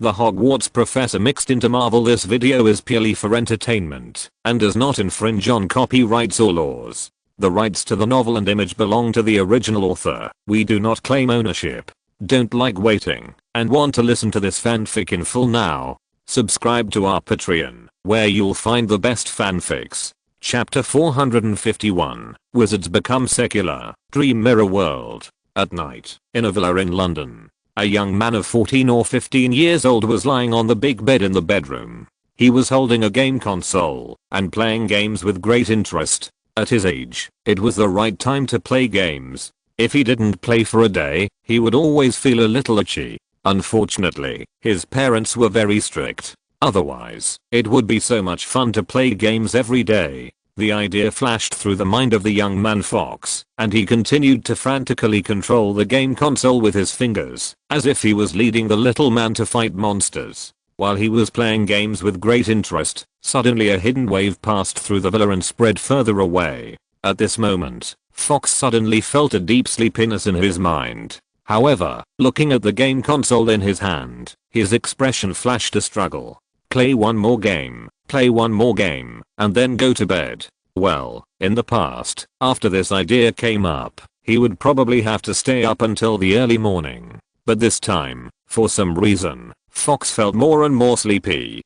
The Hogwarts professor mixed into Marvel. This video is purely for entertainment and does not infringe on copyrights or laws. The rights to the novel and image belong to the original author. We do not claim ownership. Don't like waiting and want to listen to this fanfic in full now? Subscribe to our Patreon, where you'll find the best fanfics. Chapter 451, Wizards Become Secular, Dream Mirror World. At night, in a villa in London, a young man of 14 or 15 years old was lying on the big bed in the bedroom. He was holding a game console and playing games with great interest. At his age, it was the right time to play games. If he didn't play for a day, he would always feel a little itchy. Unfortunately, his parents were very strict. Otherwise, it would be so much fun to play games every day. The idea flashed through the mind of the young man Fox, and he continued to frantically control the game console with his fingers, as if he was leading the little man to fight monsters. While he was playing games with great interest, suddenly a hidden wave passed through the villa and spread further away. At this moment, Fox suddenly felt a deep sleepiness in his mind. However, looking at the game console in his hand, his expression flashed a struggle. Play one more game, and then go to bed. Well, in the past, after this idea came up, he would probably have to stay up until the early morning. But this time, for some reason, Fox felt more and more sleepy.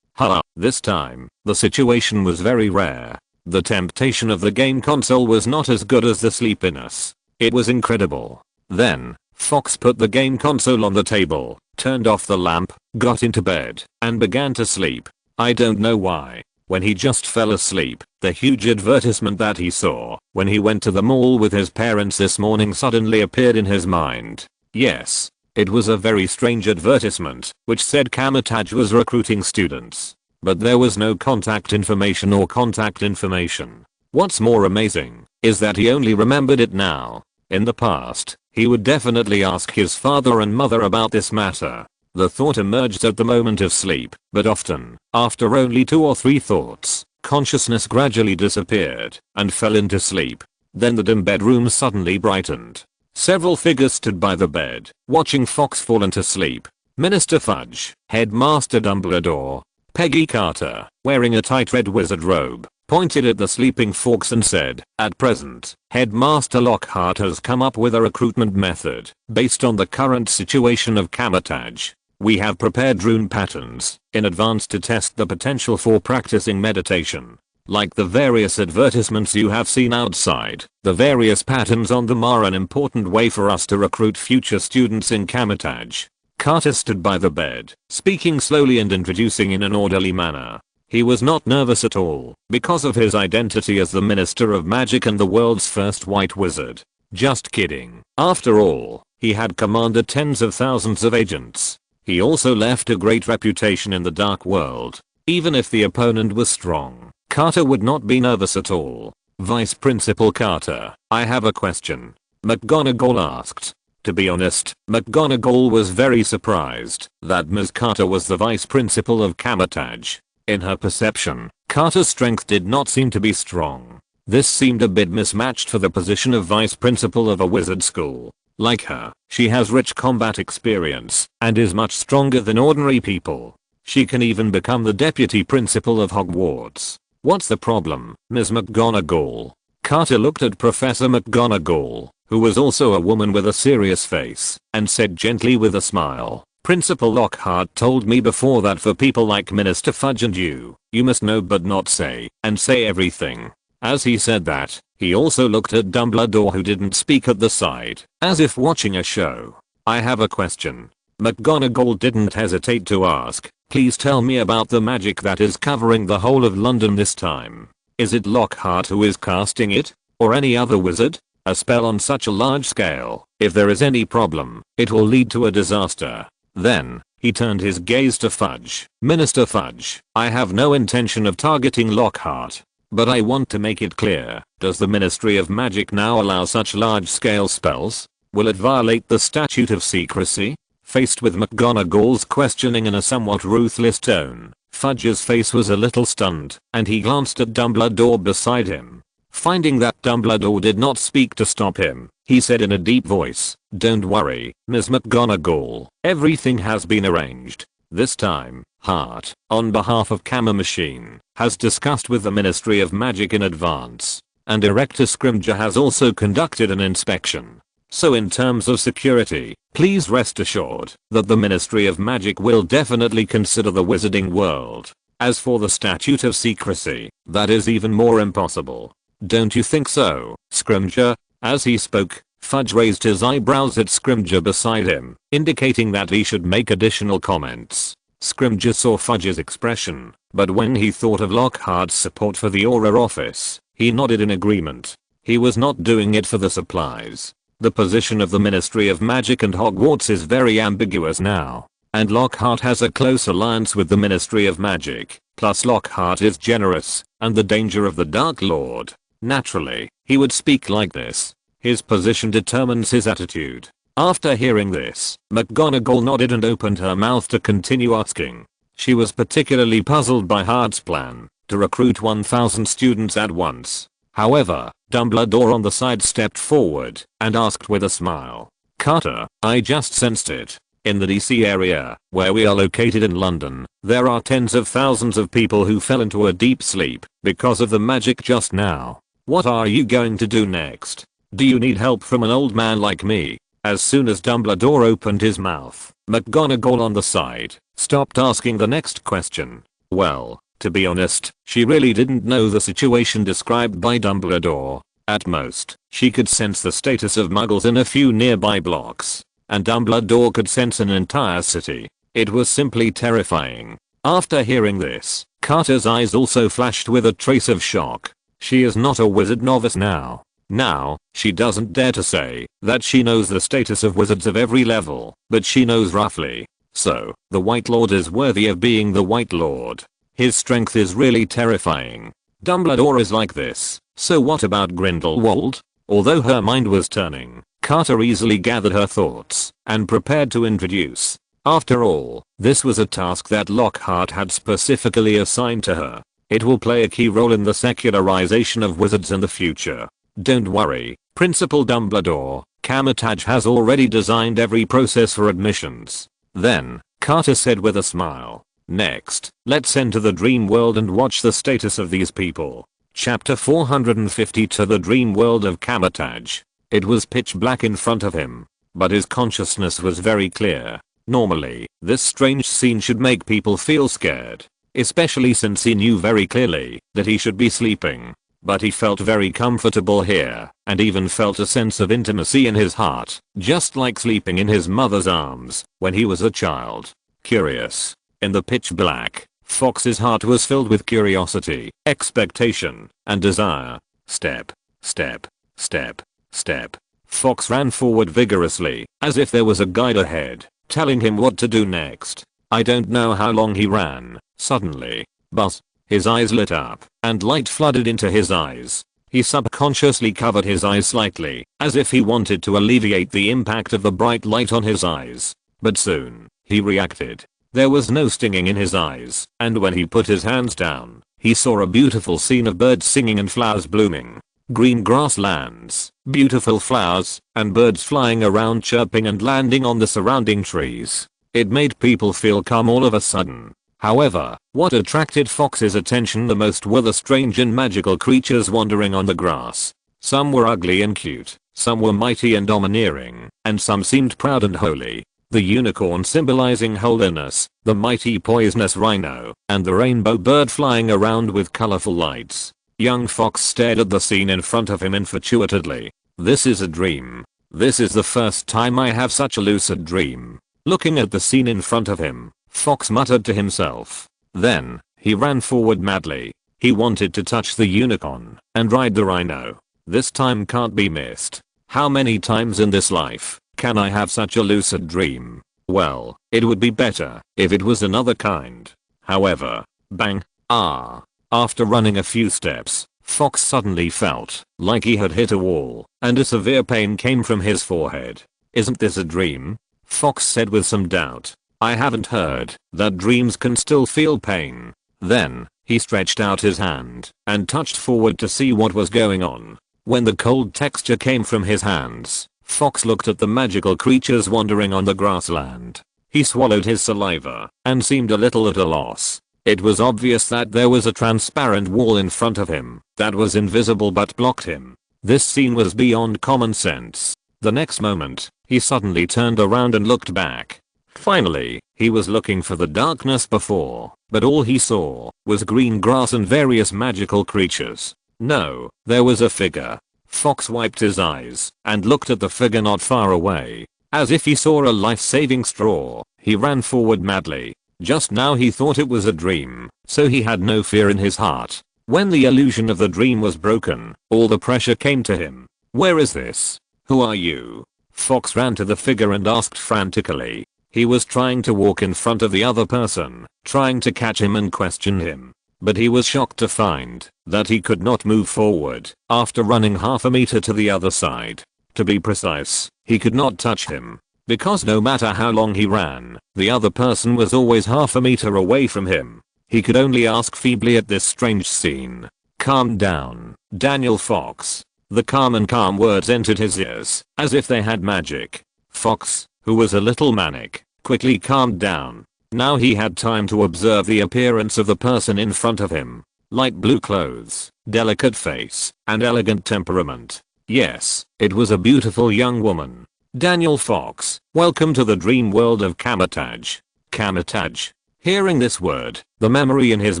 This time, the situation was very rare. The temptation of the game console was not as good as the sleepiness. It was incredible. Then, Fox put the game console on the table, turned off the lamp, got into bed, and began to sleep. I don't know why. When he just fell asleep, the huge advertisement that he saw when he went to the mall with his parents this morning suddenly appeared in his mind. Yes, it was a very strange advertisement, which said Kamar-Taj was recruiting students. But there was no contact information or contact information. What's more amazing is that he only remembered it now. In the past, he would definitely ask his father and mother about this matter. The thought emerged at the moment of sleep, but often, after only 2 or 3 thoughts, consciousness gradually disappeared and fell into sleep. Then the dim bedroom suddenly brightened. Several figures stood by the bed, watching Fox fall into sleep. Minister Fudge, Headmaster Dumbledore, Peggy Carter, wearing a tight red wizard robe, pointed at the sleeping Fox and said, "At present, Headmaster Lockhart has come up with a recruitment method based on the current situation of Kamar-Taj. We have prepared rune patterns in advance to test the potential for practicing meditation. Like the various advertisements you have seen outside, the various patterns on them are an important way for us to recruit future students in Kamar-Taj." Carter stood by the bed, speaking slowly and introducing in an orderly manner. He was not nervous at all, because of his identity as the Minister of Magic and the world's first white wizard. Just kidding. After all, he had commanded tens of thousands of agents. He also left a great reputation in the dark world. Even if the opponent was strong, Carter would not be nervous at all. "Vice Principal Carter, I have a question," McGonagall asked. To be honest, McGonagall was very surprised that Ms. Carter was the vice principal of Kamar-Taj. In her perception, Carter's strength did not seem to be strong. This seemed a bit mismatched for the position of vice principal of a wizard school. Like her, she has rich combat experience and is much stronger than ordinary people. She can even become the deputy principal of Hogwarts. What's the problem, Ms. McGonagall? Carter looked at Professor McGonagall, who was also a woman with a serious face, and said gently with a smile, "Principal Lockhart told me before that for people like Minister Fudge and you must know but not say, and say everything." As he said that, he also looked at Dumbledore, who didn't speak at the side, as if watching a show. "I have a question." McGonagall didn't hesitate to ask, "Please tell me about the magic that is covering the whole of London this time. Is it Lockhart who is casting it? Or any other wizard? A spell on such a large scale, if there is any problem, it will lead to a disaster." Then, he turned his gaze to Fudge. "Minister Fudge, I have no intention of targeting Lockhart. But I want to make it clear, does the Ministry of Magic now allow such large-scale spells? Will it violate the statute of secrecy?" Faced with McGonagall's questioning in a somewhat ruthless tone, Fudge's face was a little stunned, and he glanced at Dumbledore beside him. Finding that Dumbledore did not speak to stop him, he said in a deep voice, "Don't worry, Ms. McGonagall, everything has been arranged. This time, Hart, on behalf of Kamar-Machine, has discussed with the Ministry of Magic in advance, and Director Scrimgeour has also conducted an inspection. So in terms of security, please rest assured that the Ministry of Magic will definitely consider the wizarding world. As for the statute of secrecy, that is even more impossible. Don't you think so, Scrimgeour? As he spoke, Fudge raised his eyebrows at Scrimgeour beside him, indicating that he should make additional comments. Scrimgeour saw Fudge's expression, but when he thought of Lockhart's support for the Auror office, he nodded in agreement. He was not doing it for the supplies. The position of the Ministry of Magic and Hogwarts is very ambiguous now, and Lockhart has a close alliance with the Ministry of Magic, plus Lockhart is generous, and the danger of the Dark Lord. Naturally, he would speak like this. His position determines his attitude. After hearing this, McGonagall nodded and opened her mouth to continue asking. She was particularly puzzled by Hart's plan to recruit 1,000 students at once. However, Dumbledore on the side stepped forward and asked with a smile, "Carter, I just sensed it. In the DC area, where we are located in London, there are tens of thousands of people who fell into a deep sleep because of the magic just now. What are you going to do next? Do you need help from an old man like me?" As soon as Dumbledore opened his mouth, McGonagall on the side stopped asking the next question. Well, to be honest, she really didn't know the situation described by Dumbledore. At most, she could sense the status of muggles in a few nearby blocks, and Dumbledore could sense an entire city. It was simply terrifying. After hearing this, Carter's eyes also flashed with a trace of shock. She is not a wizard novice now. Now, she doesn't dare to say that she knows the status of wizards of every level, but she knows roughly. So, the White Lord is worthy of being the White Lord. His strength is really terrifying. Dumbledore is like this, so what about Grindelwald? Although her mind was turning, Carter easily gathered her thoughts and prepared to introduce. After all, this was a task that Lockhart had specifically assigned to her. It will play a key role in the secularization of wizards in the future. Don't worry, Principal Dumbledore, Kamar-Taj has already designed every process for admissions. Then, Carter said with a smile, "Next, let's enter the dream world and watch the status of these people." Chapter 450 To the Dream World of Kamar-Taj. It was pitch black in front of him, but his consciousness was very clear. Normally, this strange scene should make people feel scared, especially since he knew very clearly that he should be sleeping. But he felt very comfortable here, and even felt a sense of intimacy in his heart, just like sleeping in his mother's arms when he was a child. Curious. In the pitch black, Fox's heart was filled with curiosity, expectation, and desire. Step, step, step, step. Fox ran forward vigorously, as if there was a guide ahead, telling him what to do next. I don't know how long he ran. Suddenly, buzz. His eyes lit up, and light flooded into his eyes. He subconsciously covered his eyes slightly, as if he wanted to alleviate the impact of the bright light on his eyes. But soon, he reacted. There was no stinging in his eyes, and when he put his hands down, he saw a beautiful scene of birds singing and flowers blooming. Green grasslands, beautiful flowers, and birds flying around chirping and landing on the surrounding trees. It made people feel calm all of a sudden. However, what attracted Fox's attention the most were the strange and magical creatures wandering on the grass. Some were ugly and cute, some were mighty and domineering, and some seemed proud and holy. The unicorn symbolizing holiness, the mighty poisonous rhino, and the rainbow bird flying around with colorful lights. Young Fox stared at the scene in front of him infatuatedly. This is a dream. This is the first time I have such a lucid dream. Looking at the scene in front of him, Fox muttered to himself. Then, he ran forward madly. He wanted to touch the unicorn and ride the rhino. This time can't be missed. How many times in this life can I have such a lucid dream? Well, it would be better if it was another kind. However, bang, after running a few steps, Fox suddenly felt like he had hit a wall, and a severe pain came from his forehead. Isn't this a dream? Fox said with some doubt. I haven't heard that dreams can still feel pain. Then, he stretched out his hand and touched forward to see what was going on. When the cold texture came from his hands, Fox looked at the magical creatures wandering on the grassland. He swallowed his saliva and seemed a little at a loss. It was obvious that there was a transparent wall in front of him that was invisible but blocked him. This scene was beyond common sense. The next moment, he suddenly turned around and looked back. Finally, he was looking for the darkness before, but all he saw was green grass and various magical creatures. No, there was a figure. Fox wiped his eyes and looked at the figure not far away. As if he saw a life-saving straw, he ran forward madly. Just now he thought it was a dream, so he had no fear in his heart. When the illusion of the dream was broken, all the pressure came to him. Where is this? Who are you? Fox ran to the figure and asked frantically. He was trying to walk in front of the other person, trying to catch him and question him. But he was shocked to find that he could not move forward after running half a meter to the other side. To be precise, he could not touch him, because no matter how long he ran, the other person was always half a meter away from him. He could only ask feebly at this strange scene. Calm down, Daniel Fox. The calm words entered his ears as if they had magic. Fox, who was a little manic, quickly calmed down. Now he had time to observe the appearance of the person in front of him. Light blue clothes, delicate face, and elegant temperament. Yes, it was a beautiful young woman. Daniel Fox, welcome to the dream world of Kamar-Taj. Kamar-Taj. Hearing this word, the memory in his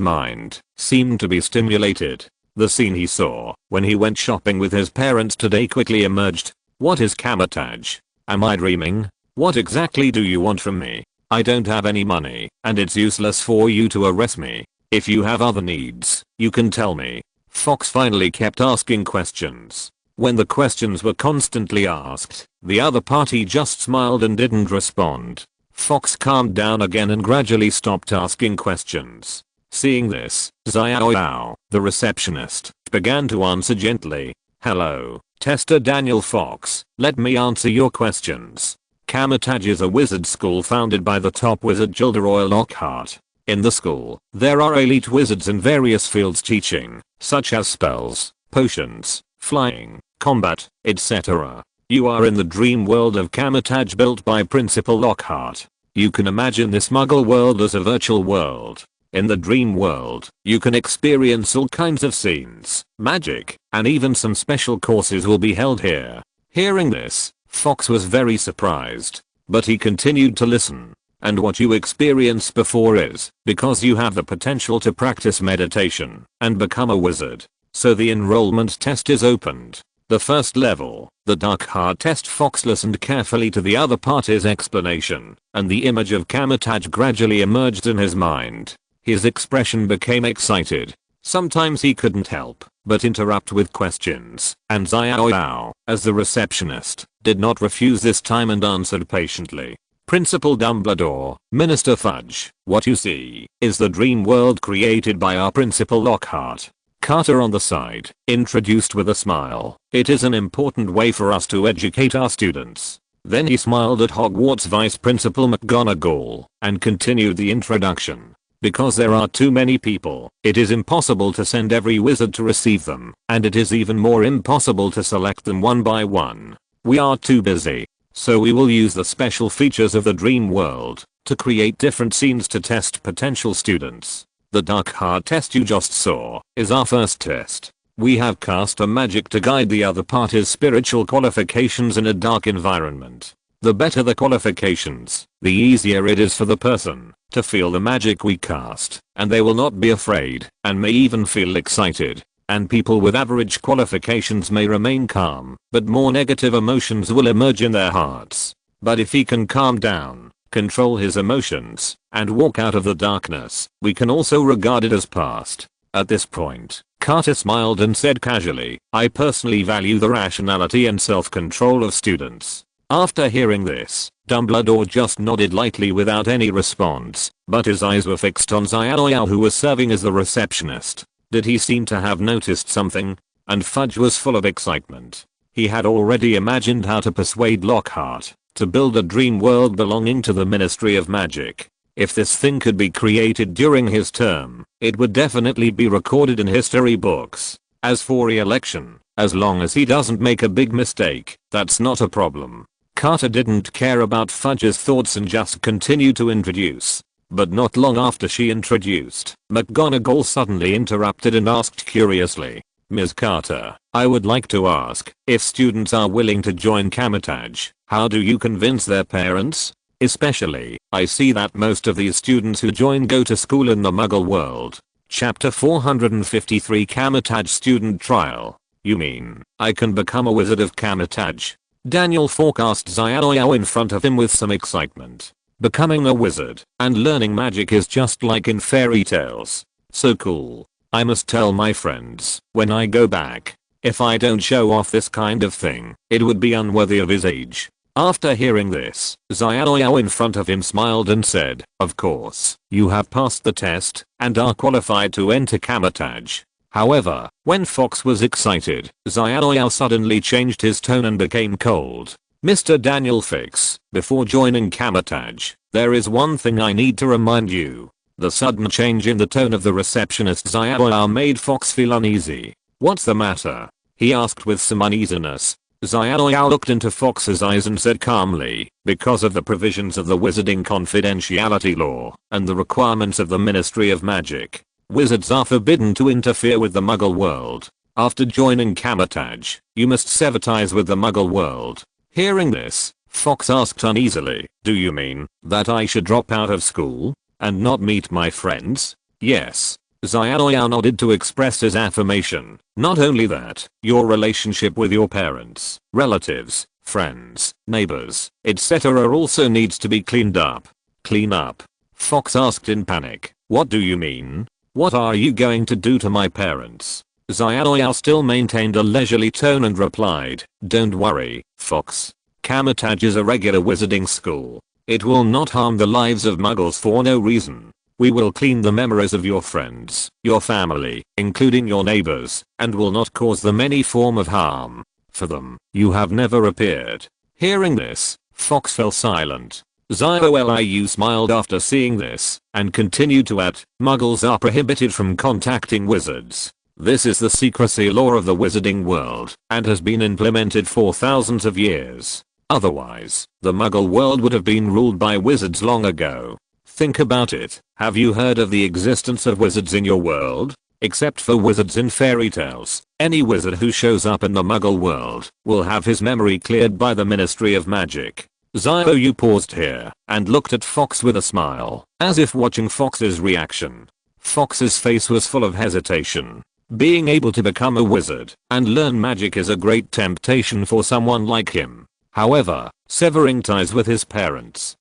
mind seemed to be stimulated. The scene he saw when he went shopping with his parents today quickly emerged. What is Kamar-Taj? Am I dreaming? What exactly do you want from me? I don't have any money, and it's useless for you to arrest me. If you have other needs, you can tell me. Fox finally kept asking questions. When the questions were constantly asked, the other party just smiled and didn't respond. Fox calmed down again and gradually stopped asking questions. Seeing this, Xiao, the receptionist, began to answer gently. Hello, Tester Daniel Fox, let me answer your questions. Kamar-Taj is a wizard school founded by the top wizard Gilderoy Lockhart. In the school, there are elite wizards in various fields teaching, such as spells, potions, flying, combat, etc. You are in the dream world of Kamar-Taj built by Principal Lockhart. You can imagine this muggle world as a virtual world. In the dream world, you can experience all kinds of scenes, magic, and even some special courses will be held here. Hearing this, Fox was very surprised, but he continued to listen. And what you experienced before is because you have the potential to practice meditation and become a wizard. So the enrollment test is opened. The first level, the Dark Heart test. Fox listened carefully to the other party's explanation, and the image of Kamar-Taj gradually emerged in his mind. His expression became excited. Sometimes he couldn't help but interrupt with questions, and Xiao, as the receptionist, did not refuse this time and answered patiently. Principal Dumbledore, Minister Fudge, what you see is the dream world created by our Principal Lockhart. Carter on the side, introduced with a smile. It is an important way for us to educate our students. Then he smiled at Hogwarts Vice Principal McGonagall and continued the introduction. Because there are too many people, it is impossible to send every wizard to receive them, and it is even more impossible to select them one by one. We are too busy. So we will use the special features of the dream world to create different scenes to test potential students. The Dark Heart test you just saw is our first test. We have cast a magic to guide the other party's spiritual qualifications in a dark environment. The better the qualifications, the easier it is for the person to feel the magic we cast, and they will not be afraid and may even feel excited. And people with average qualifications may remain calm, but more negative emotions will emerge in their hearts. But if he can calm down, control his emotions, and walk out of the darkness, we can also regard it as past. At this point, Carter smiled and said casually, I personally value the rationality and self-control of students. After hearing this, Dumbledore just nodded lightly without any response, but his eyes were fixed on Xiao, who was serving as the receptionist. Did he seem to have noticed something? And Fudge was full of excitement. He had already imagined how to persuade Lockhart to build a dream world belonging to the Ministry of Magic. If this thing could be created during his term, it would definitely be recorded in history books. As for re-election, as long as he doesn't make a big mistake, that's not a problem. Carter didn't care about Fudge's thoughts and just continued to introduce. But not long after she introduced, McGonagall suddenly interrupted and asked curiously, "Ms. Carter, I would like to ask, if students are willing to join Kamar-Taj, how do you convince their parents? Especially, I see that most of these students who join go to school in the Muggle world." Chapter 453 Kamar-Taj Student Trial. You mean, I can become a wizard of Kamar-Taj? Daniel forecast Xiaoyao in front of him with some excitement. Becoming a wizard and learning magic is just like in fairy tales. So cool. I must tell my friends when I go back. If I don't show off this kind of thing, it would be unworthy of his age. After hearing this, Xiaoyao in front of him smiled and said, "Of course, you have passed the test and are qualified to enter Kamar-Taj." However, when Fox was excited, Xiaoyao suddenly changed his tone and became cold. "Mr. Daniel Fix, before joining Kamar-Taj, there is one thing I need to remind you." The sudden change in the tone of the receptionist Xiaoyao made Fox feel uneasy. "What's the matter?" he asked with some uneasiness. Xiaoyao looked into Fox's eyes and said calmly, "Because of the provisions of the Wizarding Confidentiality Law and the requirements of the Ministry of Magic, wizards are forbidden to interfere with the Muggle world. After joining Kamar-Taj, you must sever ties with the Muggle world." Hearing this, Fox asked uneasily, "Do you mean that I should drop out of school and not meet my friends?" "Yes." Xiaoyao nodded to express his affirmation. "Not only that, your relationship with your parents, relatives, friends, neighbors, etc. also needs to be cleaned up." "Clean up?" Fox asked in panic. "What do you mean? What are you going to do to my parents?" Xiaoyao still maintained a leisurely tone and replied, "Don't worry, Fox. Kamar-Taj is a regular wizarding school. It will not harm the lives of muggles for no reason. We will clean the memories of your friends, your family, including your neighbors, and will not cause them any form of harm. For them, you have never appeared." Hearing this, Fox fell silent. Xiaoyao smiled after seeing this, and continued to add, "Muggles are prohibited from contacting wizards. This is the secrecy law of the wizarding world, and has been implemented for thousands of years. Otherwise, the Muggle world would have been ruled by wizards long ago. Think about it, have you heard of the existence of wizards in your world? Except for wizards in fairy tales, any wizard who shows up in the Muggle world will have his memory cleared by the Ministry of Magic." Xiaoyao paused here and looked at Fox with a smile, as if watching Fox's reaction. Fox's face was full of hesitation. Being able to become a wizard and learn magic is a great temptation for someone like him. However, severing ties with his parents.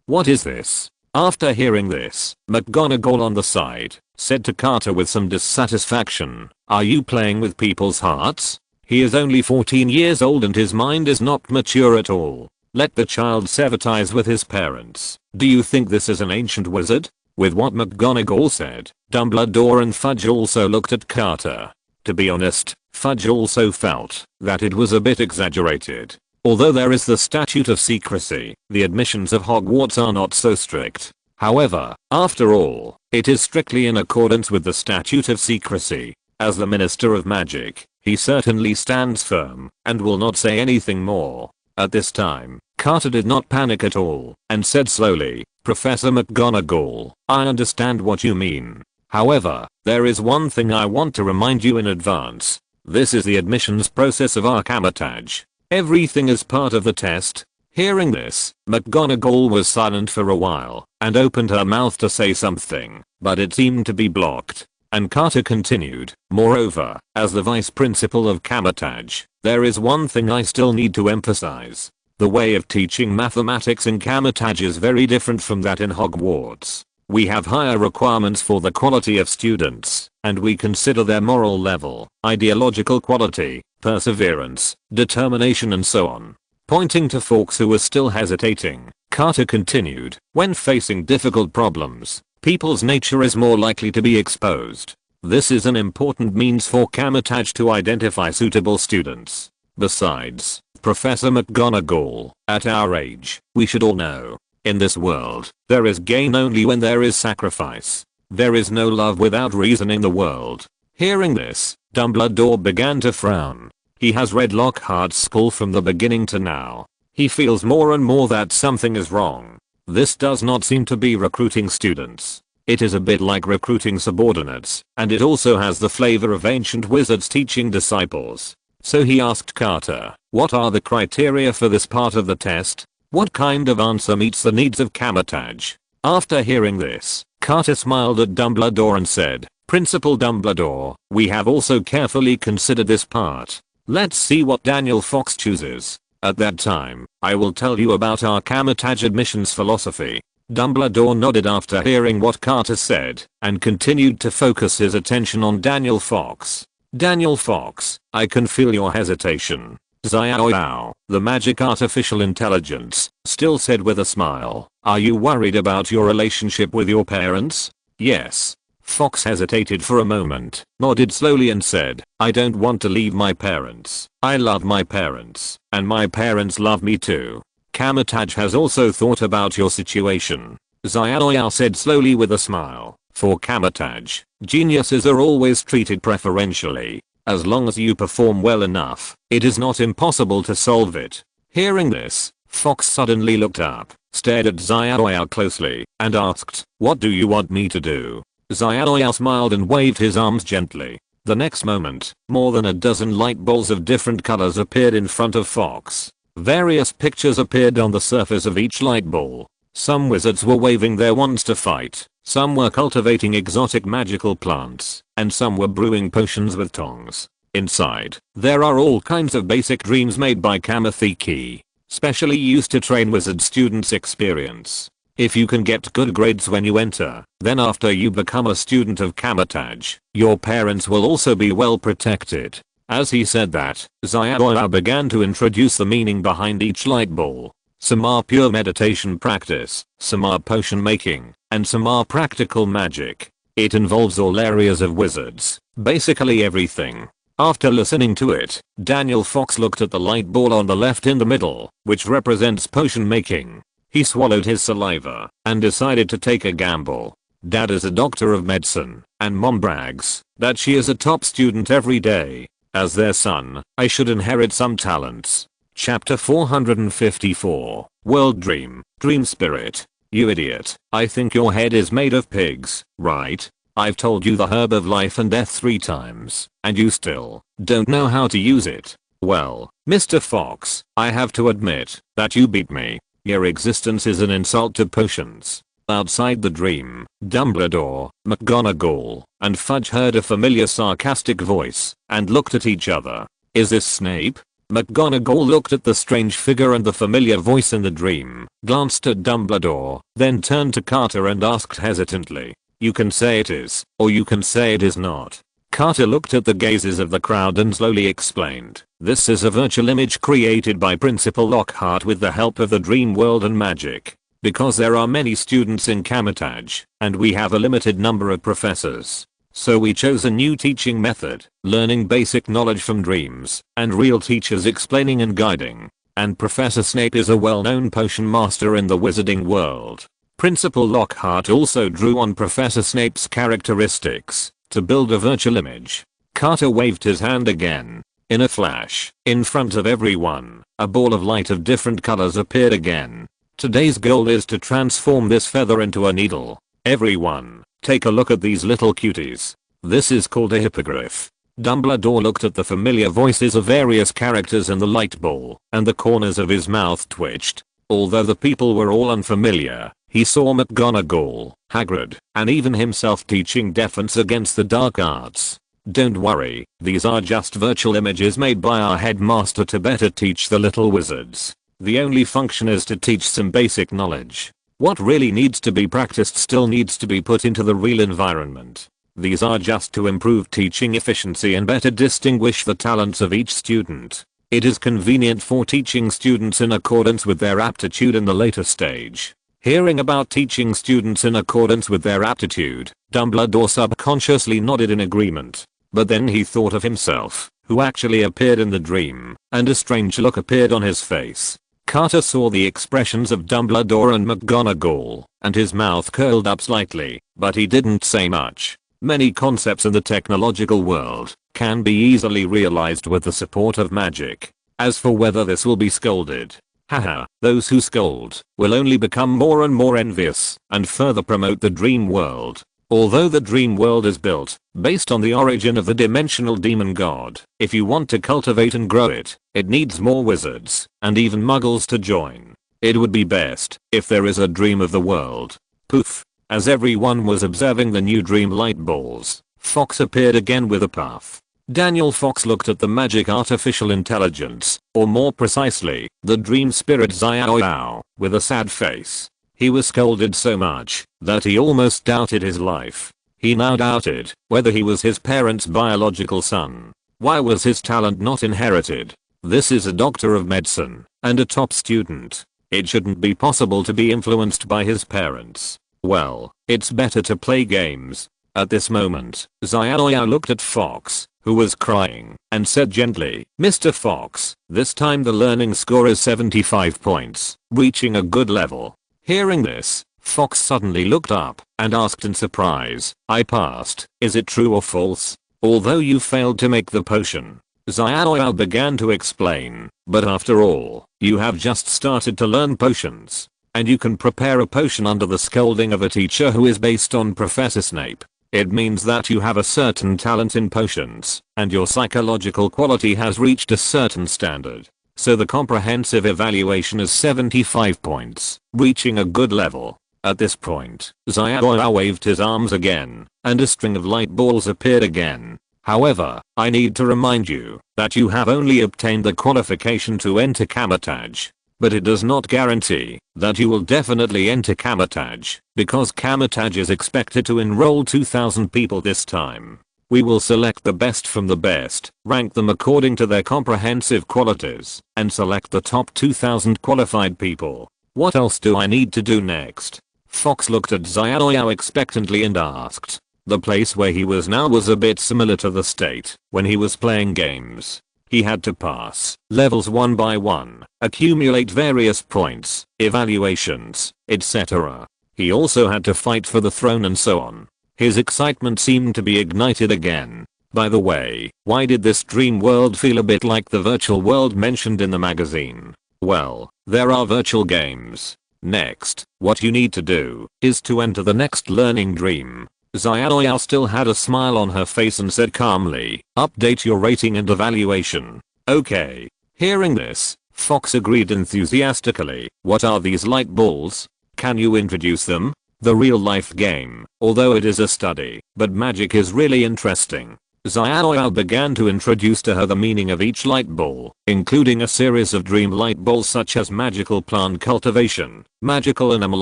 What is this? After hearing this, McGonagall on the side said to Carter with some dissatisfaction, "Are you playing with people's hearts? He is only 14 years old and his mind is not mature at all. Let the child sever ties with his parents. Do you think this is an ancient wizard?" With what McGonagall said, Dumbledore and Fudge also looked at Carter. To be honest, Fudge also felt that it was a bit exaggerated. Although there is the statute of secrecy, the admissions of Hogwarts are not so strict. However, after all, it is strictly in accordance with the statute of secrecy. As the Minister of Magic, he certainly stands firm and will not say anything more. At this time, Carter did not panic at all and said slowly, "Professor McGonagall, I understand what you mean. However, there is one thing I want to remind you in advance. This is the admissions process of our Kamar-Taj. Everything is part of the test." Hearing this, McGonagall was silent for a while and opened her mouth to say something, but it seemed to be blocked. And Carter continued, "Moreover, as the vice principal of Kamar-Taj, there is one thing I still need to emphasize. The way of teaching mathematics in Kamar-Taj is very different from that in Hogwarts. We have higher requirements for the quality of students, and we consider their moral level, ideological quality, perseverance, determination and so on." Pointing to Fawkes who was still hesitating, Carter continued, "When facing difficult problems, people's nature is more likely to be exposed. This is an important means for Kamar-Taj to identify suitable students. Besides, Professor McGonagall, at our age, we should all know, in this world, there is gain only when there is sacrifice. There is no love without reason in the world." Hearing this, Dumbledore began to frown. He has read Lockhart's school from the beginning to now. He feels more and more that something is wrong. This does not seem to be recruiting students. It is a bit like recruiting subordinates, and it also has the flavor of ancient wizards teaching disciples. So he asked Carter, what are the criteria for this part of the test? What kind of answer meets the needs of Kamar-Taj? After hearing this, Carter smiled at Dumbledore and said, Principal Dumbledore, we have also carefully considered this part. Let's see what Daniel Fox chooses. At that time, I will tell you about our Kamar-Taj admissions philosophy. Dumbledore nodded after hearing what Carter said, and continued to focus his attention on Daniel Fox. Daniel Fox, I can feel your hesitation. Xiao, the magic artificial intelligence, still said with a smile, are you worried about your relationship with your parents? Yes. Fox hesitated for a moment, nodded slowly and said, I don't want to leave my parents. I love my parents, and my parents love me too. Kamar-Taj has also thought about your situation. Xiao said slowly with a smile. For Kamar-Taj, geniuses are always treated preferentially. As long as you perform well enough, it is not impossible to solve it. Hearing this, Fox suddenly looked up, stared at Xiao closely, and asked, what do you want me to do? Xiao smiled and waved his arms gently. The next moment, more than a dozen light balls of different colors appeared in front of Fox. Various pictures appeared on the surface of each light ball. Some wizards were waving their wands to fight, some were cultivating exotic magical plants, and some were brewing potions with tongs. Inside, there are all kinds of basic dreams made by Kamar-Taj, specially used to train wizard students' experience. If you can get good grades when you enter, then after you become a student of Kamar-Taj, your parents will also be well protected. As he said that, Xiao began to introduce the meaning behind each light ball. Some are pure meditation practice, some are potion making, and some are practical magic. It involves all areas of wizards, basically everything. After listening to it, Daniel Fox looked at the light ball on the left in the middle, which represents potion making. He swallowed his saliva, and decided to take a gamble. Dad is a doctor of medicine, and Mom brags that she is a top student every day. As their son, I should inherit some talents. Chapter 454, World Dream, Dream Spirit. You idiot, I think your head is made of pigs, right? I've told you the herb of life and death 3 times, and you still don't know how to use it. Well, Mr. Fox, I have to admit that you beat me. Your existence is an insult to potions. Outside the dream, Dumbledore, McGonagall, and Fudge heard a familiar sarcastic voice, and looked at each other. Is this Snape? McGonagall looked at the strange figure and the familiar voice in the dream, glanced at Dumbledore, then turned to Carter and asked hesitantly, you can say it is, or you can say it is not. Carter looked at the gazes of the crowd and slowly explained, this is a virtual image created by Principal Lockhart with the help of the dream world and magic. Because there are many students in Kamar-Taj, and we have a limited number of professors. So we chose a new teaching method, learning basic knowledge from dreams, and real teachers explaining and guiding. And Professor Snape is a well-known potion master in the wizarding world. Principal Lockhart also drew on Professor Snape's characteristics to build a virtual image. Carter waved his hand again. In a flash, in front of everyone, a ball of light of different colors appeared again. Today's goal is to transform this feather into a needle. Everyone, take a look at these little cuties. This is called a hippogriff. Dumbledore looked at the familiar voices of various characters in the light ball, and the corners of his mouth twitched. Although the people were all unfamiliar, he saw McGonagall, Hagrid, and even himself teaching defense against the dark arts. Don't worry, these are just virtual images made by our headmaster to better teach the little wizards. The only function is to teach some basic knowledge. What really needs to be practiced still needs to be put into the real environment. These are just to improve teaching efficiency and better distinguish the talents of each student. It is convenient for teaching students in accordance with their aptitude in the later stage. Hearing about teaching students in accordance with their aptitude, Dumbledore subconsciously nodded in agreement. But then he thought of himself, who actually appeared in the dream, and a strange look appeared on his face. Carter saw the expressions of Dumbledore and McGonagall, and his mouth curled up slightly, but he didn't say much. Many concepts in the technological world can be easily realized with the support of magic. As for whether this will be scolded, haha, those who scold will only become more and more envious and further promote the dream world. Although the dream world is built based on the origin of the dimensional demon god, if you want to cultivate and grow it, it needs more wizards and even muggles to join. It would be best if there is a dream of the world. Poof. As everyone was observing the new dream light balls, Fox appeared again with a puff. Daniel Fox looked at the magic artificial intelligence, or more precisely, the dream spirit Xiaoyao, with a sad face. He was scolded so much that he almost doubted his life. He now doubted whether he was his parents' biological son. Why was his talent not inherited? This is a doctor of medicine and a top student. It shouldn't be possible to be influenced by his parents. Well, it's better to play games. At this moment, Xiaoyao looked at Fox, who was crying, and said gently, "Mr. Fox, this time the learning score is 75 points, reaching a good level." Hearing this, Fox suddenly looked up and asked in surprise, "I passed, is it true or false? Although you failed to make the potion." Xiaoyao began to explain, "But after all, you have just started to learn potions. And you can prepare a potion under the scolding of a teacher who is based on Professor Snape. It means that you have a certain talent in potions, and your psychological quality has reached a certain standard. So the comprehensive evaluation is 75 points, reaching a good level." At this point, Xiaoyao waved his arms again, and a string of light balls appeared again. "However, I need to remind you that you have only obtained the qualification to enter Kamar-Taj. But it does not guarantee that you will definitely enter Kamar-Taj, because Kamar-Taj is expected to enroll 2,000 people this time. We will select the best from the best, rank them according to their comprehensive qualities, and select the top 2,000 qualified people. What else do I need to do next?" Fox looked at Xiaoyao expectantly and asked. The place where he was now was a bit similar to the state when he was playing games. He had to pass levels one by one, accumulate various points, evaluations, etc. He also had to fight for the throne and so on. His excitement seemed to be ignited again. By the way, why did this dream world feel a bit like the virtual world mentioned in the magazine? Well, there are virtual games. Next, what you need to do is to enter the next learning dream. Xiaoyao still had a smile on her face and said calmly, "Update your rating and evaluation." Okay. Hearing this, Fox agreed enthusiastically. "What are these light balls? Can you introduce them?" The real life game, although it is a study, but magic is really interesting. Xiaoyao began to introduce to her the meaning of each light ball, including a series of dream light balls such as magical plant cultivation, magical animal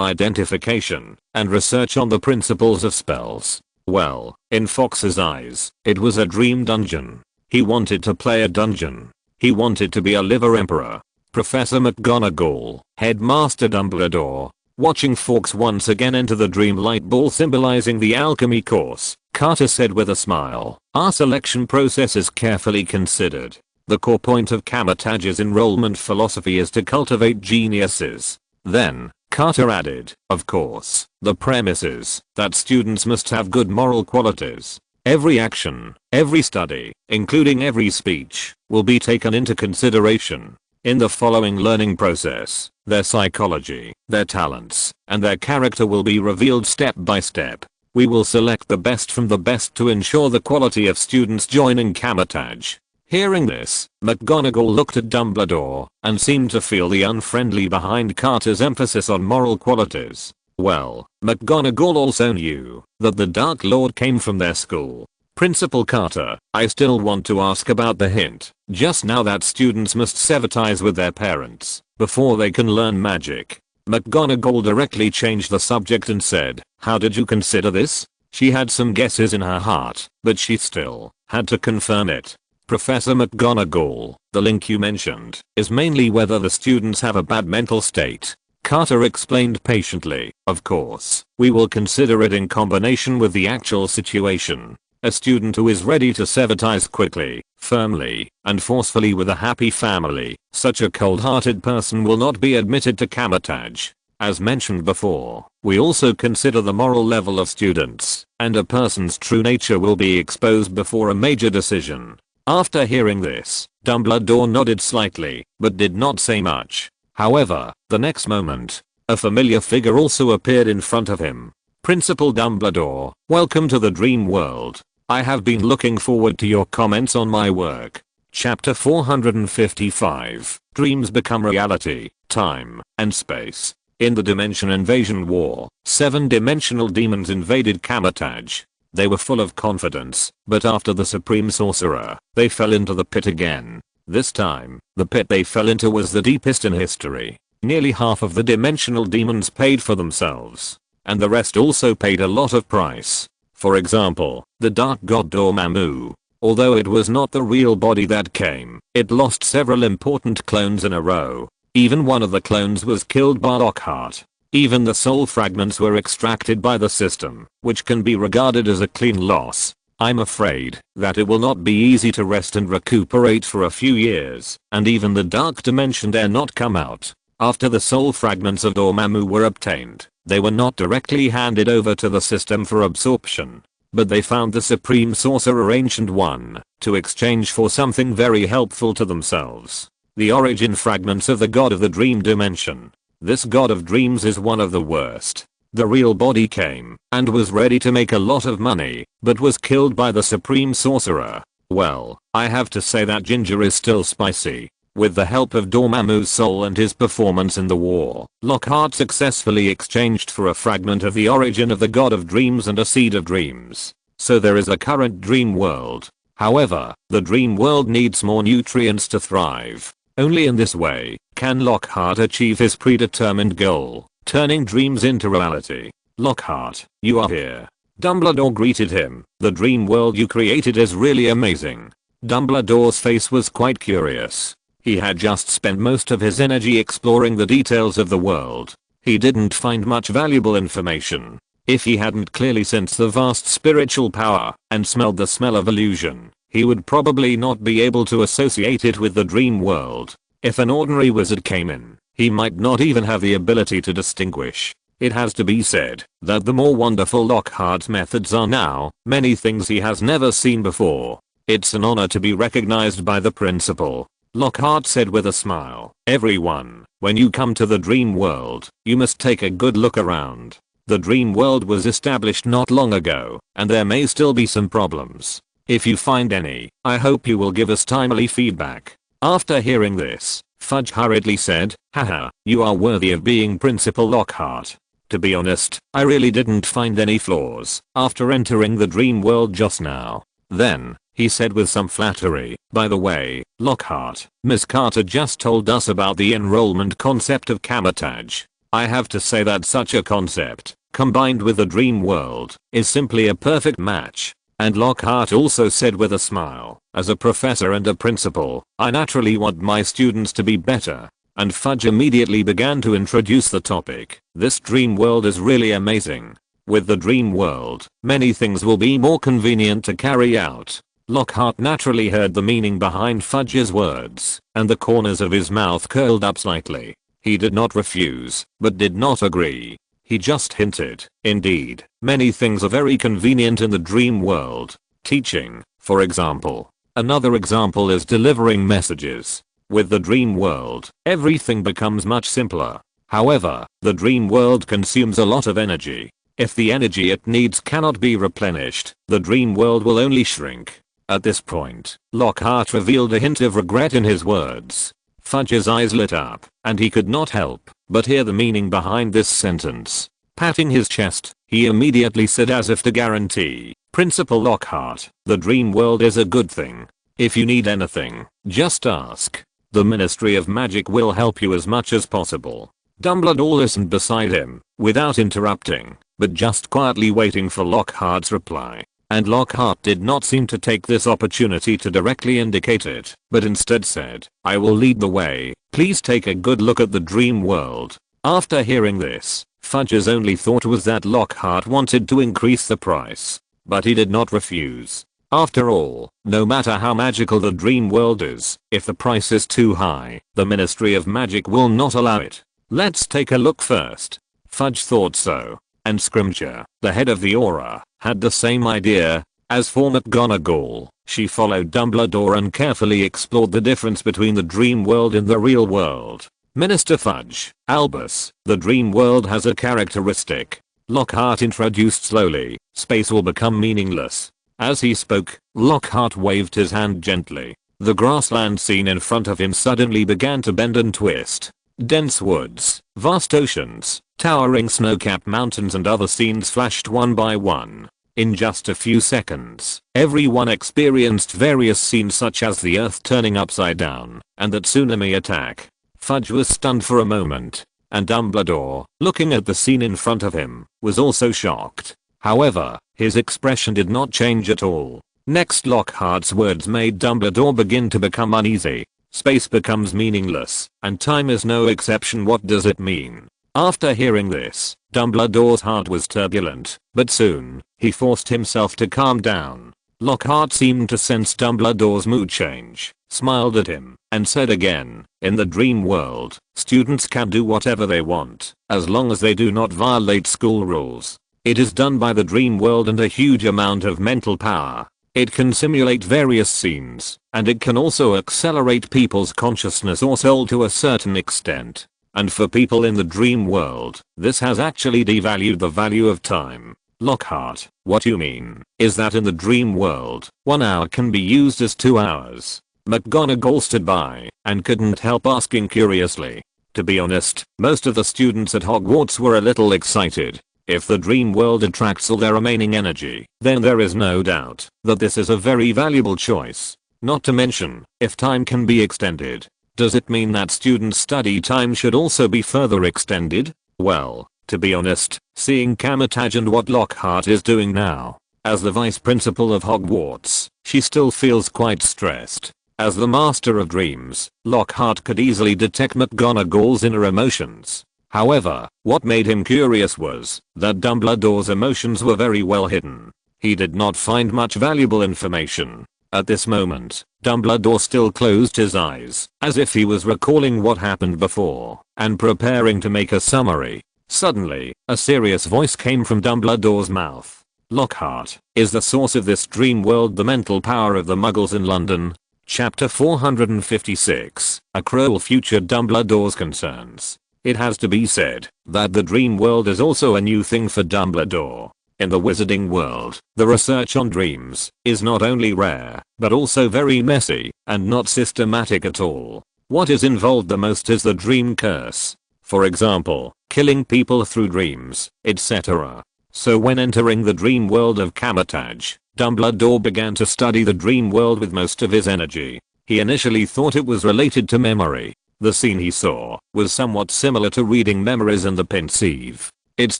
identification, and research on the principles of spells. Well, in Fox's eyes, it was a dream dungeon. He wanted to play a dungeon. He wanted to be a liver emperor. Professor McGonagall, Headmaster Dumbledore, watching Fox once again enter the dream light ball symbolizing the alchemy course, Carter said with a smile, "Our selection process is carefully considered. The core point of Kamar-Taj's enrollment philosophy is to cultivate geniuses." Then, Carter added, "Of course, the premise is that students must have good moral qualities. Every action, every study, including every speech, will be taken into consideration. In the following learning process, their psychology, their talents, and their character will be revealed step by step. We will select the best from the best to ensure the quality of students joining Kamar-Taj." Hearing this, McGonagall looked at Dumbledore and seemed to feel the unfriendly behind Carter's emphasis on moral qualities. Well, McGonagall also knew that the Dark Lord came from their school. "Principal Carter, I still want to ask about the hint just now that students must sever ties with their parents before they can learn magic." McGonagall directly changed the subject and said, "How did you consider this?" She had some guesses in her heart, but she still had to confirm it. "Professor McGonagall, the link you mentioned is mainly whether the students have a bad mental state." Carter explained patiently, "Of course, we will consider it in combination with the actual situation. A student who is ready to sever ties quickly, firmly, and forcefully with a happy family, such a cold-hearted person will not be admitted to Kamar-Taj. As mentioned before, we also consider the moral level of students. and a person's true nature will be exposed before a major decision. After hearing this, Dumbledore nodded slightly, but did not say much. However, the next moment, a familiar figure also appeared in front of him. Principal Dumbledore, welcome to the dream world. I have been looking forward to your comments on my work. Chapter 455, Dreams Become Reality, Time and Space. In the Dimension Invasion War, 7-dimensional demons invaded Kamar-Taj. They were full of confidence, but after the Supreme Sorcerer, they fell into the pit again. This time, the pit they fell into was the deepest in history. Nearly half of the dimensional demons paid for themselves, and the rest also paid a lot of price. For example, the dark god Dormammu. Although it was not the real body that came, it lost several important clones in a row. Even one of the clones was killed by Lockhart. Even the soul fragments were extracted by the system, which can be regarded as a clean loss. I'm afraid that it will not be easy to rest and recuperate for a few years, and even the dark dimension dare not come out. After the soul fragments of Dormammu were obtained, they were not directly handed over to the system for absorption, but they found the Supreme Sorcerer Ancient One to exchange for something very helpful to themselves. The origin fragments of the god of the dream dimension. This god of dreams is one of the worst. The real body came and was ready to make a lot of money, but was killed by the Supreme Sorcerer. Well, I have to say that ginger is still spicy. With the help of Dormammu's soul and his performance in the war, Lockhart successfully exchanged for a fragment of the origin of the god of dreams and a seed of dreams. So there is a current dream world. However, the dream world needs more nutrients to thrive. Only in this way can Lockhart achieve his predetermined goal, turning dreams into reality. Lockhart, you are here. Dumbledore greeted him. The dream world you created is really amazing. Dumbledore's face was quite curious. He had just spent most of his energy exploring the details of the world. He didn't find much valuable information. If he hadn't clearly sensed the vast spiritual power and smelled the smell of illusion, he would probably not be able to associate it with the dream world. If an ordinary wizard came in, he might not even have the ability to distinguish. It has to be said that the more wonderful Lockhart's methods are now, many things he has never seen before. It's an honor to be recognized by the principal, Lockhart said with a smile. Everyone, when you come to the dream world, you must take a good look around. The dream world was established not long ago, and there may still be some problems. If you find any, I hope you will give us timely feedback. After hearing this, Fudge hurriedly said, haha, you are worthy of being Principal Lockhart. To be honest, I really didn't find any flaws after entering the dream world just now. Then, he said with some flattery, by the way, Lockhart, Miss Carter just told us about the enrollment concept of Kamar-Taj. I have to say that such a concept, combined with the dream world, is simply a perfect match. And Lockhart also said with a smile, as a professor and a principal, I naturally want my students to be better. And Fudge immediately began to introduce the topic. This dream world is really amazing. With the dream world, many things will be more convenient to carry out. Lockhart naturally heard the meaning behind Fudge's words, and the corners of his mouth curled up slightly. He did not refuse, but did not agree. He just hinted. Indeed, many things are very convenient in the dream world. Teaching, for example. Another example is delivering messages. With the dream world, everything becomes much simpler. However, the dream world consumes a lot of energy. If the energy it needs cannot be replenished, the dream world will only shrink. At this point, Lockhart revealed a hint of regret in his words. Fudge's eyes lit up, and he could not help but hear the meaning behind this sentence. Patting his chest, he immediately said as if to guarantee, Principal Lockhart, the dream world is a good thing. If you need anything, just ask. The Ministry of Magic will help you as much as possible. Dumbledore listened beside him, without interrupting, but just quietly waiting for Lockhart's reply. And Lockhart did not seem to take this opportunity to directly indicate it, but instead said, I will lead the way. Please take a good look at the dream world. After hearing this, Fudge's only thought was that Lockhart wanted to increase the price. But he did not refuse. After all, no matter how magical the dream world is, if the price is too high, the Ministry of Magic will not allow it. Let's take a look first. Fudge thought so. And Scrimgeour, the head of the Aura, had the same idea. As for McGonagall, she followed Dumbledore and carefully explored the difference between the dream world and the real world. Minister Fudge, Albus, the dream world has a characteristic. Lockhart introduced slowly, space will become meaningless. As he spoke, Lockhart waved his hand gently. The grassland scene in front of him suddenly began to bend and twist. Dense woods, vast oceans, towering snow-capped mountains and other scenes flashed one by one. In just a few seconds, everyone experienced various scenes such as the earth turning upside down, and the tsunami attack. Fudge was stunned for a moment, and Dumbledore, looking at the scene in front of him, was also shocked. However, his expression did not change at all. Next, Lockhart's words made Dumbledore begin to become uneasy. Space becomes meaningless, and time is no exception. What does it mean? After hearing this, Dumbledore's heart was turbulent, but soon, he forced himself to calm down. Lockhart seemed to sense Dumbledore's mood change, smiled at him, and said again, in the dream world, students can do whatever they want, as long as they do not violate school rules. It is done by the dream world and a huge amount of mental power. It can simulate various scenes, and it can also accelerate people's consciousness or soul to a certain extent. And for people in the dream world, this has actually devalued the value of time. Lockhart, what you mean is that in the dream world, 1 hour can be used as 2 hours. McGonagall stood by and couldn't help asking curiously. To be honest, most of the students at Hogwarts were a little excited. If the dream world attracts all their remaining energy, then there is no doubt that this is a very valuable choice. Not to mention, if time can be extended, does it mean that students' study time should also be further extended? Well, to be honest, seeing Kamar-Taj and what Lockhart is doing now, as the vice principal of Hogwarts, she still feels quite stressed. As the master of dreams, Lockhart could easily detect McGonagall's inner emotions. However, what made him curious was that Dumbledore's emotions were very well hidden. He did not find much valuable information. At this moment, Dumbledore still closed his eyes, as if he was recalling what happened before, and preparing to make a summary. Suddenly, a serious voice came from Dumbledore's mouth. Lockhart, is the source of this dream world the mental power of the Muggles in London? Chapter 456, A Cruel Future. Dumbledore's concerns. It has to be said that the dream world is also a new thing for Dumbledore. In the wizarding world, the research on dreams is not only rare, but also very messy, and not systematic at all. What is involved the most is the dream curse. For example, killing people through dreams, etc. So when entering the dream world of Kamar-Taj, Dumbledore began to study the dream world with most of his energy. He initially thought it was related to memory. The scene he saw was somewhat similar to reading memories in the Pensieve. It's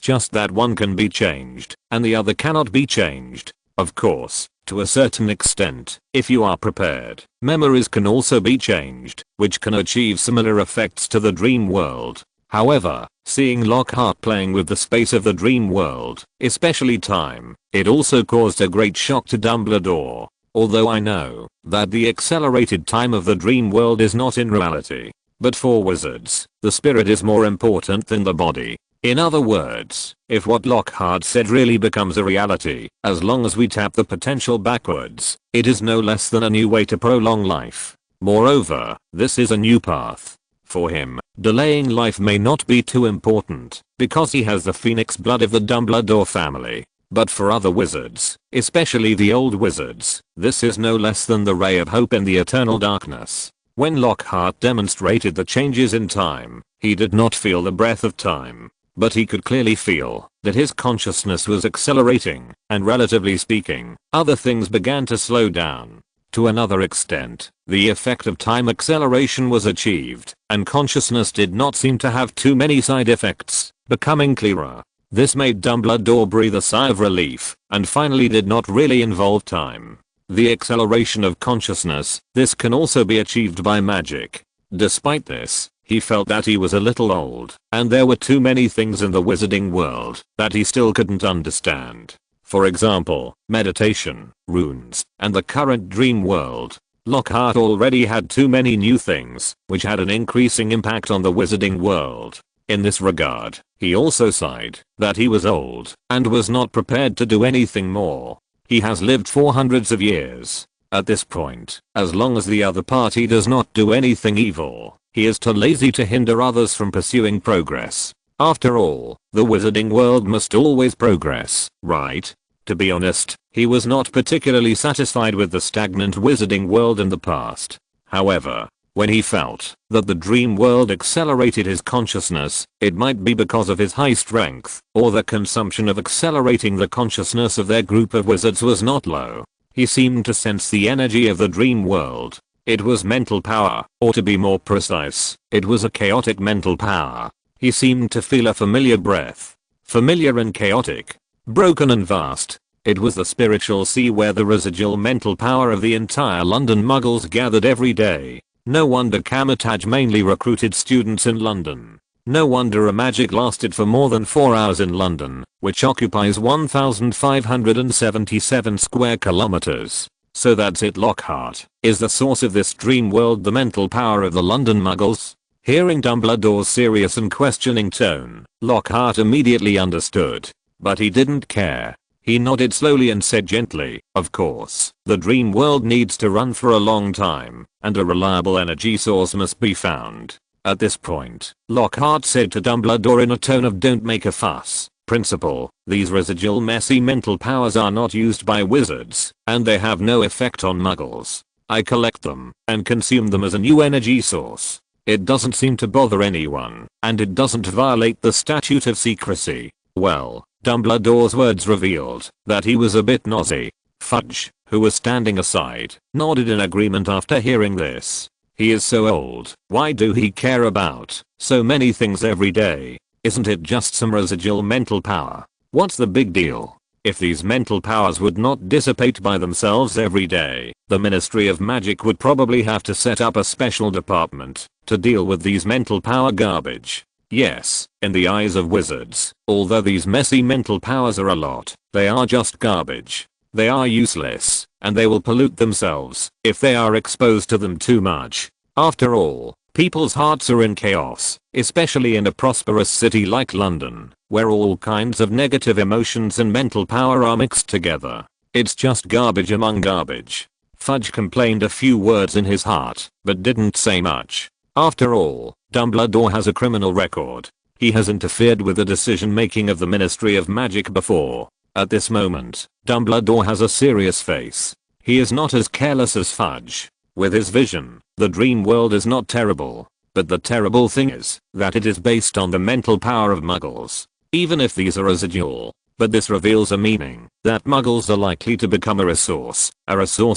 just that one can be changed, and the other cannot be changed. Of course, to a certain extent, if you are prepared, memories can also be changed, which can achieve similar effects to the dream world. However, seeing Lockhart playing with the space of the dream world, especially time, it also caused a great shock to Dumbledore. Although I know that the accelerated time of the dream world is not in reality, but for wizards, the spirit is more important than the body. In other words, if what Lockhart said really becomes a reality, as long as we tap the potential backwards, it is no less than a new way to prolong life. Moreover, this is a new path. For him, delaying life may not be too important, because he has the phoenix blood of the Dumbledore family. But for other wizards, especially the old wizards, this is no less than the ray of hope in the eternal darkness. When Lockhart demonstrated the changes in time, he did not feel the breath of time. But he could clearly feel that his consciousness was accelerating, and relatively speaking, other things began to slow down. To another extent, the effect of time acceleration was achieved, and consciousness did not seem to have too many side effects, becoming clearer. This made Dumbledore breathe a sigh of relief, and finally did not really involve time. The acceleration of consciousness, this can also be achieved by magic. Despite this, he felt that he was a little old, and there were too many things in the wizarding world that he still couldn't understand. For example, meditation, runes, and the current dream world. Lockhart already had too many new things, which had an increasing impact on the wizarding world. In this regard, he also sighed that he was old and was not prepared to do anything more. He has lived for hundreds of years. At this point, as long as the other party does not do anything evil, he is too lazy to hinder others from pursuing progress. After all, the wizarding world must always progress, right? To be honest, he was not particularly satisfied with the stagnant wizarding world in the past. However, when he felt that the dream world accelerated his consciousness, it might be because of his high strength, or the consumption of accelerating the consciousness of their group of wizards was not low. He seemed to sense the energy of the dream world. It was mental power, or to be more precise, it was a chaotic mental power. He seemed to feel a familiar breath. Familiar and chaotic. Broken and vast. It was the spiritual sea where the residual mental power of the entire London Muggles gathered every day. No wonder Kamar-Taj mainly recruited students in London. No wonder a magic lasted for more than 4 hours in London, which occupies 1,577 square kilometers. So that's it. Lockhart is the source of this dream world, the mental power of the London Muggles. Hearing Dumbledore's serious and questioning tone, Lockhart immediately understood. But he didn't care. He nodded slowly and said gently, "Of course, the dream world needs to run for a long time, and a reliable energy source must be found." At this point, Lockhart said to Dumbledore in a tone of "Don't make a fuss, Principal, these residual messy mental powers are not used by wizards, and they have no effect on muggles. I collect them, and consume them as a new energy source. It doesn't seem to bother anyone, and it doesn't violate the statute of secrecy." Well, Dumbledore's words revealed that he was a bit nosy. Fudge, who was standing aside, nodded in agreement after hearing this. He is so old, why do he care about so many things every day? Isn't it just some residual mental power? What's the big deal? If these mental powers would not dissipate by themselves every day, the Ministry of Magic would probably have to set up a special department to deal with these mental power garbage. Yes, in the eyes of wizards, although these messy mental powers are a lot, they are just garbage. They are useless, and they will pollute themselves if they are exposed to them too much. After all, people's hearts are in chaos, especially in a prosperous city like London, where all kinds of negative emotions and mental power are mixed together. It's just garbage among garbage. Fudge complained a few words in his heart, but didn't say much. After all, Dumbledore has a criminal record. He has interfered with the decision making of the Ministry of Magic before. At this moment, Dumbledore has a serious face. He is not as careless as Fudge. With his vision, the dream world is not terrible. But the terrible thing is that it is based on the mental power of muggles. Even if these are residual. But this reveals a meaning that muggles are likely to become a resource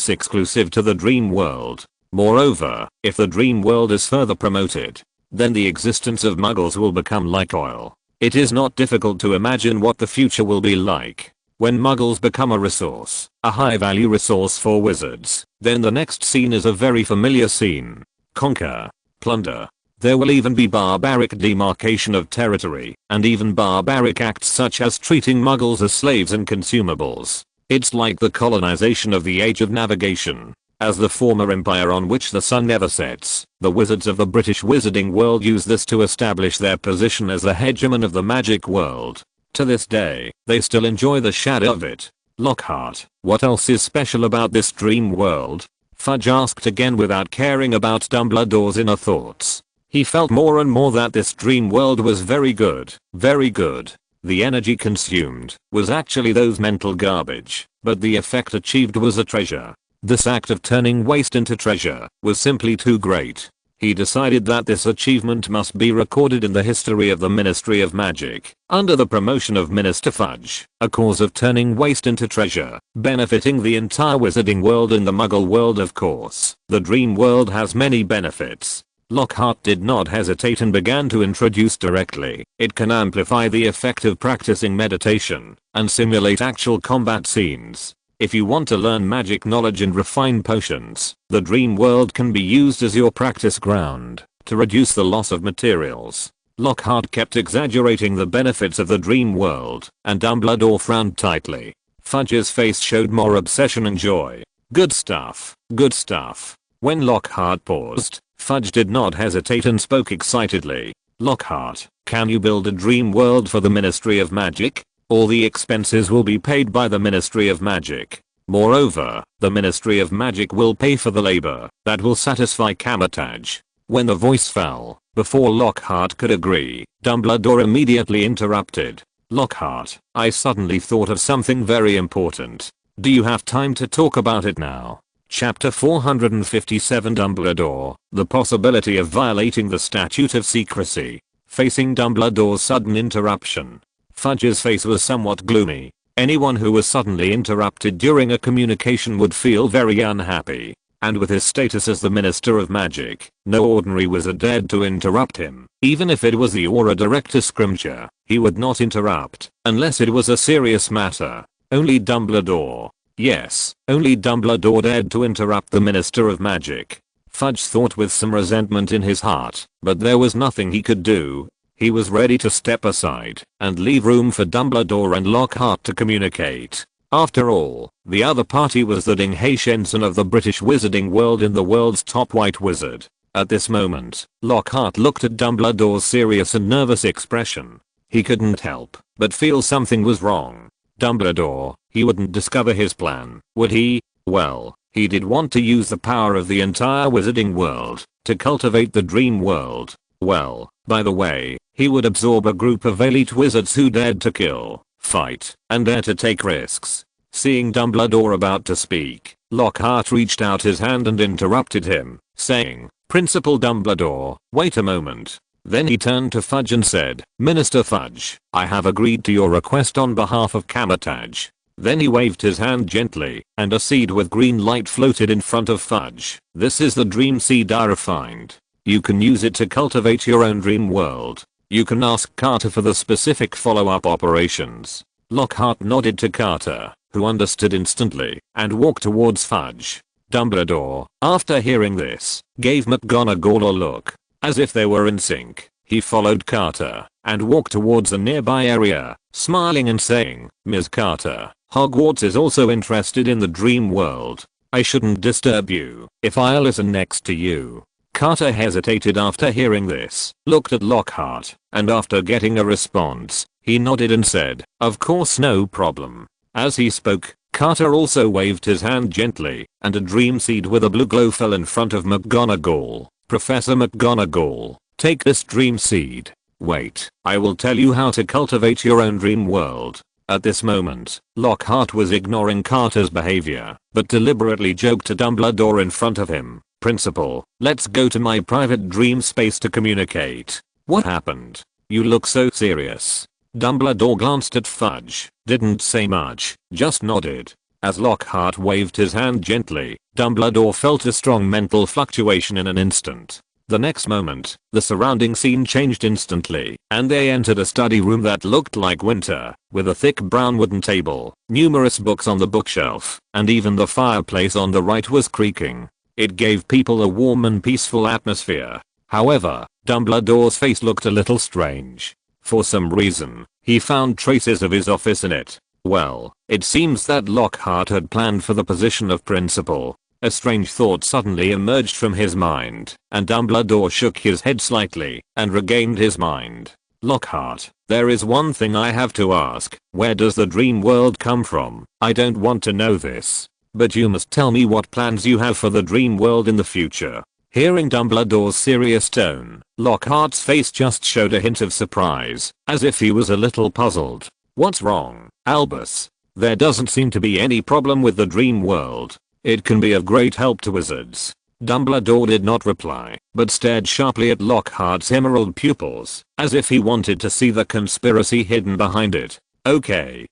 exclusive to the dream world. Moreover, if the dream world is further promoted, then the existence of muggles will become like oil. It is not difficult to imagine what the future will be like. When muggles become a resource, a high value resource for wizards, then the next scene is a very familiar scene. Conquer. Plunder. There will even be barbaric demarcation of territory, and even barbaric acts such as treating muggles as slaves and consumables. It's like the colonization of the Age of Navigation. As the former empire on which the sun never sets, the wizards of the British wizarding world use this to establish their position as the hegemon of the magic world. To this day, they still enjoy the shadow of it. Lockhart, what else is special about this dream world? Fudge asked again without caring about Dumbledore's inner thoughts. He felt more and more that this dream world was very good, very good. The energy consumed was actually those mental garbage, but the effect achieved was a treasure. This act of turning waste into treasure was simply too great. He decided that this achievement must be recorded in the history of the Ministry of Magic, under the promotion of Minister Fudge, a cause of turning waste into treasure, benefiting the entire wizarding world and the muggle world of course. The dream world has many benefits. Lockhart did not hesitate and began to introduce directly. It can amplify the effect of practicing meditation, and simulate actual combat scenes. If you want to learn magic knowledge and refine potions, the dream world can be used as your practice ground to reduce the loss of materials. Lockhart kept exaggerating the benefits of the dream world, and Dumbledore frowned tightly. Fudge's face showed more obsession and joy. Good stuff, good stuff. When Lockhart paused, Fudge did not hesitate and spoke excitedly. Lockhart, can you build a dream world for the Ministry of Magic? All the expenses will be paid by the Ministry of Magic. Moreover, the Ministry of Magic will pay for the labor that will satisfy Kamar-Taj. When the voice fell, before Lockhart could agree, Dumbledore immediately interrupted. Lockhart, I suddenly thought of something very important. Do you have time to talk about it now? Chapter 457 Dumbledore, the possibility of violating the Statute of Secrecy. Facing Dumbledore's sudden interruption, Fudge's face was somewhat gloomy. Anyone who was suddenly interrupted during a communication would feel very unhappy. And with his status as the Minister of Magic, no ordinary wizard dared to interrupt him. Even if it was the Aura Director Scrimgeour, he would not interrupt, unless it was a serious matter. Only Dumbledore. Yes, only Dumbledore dared to interrupt the Minister of Magic. Fudge thought with some resentment in his heart, but there was nothing he could do. He was ready to step aside and leave room for Dumbledore and Lockhart to communicate. After all, the other party was the Ding Shenson of the British wizarding world and the world's top white wizard. At this moment, Lockhart looked at Dumbledore's serious and nervous expression. He couldn't help but feel something was wrong. Dumbledore, he wouldn't discover his plan, would he? Well, he did want to use the power of the entire wizarding world to cultivate the dream world. Well, by the way, he would absorb a group of elite wizards who dared to kill, fight, and dare to take risks. Seeing Dumbledore about to speak, Lockhart reached out his hand and interrupted him, saying, Principal Dumbledore, wait a moment. Then he turned to Fudge and said, Minister Fudge, I have agreed to your request on behalf of Kamar-Taj. Then he waved his hand gently, and a seed with green light floated in front of Fudge. This is the dream seed I refined. You can use it to cultivate your own dream world. You can ask Carter for the specific follow-up operations. Lockhart nodded to Carter, who understood instantly, and walked towards Fudge. Dumbledore, after hearing this, gave McGonagall a look, as if they were in sync. He followed Carter, and walked towards a nearby area, smiling and saying, Ms. Carter, Hogwarts is also interested in the dream world. I shouldn't disturb you if I listen next to you. Carter hesitated after hearing this, looked at Lockhart, and after getting a response, he nodded and said, Of course, no problem. As he spoke, Carter also waved his hand gently, and a dream seed with a blue glow fell in front of McGonagall. Professor McGonagall, take this dream seed. Wait, I will tell you how to cultivate your own dream world. At this moment, Lockhart was ignoring Carter's behavior, but deliberately joked to Dumbledore in front of him. Principal, let's go to my private dream space to communicate. What happened? You look so serious. Dumbledore glanced at Fudge, didn't say much, just nodded. As Lockhart waved his hand gently, Dumbledore felt a strong mental fluctuation in an instant. The next moment, the surrounding scene changed instantly, and they entered a study room that looked like winter, with a thick brown wooden table, numerous books on the bookshelf, and even the fireplace on the right was creaking. It gave people a warm and peaceful atmosphere. However, Dumbledore's face looked a little strange. For some reason, he found traces of his office in it. Well, it seems that Lockhart had planned for the position of principal. A strange thought suddenly emerged from his mind, and Dumbledore shook his head slightly and regained his mind. Lockhart, there is one thing I have to ask. Where does the dream world come from? I don't want to know this, but you must tell me what plans you have for the dream world in the future. Hearing Dumbledore's serious tone, Lockhart's face just showed a hint of surprise, as if he was a little puzzled. What's wrong, Albus? There doesn't seem to be any problem with the dream world. It can be of great help to wizards. Dumbledore did not reply, but stared sharply at Lockhart's emerald pupils, as if he wanted to see the conspiracy hidden behind it. Okay,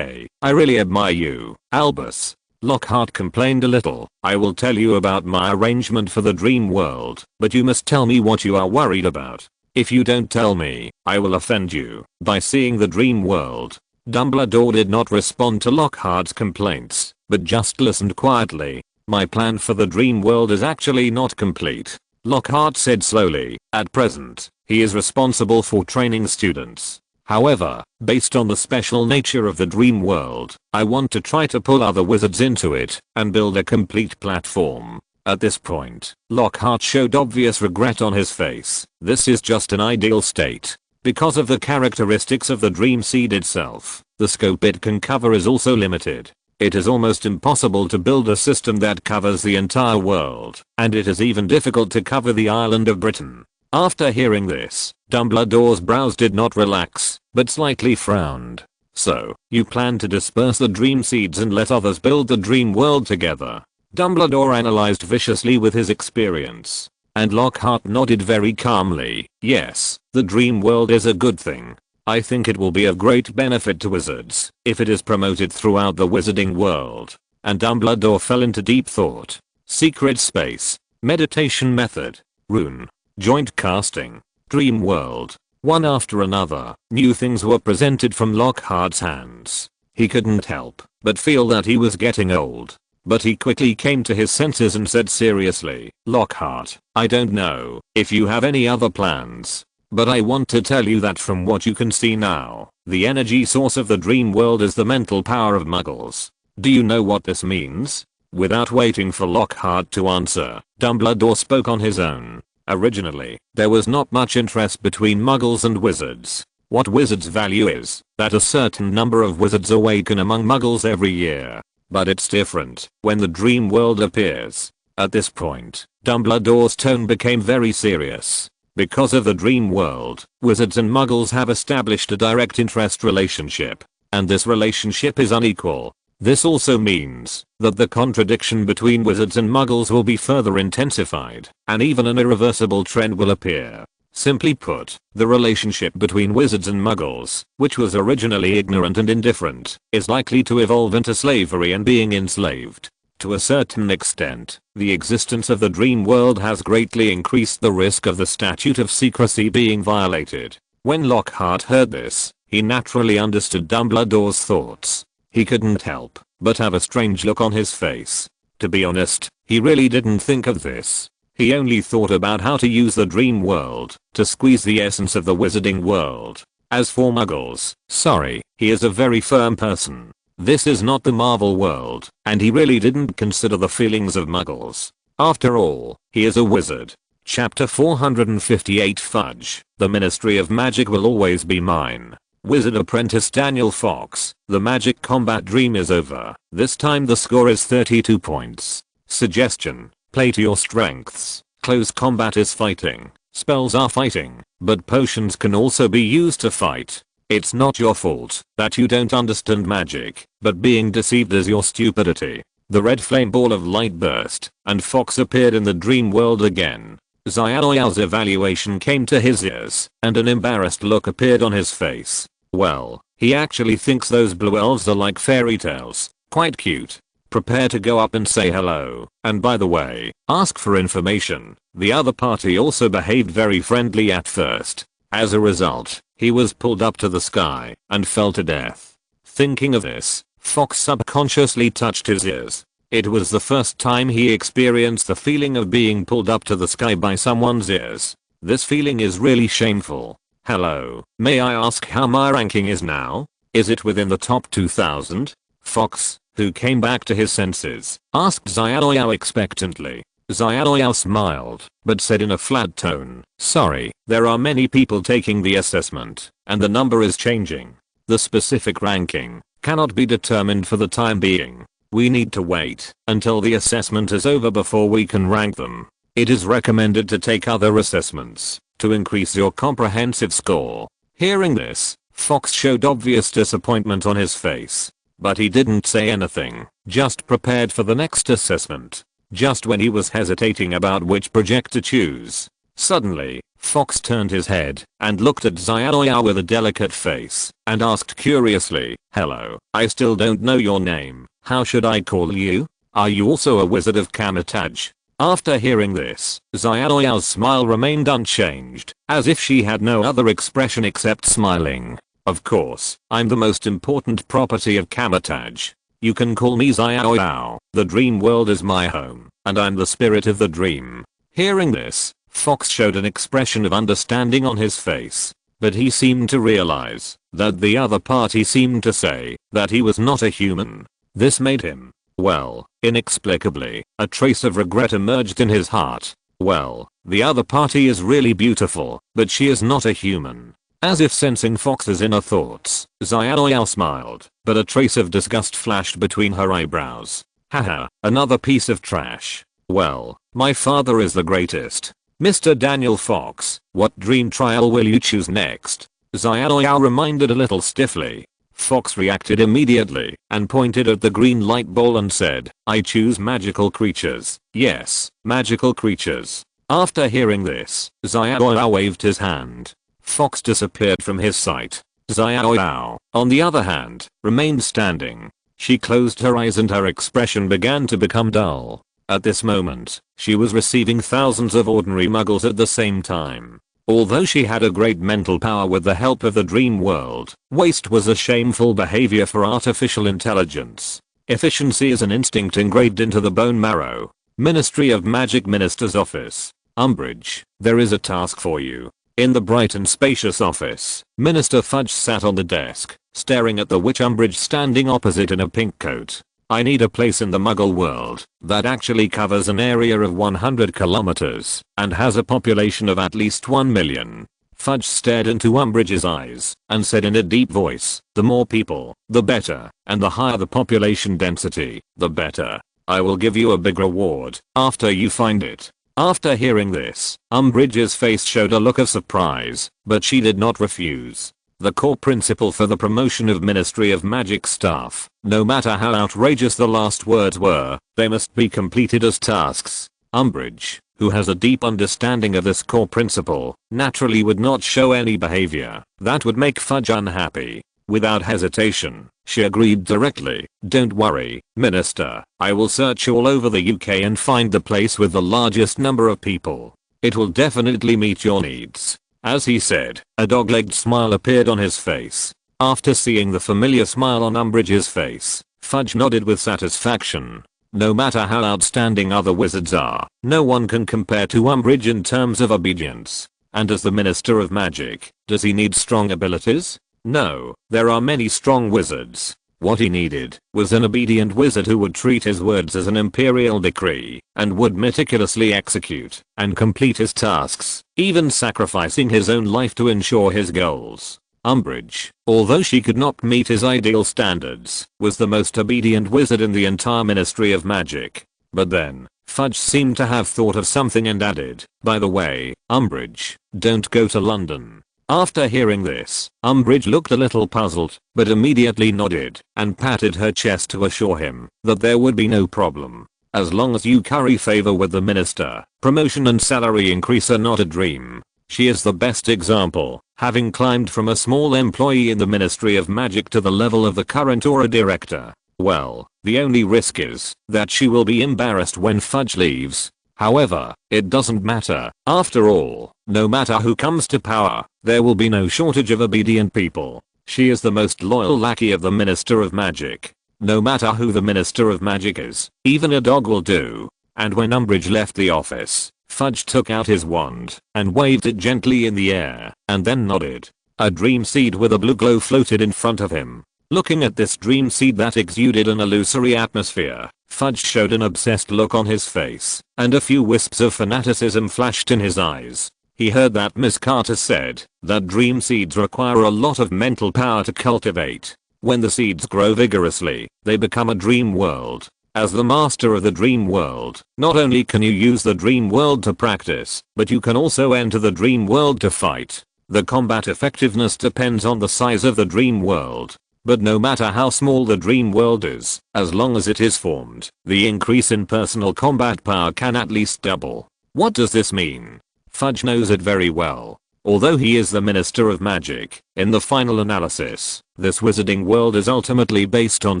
I really admire you, Albus. Lockhart complained a little. I will tell you about my arrangement for the dream world, but you must tell me what you are worried about. If you don't tell me, I will offend you by seeing the dream world. Dumbledore did not respond to Lockhart's complaints, but just listened quietly. My plan for the dream world is actually not complete, Lockhart said slowly. At present, he is responsible for training students. However, based on the special nature of the dream world, I want to try to pull other wizards into it and build a complete platform. At this point, Lockhart showed obvious regret on his face. This is just an ideal state. Because of the characteristics of the dream seed itself, the scope it can cover is also limited. It is almost impossible to build a system that covers the entire world, and it is even difficult to cover the island of Britain. After hearing this, Dumbledore's brows did not relax, but slightly frowned. So, you plan to disperse the dream seeds and let others build the dream world together? Dumbledore analyzed viciously with his experience. And Lockhart nodded very calmly. Yes, the dream world is a good thing. I think it will be of great benefit to wizards if it is promoted throughout the wizarding world. And Dumbledore fell into deep thought. Secret space, meditation method, rune, joint casting, dream world. One after another, new things were presented from Lockhart's hands. He couldn't help but feel that he was getting old. But he quickly came to his senses and said seriously, Lockhart, I don't know if you have any other plans. But I want to tell you that from what you can see now, the energy source of the dream world is the mental power of muggles. Do you know what this means? Without waiting for Lockhart to answer, Dumbledore spoke on his own. Originally, there was not much interest between muggles and wizards. What wizards value is that a certain number of wizards awaken among muggles every year. But it's different when the dream world appears. At this point, Dumbledore's tone became very serious. Because of the dream world, wizards and muggles have established a direct interest relationship. And this relationship is unequal. This also means that the contradiction between wizards and muggles will be further intensified, and even an irreversible trend will appear. Simply put, the relationship between wizards and muggles, which was originally ignorant and indifferent, is likely to evolve into slavery and being enslaved. To a certain extent, the existence of the dream world has greatly increased the risk of the statute of secrecy being violated. When Lockhart heard this, he naturally understood Dumbledore's thoughts. He couldn't help but have a strange look on his face. To be honest, he really didn't think of this. He only thought about how to use the dream world to squeeze the essence of the wizarding world. As for muggles, sorry, he is a very firm person. This is not the Marvel world, and he really didn't consider the feelings of muggles. After all, he is a wizard. Chapter 458 Fudge. The Ministry of Magic will always be mine. Wizard Apprentice Daniel Fox. The magic combat dream is over. This time the score is 32 points. Suggestion. Play to your strengths. Close combat is fighting. Spells are fighting, but potions can also be used to fight. It's not your fault that you don't understand magic, but being deceived is your stupidity. The red flame ball of light burst, and Fox appeared in the dream world again. Xiaoyao's evaluation came to his ears, and an embarrassed look appeared on his face. Well, he actually thinks those blue elves are like fairy tales. Quite cute. Prepare to go up and say hello, and by the way, ask for information. The other party also behaved very friendly at first. As a result, he was pulled up to the sky and fell to death. Thinking of this, Fox subconsciously touched his ears. It was the first time he experienced the feeling of being pulled up to the sky by someone's ears. This feeling is really shameful. Hello, may I ask how my ranking is now? Is it within the top 2000? Fox, who came back to his senses, asked Xiaoyao expectantly. Xiaoyao smiled, but said in a flat tone, sorry, there are many people taking the assessment, and the number is changing. The specific ranking cannot be determined for the time being. We need to wait until the assessment is over before we can rank them. It is recommended to take other assessments to increase your comprehensive score. Hearing this, Fox showed obvious disappointment on his face. But he didn't say anything, just prepared for the next assessment. Just when he was hesitating about which project to choose, suddenly, Fox turned his head and looked at Xiaoyao with a delicate face and asked curiously, hello, I still don't know your name. How should I call you? Are you also a wizard of Kamar-Taj? After hearing this, Xiaoyao's smile remained unchanged, as if she had no other expression except smiling. Of course, I'm the most important property of Kamar-Taj. You can call me Xiaoyao. The dream world is my home, and I'm the spirit of the dream. Hearing this, Fox showed an expression of understanding on his face, but he seemed to realize that the other party seemed to say that he was not a human. This made him, well, Inexplicably, a trace of regret emerged in his heart. Well, the other party is really beautiful, but she is not a human. As if sensing Fox's inner thoughts, Xiaoyao smiled, but a trace of disgust flashed between her eyebrows. Haha, another piece of trash. Well, my father is the greatest. Mr. Daniel Fox, what dream trial will you choose next? Xiaoyao reminded a little stiffly. Fox reacted immediately and pointed at the green light ball and said, I choose magical creatures. Yes, magical creatures. After hearing this, Xiaoyao waved his hand. Fox disappeared from his sight. Xiaoyao, on the other hand, remained standing. She closed her eyes and her expression began to become dull. At this moment, she was receiving thousands of ordinary muggles at the same time. Although she had a great mental power with the help of the dream world, waste was a shameful behavior for artificial intelligence. Efficiency is an instinct engraved into the bone marrow. Ministry of Magic Minister's Office. Umbridge, there is a task for you. In the bright and spacious office, Minister Fudge sat on the desk, staring at the witch Umbridge standing opposite in a pink coat. I need a place in the Muggle world that actually covers an area of 100 kilometers and has a population of at least 1 million. Fudge stared into Umbridge's eyes and said in a deep voice, the more people, the better, and the higher the population density, the better. I will give you a big reward after you find it. After hearing this, Umbridge's face showed a look of surprise, but she did not refuse. The core principle for the promotion of Ministry of Magic staff, no matter how outrageous the last words were, they must be completed as tasks. Umbridge, who has a deep understanding of this core principle, naturally would not show any behavior that would make Fudge unhappy. Without hesitation, she agreed directly. Don't worry, Minister, I will search all over the UK and find the place with the largest number of people. It will definitely meet your needs. As he said, a dog-legged smile appeared on his face. After seeing the familiar smile on Umbridge's face, Fudge nodded with satisfaction. No matter how outstanding other wizards are, no one can compare to Umbridge in terms of obedience. And as the Minister of Magic, does he need strong abilities? No, there are many strong wizards. What he needed was an obedient wizard who would treat his words as an imperial decree and would meticulously execute and complete his tasks, even sacrificing his own life to ensure his goals. Umbridge, although she could not meet his ideal standards, was the most obedient wizard in the entire Ministry of Magic. But then, Fudge seemed to have thought of something and added, by the way, Umbridge, don't go to London. After hearing this, Umbridge looked a little puzzled, but immediately nodded and patted her chest to assure him that there would be no problem. As long as you curry favor with the minister, promotion and salary increase are not a dream. She is the best example, having climbed from a small employee in the Ministry of Magic to the level of the current Aura Director. Well, the only risk is that she will be embarrassed when Fudge leaves. However, it doesn't matter. After all, no matter who comes to power, there will be no shortage of obedient people. She is the most loyal lackey of the Minister of Magic. No matter who the Minister of Magic is, even a dog will do. And when Umbridge left the office, Fudge took out his wand and waved it gently in the air, and then nodded. A dream seed with a blue glow floated in front of him. Looking at this dream seed that exuded an illusory atmosphere, Fudge showed an obsessed look on his face, and a few wisps of fanaticism flashed in his eyes. He heard that Miss Carter said that dream seeds require a lot of mental power to cultivate. When the seeds grow vigorously, they become a dream world. As the master of the dream world, not only can you use the dream world to practice, but you can also enter the dream world to fight. The combat effectiveness depends on the size of the dream world. But no matter how small the dream world is, as long as it is formed, the increase in personal combat power can at least double. What does this mean? Fudge knows it very well. Although he is the Minister of Magic, in the final analysis, this wizarding world is ultimately based on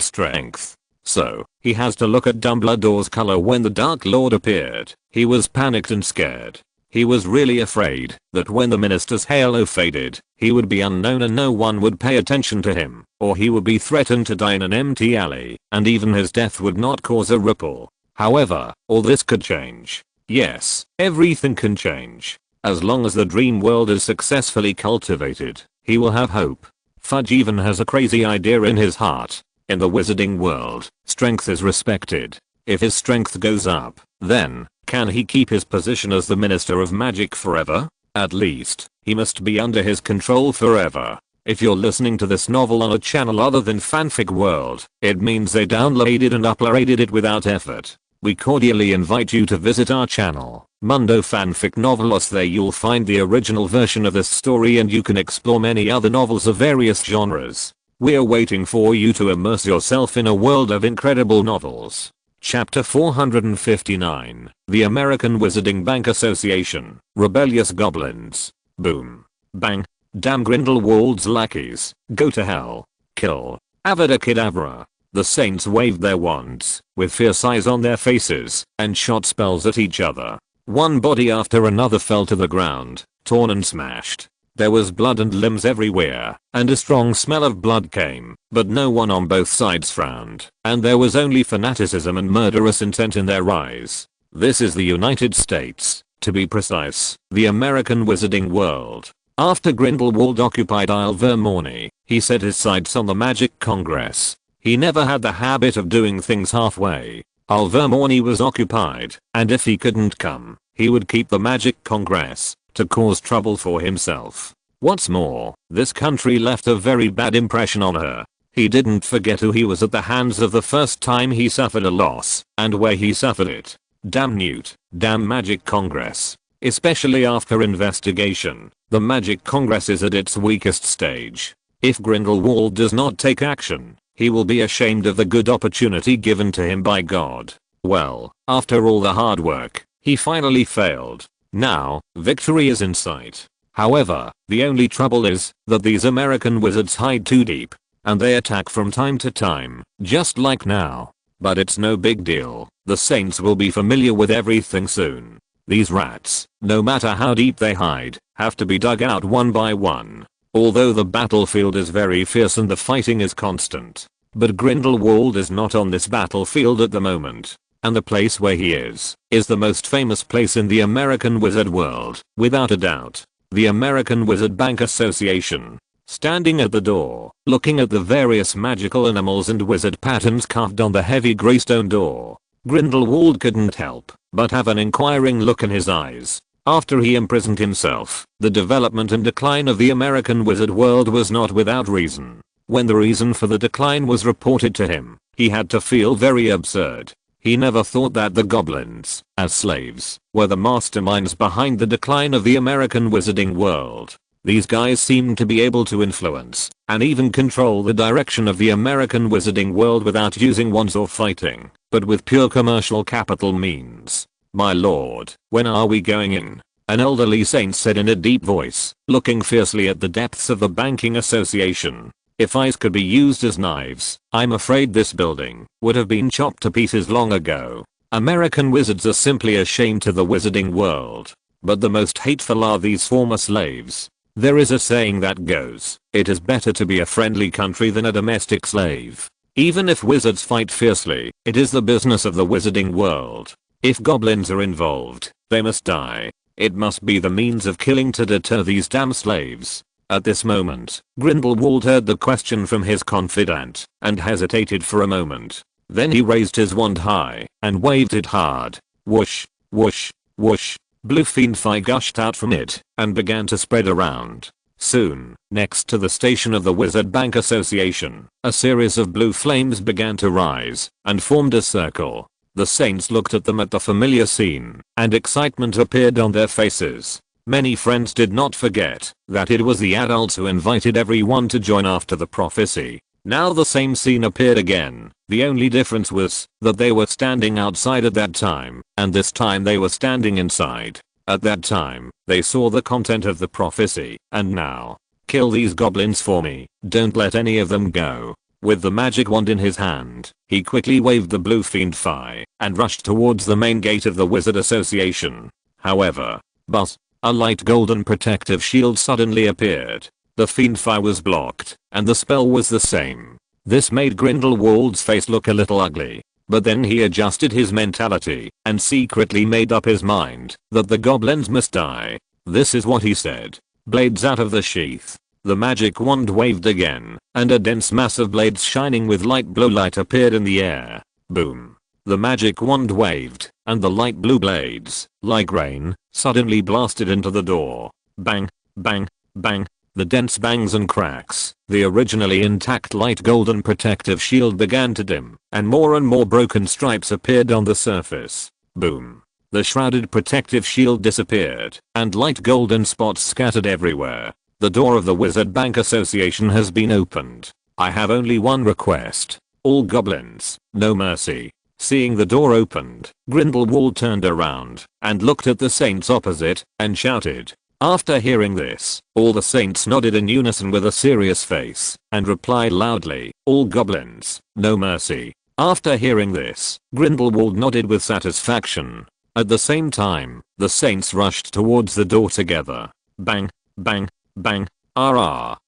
strength. So, he has to look at Dumbledore's color when the Dark Lord appeared. He was panicked and scared. He was really afraid that when the minister's halo faded, he would be unknown and no one would pay attention to him, or he would be threatened to die in an empty alley, and even his death would not cause a ripple. However, all this could change. Yes, everything can change. As long as the dream world is successfully cultivated, he will have hope. Fudge even has a crazy idea in his heart. In the wizarding world, strength is respected. If his strength goes up, then, can he keep his position as the Minister of Magic forever? At least, he must be under his control forever. If you're listening to this novel on a channel other than Fanfic World, it means they downloaded and uploaded it without effort. We cordially invite you to visit our channel, Mundo Fanfic Novelos. There you'll find the original version of this story and you can explore many other novels of various genres. We're waiting for you to immerse yourself in a world of incredible novels. Chapter 459, The American Wizarding Bank Association, Rebellious Goblins. Boom. Bang. Damn Grindelwald's lackeys, go to hell. Kill. Avada Kedavra. The saints waved their wands, with fierce eyes on their faces, and shot spells at each other. One body after another fell to the ground, torn and smashed. There was blood and limbs everywhere, and a strong smell of blood came, but no one on both sides frowned, and there was only fanaticism and murderous intent in their eyes. This is the United States, to be precise, the American Wizarding World. After Grindelwald occupied Isle Vermorny, he set his sights on the Magic Congress. He never had the habit of doing things halfway. Isle Vermorny was occupied, and if he couldn't come, he would keep the Magic Congress, to cause trouble for himself. What's more, this country left a very bad impression on her. He didn't forget who he was at the hands of the first time he suffered a loss, and where he suffered it. Damn Newt, damn Magic Congress. Especially after investigation, the Magic Congress is at its weakest stage. If Grindelwald does not take action, he will be ashamed of the good opportunity given to him by God. Well, after all the hard work, he finally failed. Now, victory is in sight. However, the only trouble is that these American wizards hide too deep, and they attack from time to time, just like now. But it's no big deal, the saints will be familiar with everything soon. These rats, no matter how deep they hide, have to be dug out one by one. Although the battlefield is very fierce and the fighting is constant. But Grindelwald is not on this battlefield at the moment. And the place where he is the most famous place in the American wizard world, without a doubt. The American Wizard Bank Association. Standing at the door, looking at the various magical animals and wizard patterns carved on the heavy grey stone door, Grindelwald couldn't help but have an inquiring look in his eyes. After he imprisoned himself, the development and decline of the American wizard world was not without reason. When the reason for the decline was reported to him, he had to feel very absurd. He never thought that the goblins, as slaves, were the masterminds behind the decline of the American wizarding world. These guys seemed to be able to influence, and even control the direction of the American wizarding world without using wands or fighting, but with pure commercial capital means. My lord, when are we going in? An elderly saint said in a deep voice, looking fiercely at the depths of the banking association. If eyes could be used as knives, I'm afraid this building would have been chopped to pieces long ago. American wizards are simply a shame to the wizarding world. But the most hateful are these former slaves. There is a saying that goes, it is better to be a friendly country than a domestic slave. Even if wizards fight fiercely, it is the business of the wizarding world. If goblins are involved, they must die. It must be the means of killing to deter these damn slaves. At this moment, Grindelwald heard the question from his confidant, and hesitated for a moment. Then he raised his wand high, and waved it hard. Whoosh, whoosh, whoosh. Blue fiendfire gushed out from it, and began to spread around. Soon, next to the station of the Wizard Bank Association, a series of blue flames began to rise, and formed a circle. The saints looked at them at the familiar scene, and excitement appeared on their faces. Many friends did not forget that it was the adults who invited everyone to join after the prophecy. Now the same scene appeared again. The only difference was that they were standing outside at that time, and this time they were standing inside. At that time, they saw the content of the prophecy, and now, kill these goblins for me, don't let any of them go. With the magic wand in his hand, he quickly waved the blue fiendfire, and rushed towards the main gate of the Wizard Association. However, a light golden protective shield suddenly appeared. The fiendfire was blocked, and the spell was the same. This made Grindelwald's face look a little ugly. But then he adjusted his mentality, and secretly made up his mind that the goblins must die. This is what he said. Blades out of the sheath. The magic wand waved again, and a dense mass of blades shining with light blue light appeared in the air. Boom. The magic wand waved, and the light blue blades, like rain, suddenly blasted into the door. Bang, bang, bang. The dense bangs and cracks, the originally intact light golden protective shield began to dim, and more broken stripes appeared on the surface. Boom. The shrouded protective shield disappeared, and light golden spots scattered everywhere. The door of the Wizard Bank Association has been opened. I have only one request. All goblins, no mercy. Seeing the door opened, Grindelwald turned around and looked at the saints opposite and shouted. After hearing this, all the saints nodded in unison with a serious face and replied loudly, all goblins, no mercy. After hearing this, Grindelwald nodded with satisfaction. At the same time, the saints rushed towards the door together. Bang, bang, bang.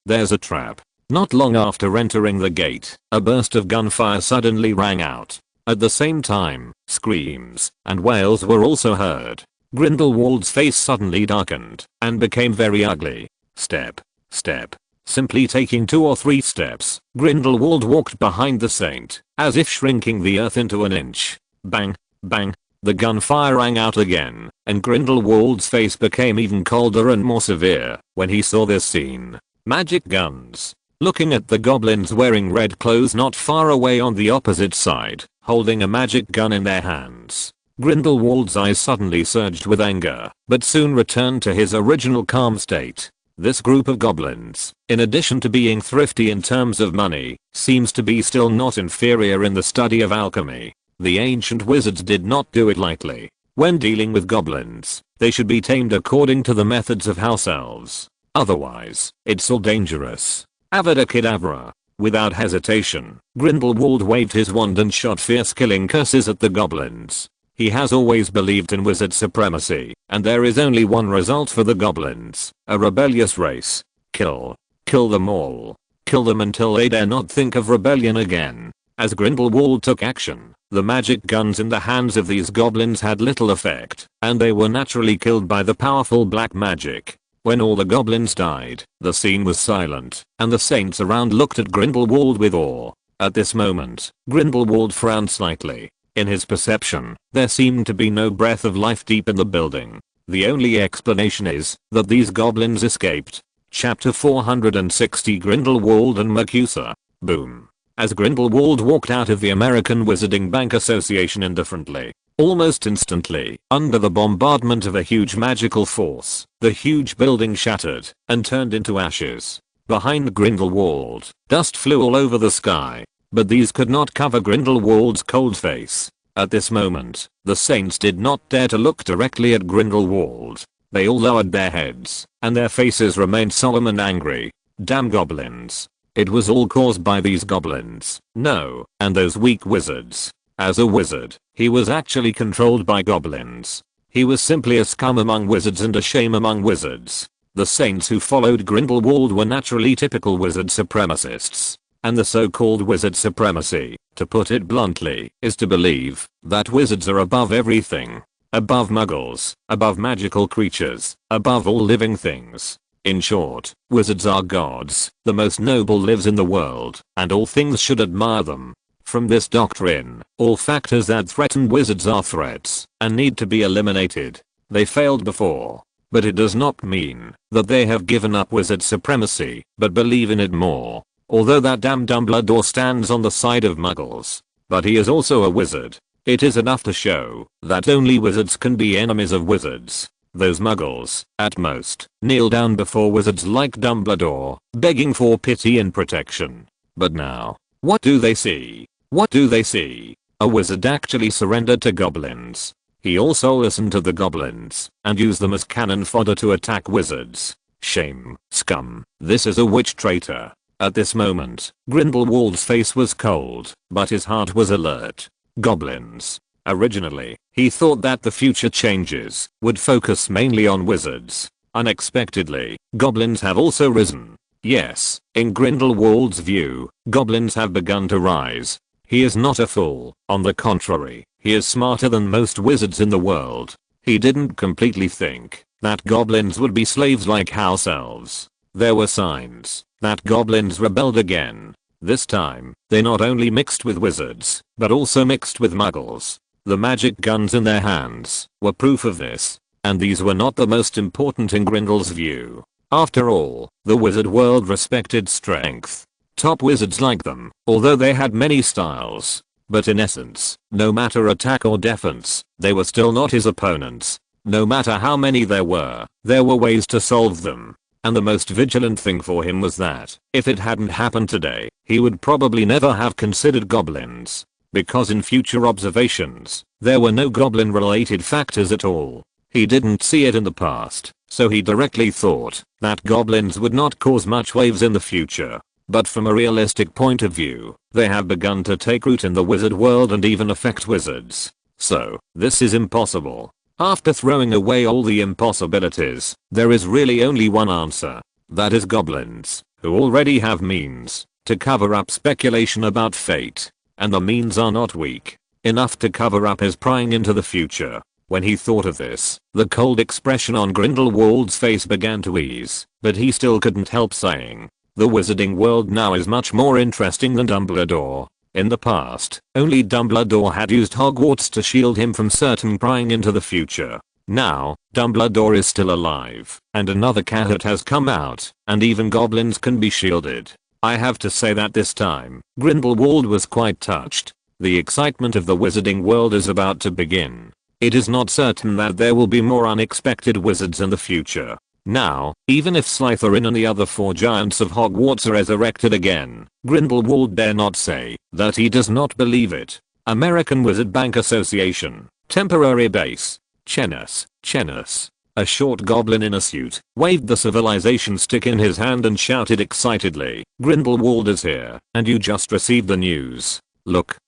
There's a trap. Not long after entering the gate, a burst of gunfire suddenly rang out. At the same time, screams and wails were also heard. Grindelwald's face suddenly darkened and became very ugly. Step, step. Simply taking 2 or 3 steps, Grindelwald walked behind the saint, as if shrinking the earth into an inch. Bang, bang. The gunfire rang out again, and Grindelwald's face became even colder and more severe when he saw this scene. Magic guns. Looking at the goblins wearing red clothes not far away on the opposite side, holding a magic gun in their hands. Grindelwald's eyes suddenly surged with anger, but soon returned to his original calm state. This group of goblins, in addition to being thrifty in terms of money, seems to be still not inferior in the study of alchemy. The ancient wizards did not do it lightly. When dealing with goblins, they should be tamed according to the methods of house elves. Otherwise, it's all dangerous. Avada Kedavra. Without hesitation, Grindelwald waved his wand and shot fierce killing curses at the goblins. He has always believed in wizard supremacy, and there is only one result for the goblins, a rebellious race. Kill. Kill them all. Kill them until they dare not think of rebellion again. As Grindelwald took action, the magic guns in the hands of these goblins had little effect, and they were naturally killed by the powerful black magic. When all the goblins died, the scene was silent, and the saints around looked at Grindelwald with awe. At this moment, Grindelwald frowned slightly. In his perception, there seemed to be no breath of life deep in the building. The only explanation is that these goblins escaped. Chapter 460 Grindelwald and Mercusa. Boom. As Grindelwald walked out of the American Wizarding Bank Association indifferently, almost instantly, under the bombardment of a huge magical force, the huge building shattered and turned into ashes. Behind Grindelwald, dust flew all over the sky. But these could not cover Grindelwald's cold face. At this moment, the saints did not dare to look directly at Grindelwald. They all lowered their heads, and their faces remained solemn and angry. Damn goblins. It was all caused by these goblins. No, and those weak wizards. As a wizard, he was actually controlled by goblins. He was simply a scum among wizards and a shame among wizards. The saints who followed Grindelwald were naturally typical wizard supremacists. And the so-called wizard supremacy, to put it bluntly, is to believe that wizards are above everything. Above muggles, above magical creatures, above all living things. In short, wizards are gods, the most noble lives in the world, and all things should admire them. From this doctrine, all factors that threaten wizards are threats, and need to be eliminated. They failed before. But it does not mean that they have given up wizard supremacy, but believe in it more. Although that damn Dumbledore stands on the side of muggles. But he is also a wizard. It is enough to show that only wizards can be enemies of wizards. Those muggles, at most, kneel down before wizards like Dumbledore, begging for pity and protection. But now, what do they see? What do they see? A wizard actually surrendered to goblins. He also listened to the goblins, and used them as cannon fodder to attack wizards. Shame, scum, this is a witch traitor. At this moment, Grindelwald's face was cold, but his heart was alert. Goblins. Originally, he thought that the future changes would focus mainly on wizards. Unexpectedly, goblins have also risen. Yes, in Grindelwald's view, goblins have begun to rise. He is not a fool, on the contrary, he is smarter than most wizards in the world. He didn't completely think that goblins would be slaves like house elves. There were signs that goblins rebelled again. This time, they not only mixed with wizards, but also mixed with muggles. The magic guns in their hands were proof of this. And these were not the most important in Grindel's view. After all, the wizard world respected strength. Top wizards liked them, although they had many styles. But in essence, no matter attack or defense, they were still not his opponents. No matter how many there were ways to solve them. And the most vigilant thing for him was that, if it hadn't happened today, he would probably never have considered goblins. Because in future observations, there were no goblin-related factors at all. He didn't see it in the past, so he directly thought that goblins would not cause much waves in the future. But from a realistic point of view, they have begun to take root in the wizard world and even affect wizards. So, this is impossible. After throwing away all the impossibilities, there is really only one answer. That is goblins, who already have means to cover up speculation about fate. And the means are not weak enough to cover up his prying into the future. When he thought of this, the cold expression on Grindelwald's face began to ease, but he still couldn't help saying, the wizarding world now is much more interesting than Dumbledore. In the past, only Dumbledore had used Hogwarts to shield him from certain prying into the future. Now, Dumbledore is still alive, and another cadet has come out, and even goblins can be shielded. I have to say that this time, Grindelwald was quite touched. The excitement of the wizarding world is about to begin. It is not certain that there will be more unexpected wizards in the future. Now, even if Slytherin and the other 4 giants of Hogwarts are resurrected again, Grindelwald dare not say that he does not believe it. American Wizard Bank Association. Temporary base. Chenas. A short goblin in a suit waved the civilization stick in his hand and shouted excitedly, Grindelwald is here, and you just received the news. Look,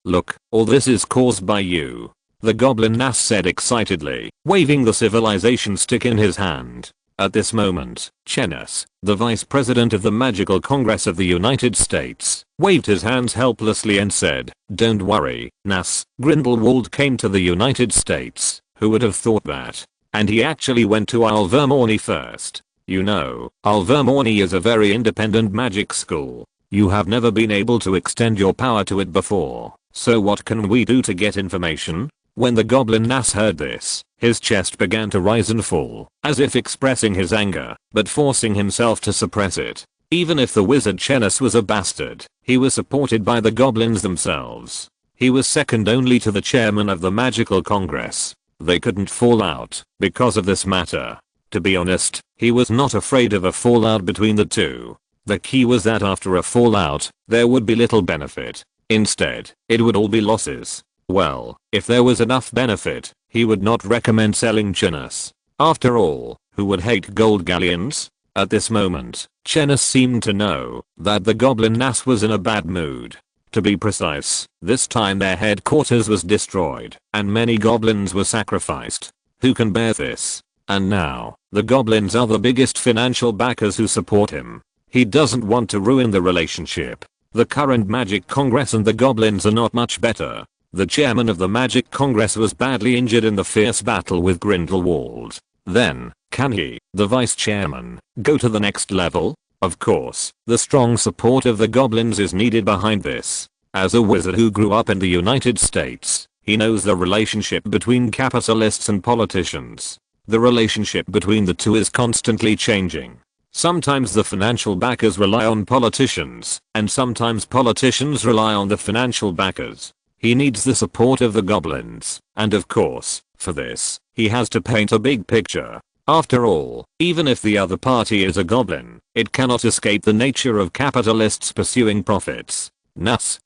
all this is caused by you. The goblin Nas said excitedly, waving the civilization stick in his hand. At this moment, Chenas, the vice president of the Magical Congress of the United States, waved his hands helplessly and said, don't worry, Nas, Grindelwald came to the United States. Who would have thought that? And he actually went to Alvermorny first. You know, Alvermorny is a very independent magic school. You have never been able to extend your power to it before. So what can we do to get information? When the goblin Nas heard this, his chest began to rise and fall, as if expressing his anger, but forcing himself to suppress it. Even if the wizard Chenas was a bastard, he was supported by the goblins themselves. He was second only to the chairman of the Magical Congress. They couldn't fall out because of this matter. To be honest, he was not afraid of a fallout between the two. The key was that after a fallout, there would be little benefit. Instead, it would all be losses. Well, if there was enough benefit, he would not recommend selling Chenas. After all, who would hate gold galleons? At this moment, Chenas seemed to know that the goblin Nas was in a bad mood. To be precise, this time their headquarters was destroyed, and many goblins were sacrificed. Who can bear this? And now, the goblins are the biggest financial backers who support him. He doesn't want to ruin the relationship. The current Magic Congress and the goblins are not much better. The chairman of the Magic Congress was badly injured in the fierce battle with Grindelwald. Then, can he, the vice chairman, go to the next level? Of course, the strong support of the goblins is needed behind this. As a wizard who grew up in the United States, he knows the relationship between capitalists and politicians. The relationship between the two is constantly changing. Sometimes the financial backers rely on politicians, and sometimes politicians rely on the financial backers. He needs the support of the goblins, and of course, for this, he has to paint a big picture. After all, even if the other party is a goblin, it cannot escape the nature of capitalists pursuing profits. Nuss,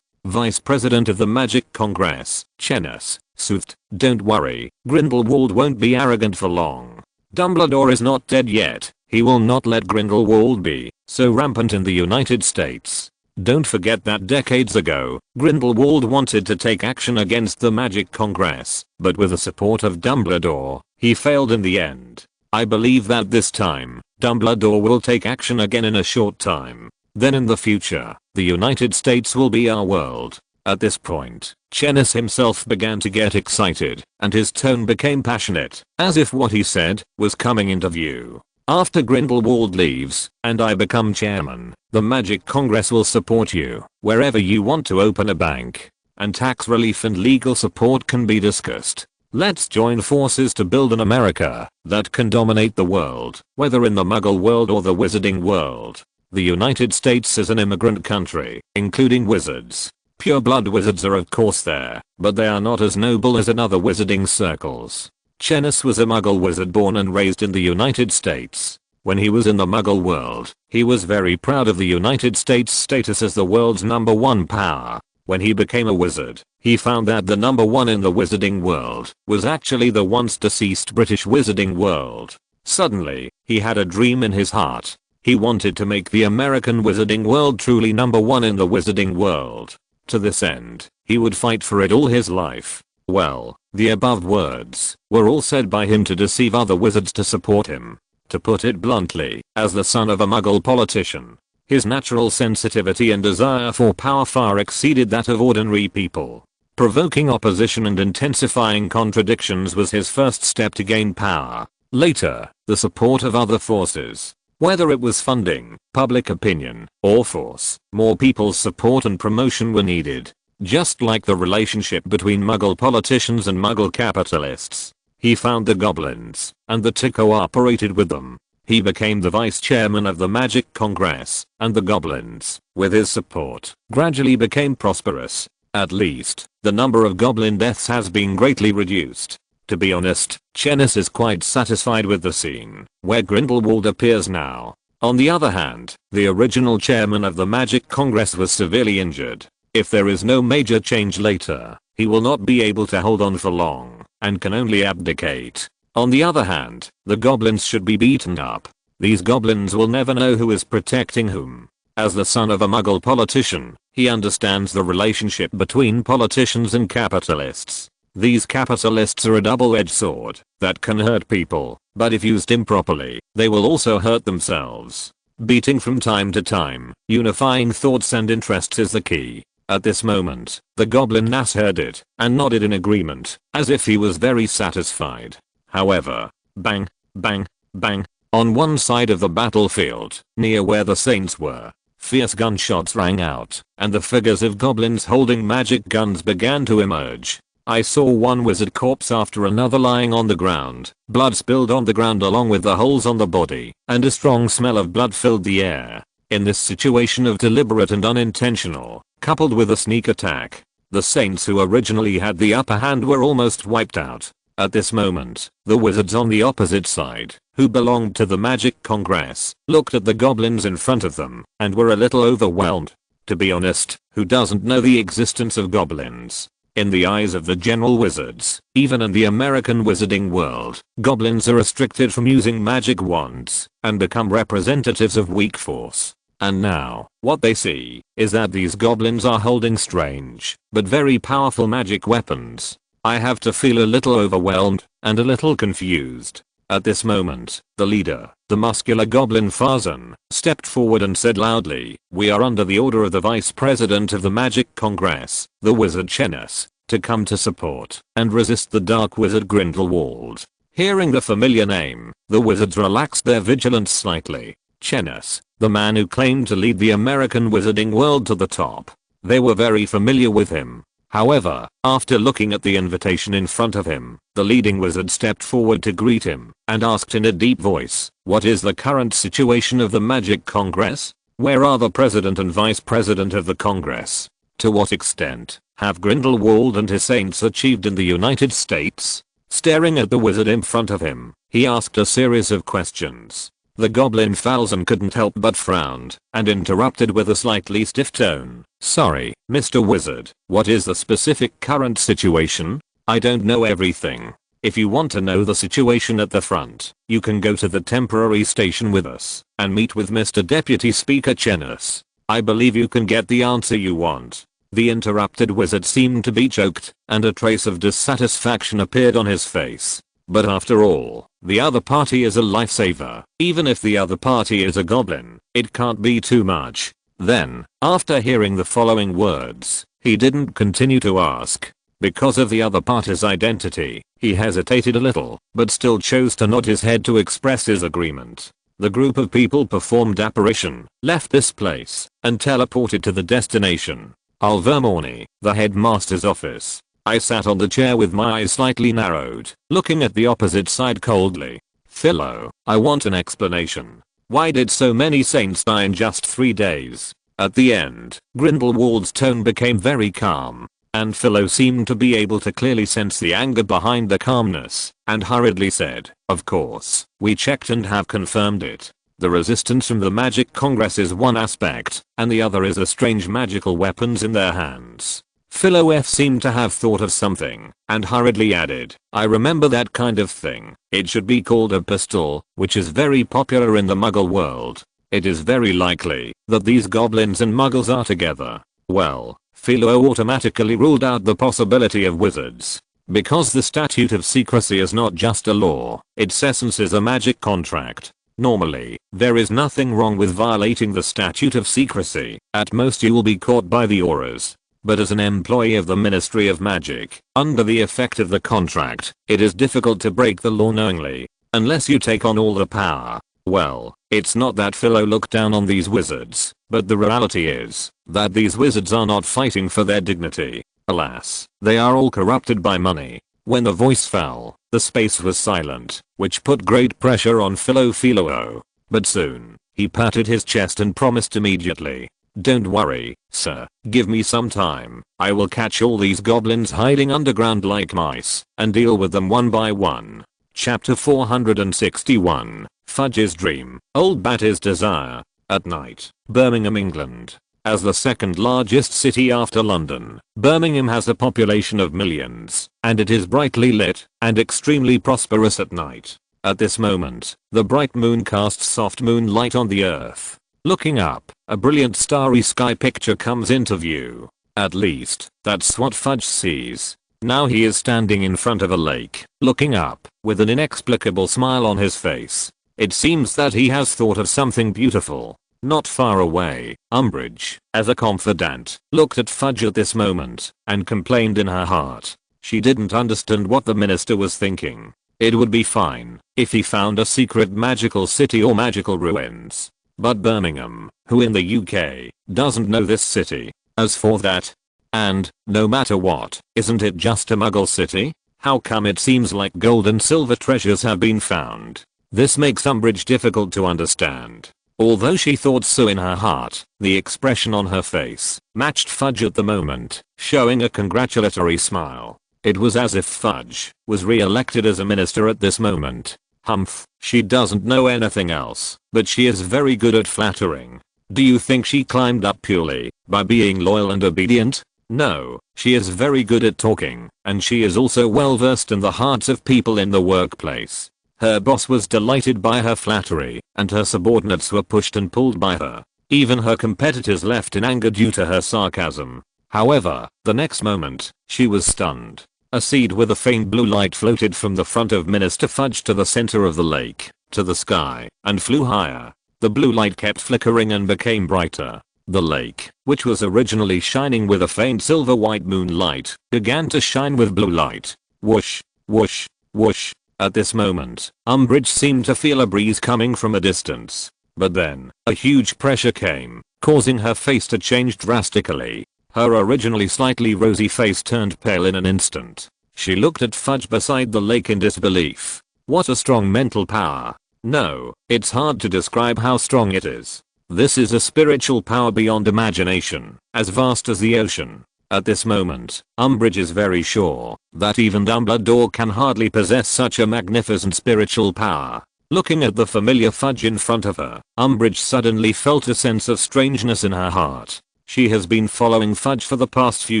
Vice President of the Magic Congress, Chenas, soothed, don't worry, Grindelwald won't be arrogant for long. Dumbledore is not dead yet, he will not let Grindelwald be so rampant in the United States. Don't forget that decades ago, Grindelwald wanted to take action against the Magic Congress, but with the support of Dumbledore, he failed in the end. I believe that this time, Dumbledore will take action again in a short time. Then in the future, the United States will be our world. At this point, Chenas himself began to get excited, and his tone became passionate, as if what he said was coming into view. After Grindelwald leaves, and I become chairman, the Magic Congress will support you wherever you want to open a bank. And tax relief and legal support can be discussed. Let's join forces to build an America that can dominate the world, whether in the Muggle world or the Wizarding world. The United States is an immigrant country, including wizards. Pure-blood wizards are of course there, but they are not as noble as in other wizarding circles. Chenis was a Muggle wizard born and raised in the United States. When he was in the Muggle world, he was very proud of the United States' status as the world's #1 power. When he became a wizard, he found that the #1 in the wizarding world was actually the once deceased British wizarding world. Suddenly, he had a dream in his heart. He wanted to make the American wizarding world truly #1 in the wizarding world. To this end, he would fight for it all his life. Well, the above words were all said by him to deceive other wizards to support him. To put it bluntly, as the son of a Muggle politician, his natural sensitivity and desire for power far exceeded that of ordinary people. Provoking opposition and intensifying contradictions was his first step to gain power. Later, the support of other forces. Whether it was funding, public opinion, or force, more people's support and promotion were needed. Just like the relationship between Muggle politicians and Muggle capitalists. He found the goblins, and the two cooperated with them. He became the vice chairman of the Magic Congress, and the goblins, with his support, gradually became prosperous. At least, the number of goblin deaths has been greatly reduced. To be honest, Chenis is quite satisfied with the scene, where Grindelwald appears now. On the other hand, the original chairman of the Magic Congress was severely injured. If there is no major change later, he will not be able to hold on for long, and can only abdicate. On the other hand, the goblins should be beaten up. These goblins will never know who is protecting whom. As the son of a Muggle politician, he understands the relationship between politicians and capitalists. These capitalists are a double-edged sword that can hurt people, but if used improperly, they will also hurt themselves. Beating from time to time, unifying thoughts and interests is the key. At this moment, the goblin Nas heard it, and nodded in agreement, as if he was very satisfied. However, bang, bang, bang, on one side of the battlefield, near where the saints were, fierce gunshots rang out, and the figures of goblins holding magic guns began to emerge. I saw one wizard corpse after another lying on the ground, blood spilled on the ground along with the holes on the body, and a strong smell of blood filled the air. In this situation of deliberate and unintentional, coupled with a sneak attack, the saints who originally had the upper hand were almost wiped out. At this moment, the wizards on the opposite side, who belonged to the Magic Congress, looked at the goblins in front of them, and were a little overwhelmed. To be honest, who doesn't know the existence of goblins? In the eyes of the general wizards, even in the American wizarding world, goblins are restricted from using magic wands, and become representatives of weak force. And now, what they see, is that these goblins are holding strange, but very powerful magic weapons. I have to feel a little overwhelmed, and a little confused. At this moment, the leader, the muscular goblin Farzan, stepped forward and said loudly, "We are under the order of the Vice President of the Magic Congress, the wizard Chenis, to come to support and resist the Dark Wizard Grindelwald." Hearing the familiar name, the wizards relaxed their vigilance slightly. Chenis, the man who claimed to lead the American wizarding world to the top. They were very familiar with him. However, after looking at the invitation in front of him, the leading wizard stepped forward to greet him and asked in a deep voice, "What is the current situation of the Magic Congress? Where are the president and vice president of the Congress? To what extent have Grindelwald and his saints achieved in the United States?" Staring at the wizard in front of him, he asked a series of questions. The goblin Falzon couldn't help but frowned, and interrupted with a slightly stiff tone. "Sorry, Mr. Wizard, what is the specific current situation? I don't know everything. If you want to know the situation at the front, you can go to the temporary station with us, and meet with Mr. Deputy Speaker Chenis. I believe you can get the answer you want." The interrupted wizard seemed to be choked, and a trace of dissatisfaction appeared on his face. But after all, the other party is a lifesaver. Even if the other party is a goblin, it can't be too much. Then, after hearing the following words, he didn't continue to ask. Because of the other party's identity, he hesitated a little, but still chose to nod his head to express his agreement. The group of people performed apparition, left this place, and teleported to the destination. Alvermorny, the headmaster's office. I sat on the chair with my eyes slightly narrowed, looking at the opposite side coldly. Philo, I want an explanation. Why did so many saints die in just 3 days? At the end, Grindelwald's tone became very calm, and Philo seemed to be able to clearly sense the anger behind the calmness, and hurriedly said, of course, we checked and have confirmed it. The resistance from the Magic Congress is one aspect, and the other is the strange magical weapons in their hands. Philo F seemed to have thought of something, and hurriedly added, I remember that kind of thing. It should be called a pistol, which is very popular in the Muggle world. It is very likely that these goblins and Muggles are together. Well, Philo automatically ruled out the possibility of wizards. Because the Statute of Secrecy is not just a law, its essence is a magic contract. Normally, there is nothing wrong with violating the Statute of Secrecy. At most you will be caught by the auras. But as an employee of the Ministry of Magic, under the effect of the contract, it is difficult to break the law knowingly, unless you take on all the power. Well, it's not that Philo looked down on these wizards, but the reality is that these wizards are not fighting for their dignity. Alas, they are all corrupted by money. When the voice fell, the space was silent, which put great pressure on Philo. But soon, he patted his chest and promised immediately. Don't worry, sir, give me some time. I will catch all these goblins hiding underground like mice, and deal with them one by one. Chapter 461, Fudge's Dream, Old Batty's Desire. At night, Birmingham, England. As the second largest city after London, Birmingham has a population of millions, and it is brightly lit, and extremely prosperous at night. At this moment, the bright moon casts soft moonlight on the earth. Looking up, a brilliant starry sky picture comes into view. At least, that's what Fudge sees. Now he is standing in front of a lake, looking up, with an inexplicable smile on his face. It seems that he has thought of something beautiful. Not far away, Umbridge, as a confidant, looked at Fudge at this moment, and complained in her heart. She didn't understand what the minister was thinking. It would be fine, if he found a secret magical city or magical ruins. But Birmingham, who in the UK, doesn't know this city. As for that, and, no matter what, isn't it just a Muggle city? How come it seems like gold and silver treasures have been found? This makes Umbridge difficult to understand. Although she thought so in her heart, the expression on her face matched Fudge at the moment, showing a congratulatory smile. It was as if Fudge was re-elected as a minister at this moment. Humph, she doesn't know anything else, but she is very good at flattering. Do you think she climbed up purely by being loyal and obedient? No, she is very good at talking, and she is also well versed in the hearts of people in the workplace. Her boss was delighted by her flattery, and her subordinates were pushed and pulled by her. Even her competitors left in anger due to her sarcasm. However, the next moment, she was stunned. A seed with a faint blue light floated from the front of Minister Fudge to the center of the lake, to the sky, and flew higher. The blue light kept flickering and became brighter. The lake, which was originally shining with a faint silver-white moonlight, began to shine with blue light. Whoosh, whoosh, whoosh. At this moment, Umbridge seemed to feel a breeze coming from a distance. But then, a huge pressure came, causing her face to change drastically. Her originally slightly rosy face turned pale in an instant. She looked at Fudge beside the lake in disbelief. What a strong mental power. No, it's hard to describe how strong it is. This is a spiritual power beyond imagination, as vast as the ocean. At this moment, Umbridge is very sure that even Dumbledore can hardly possess such a magnificent spiritual power. Looking at the familiar Fudge in front of her, Umbridge suddenly felt a sense of strangeness in her heart. She has been following Fudge for the past few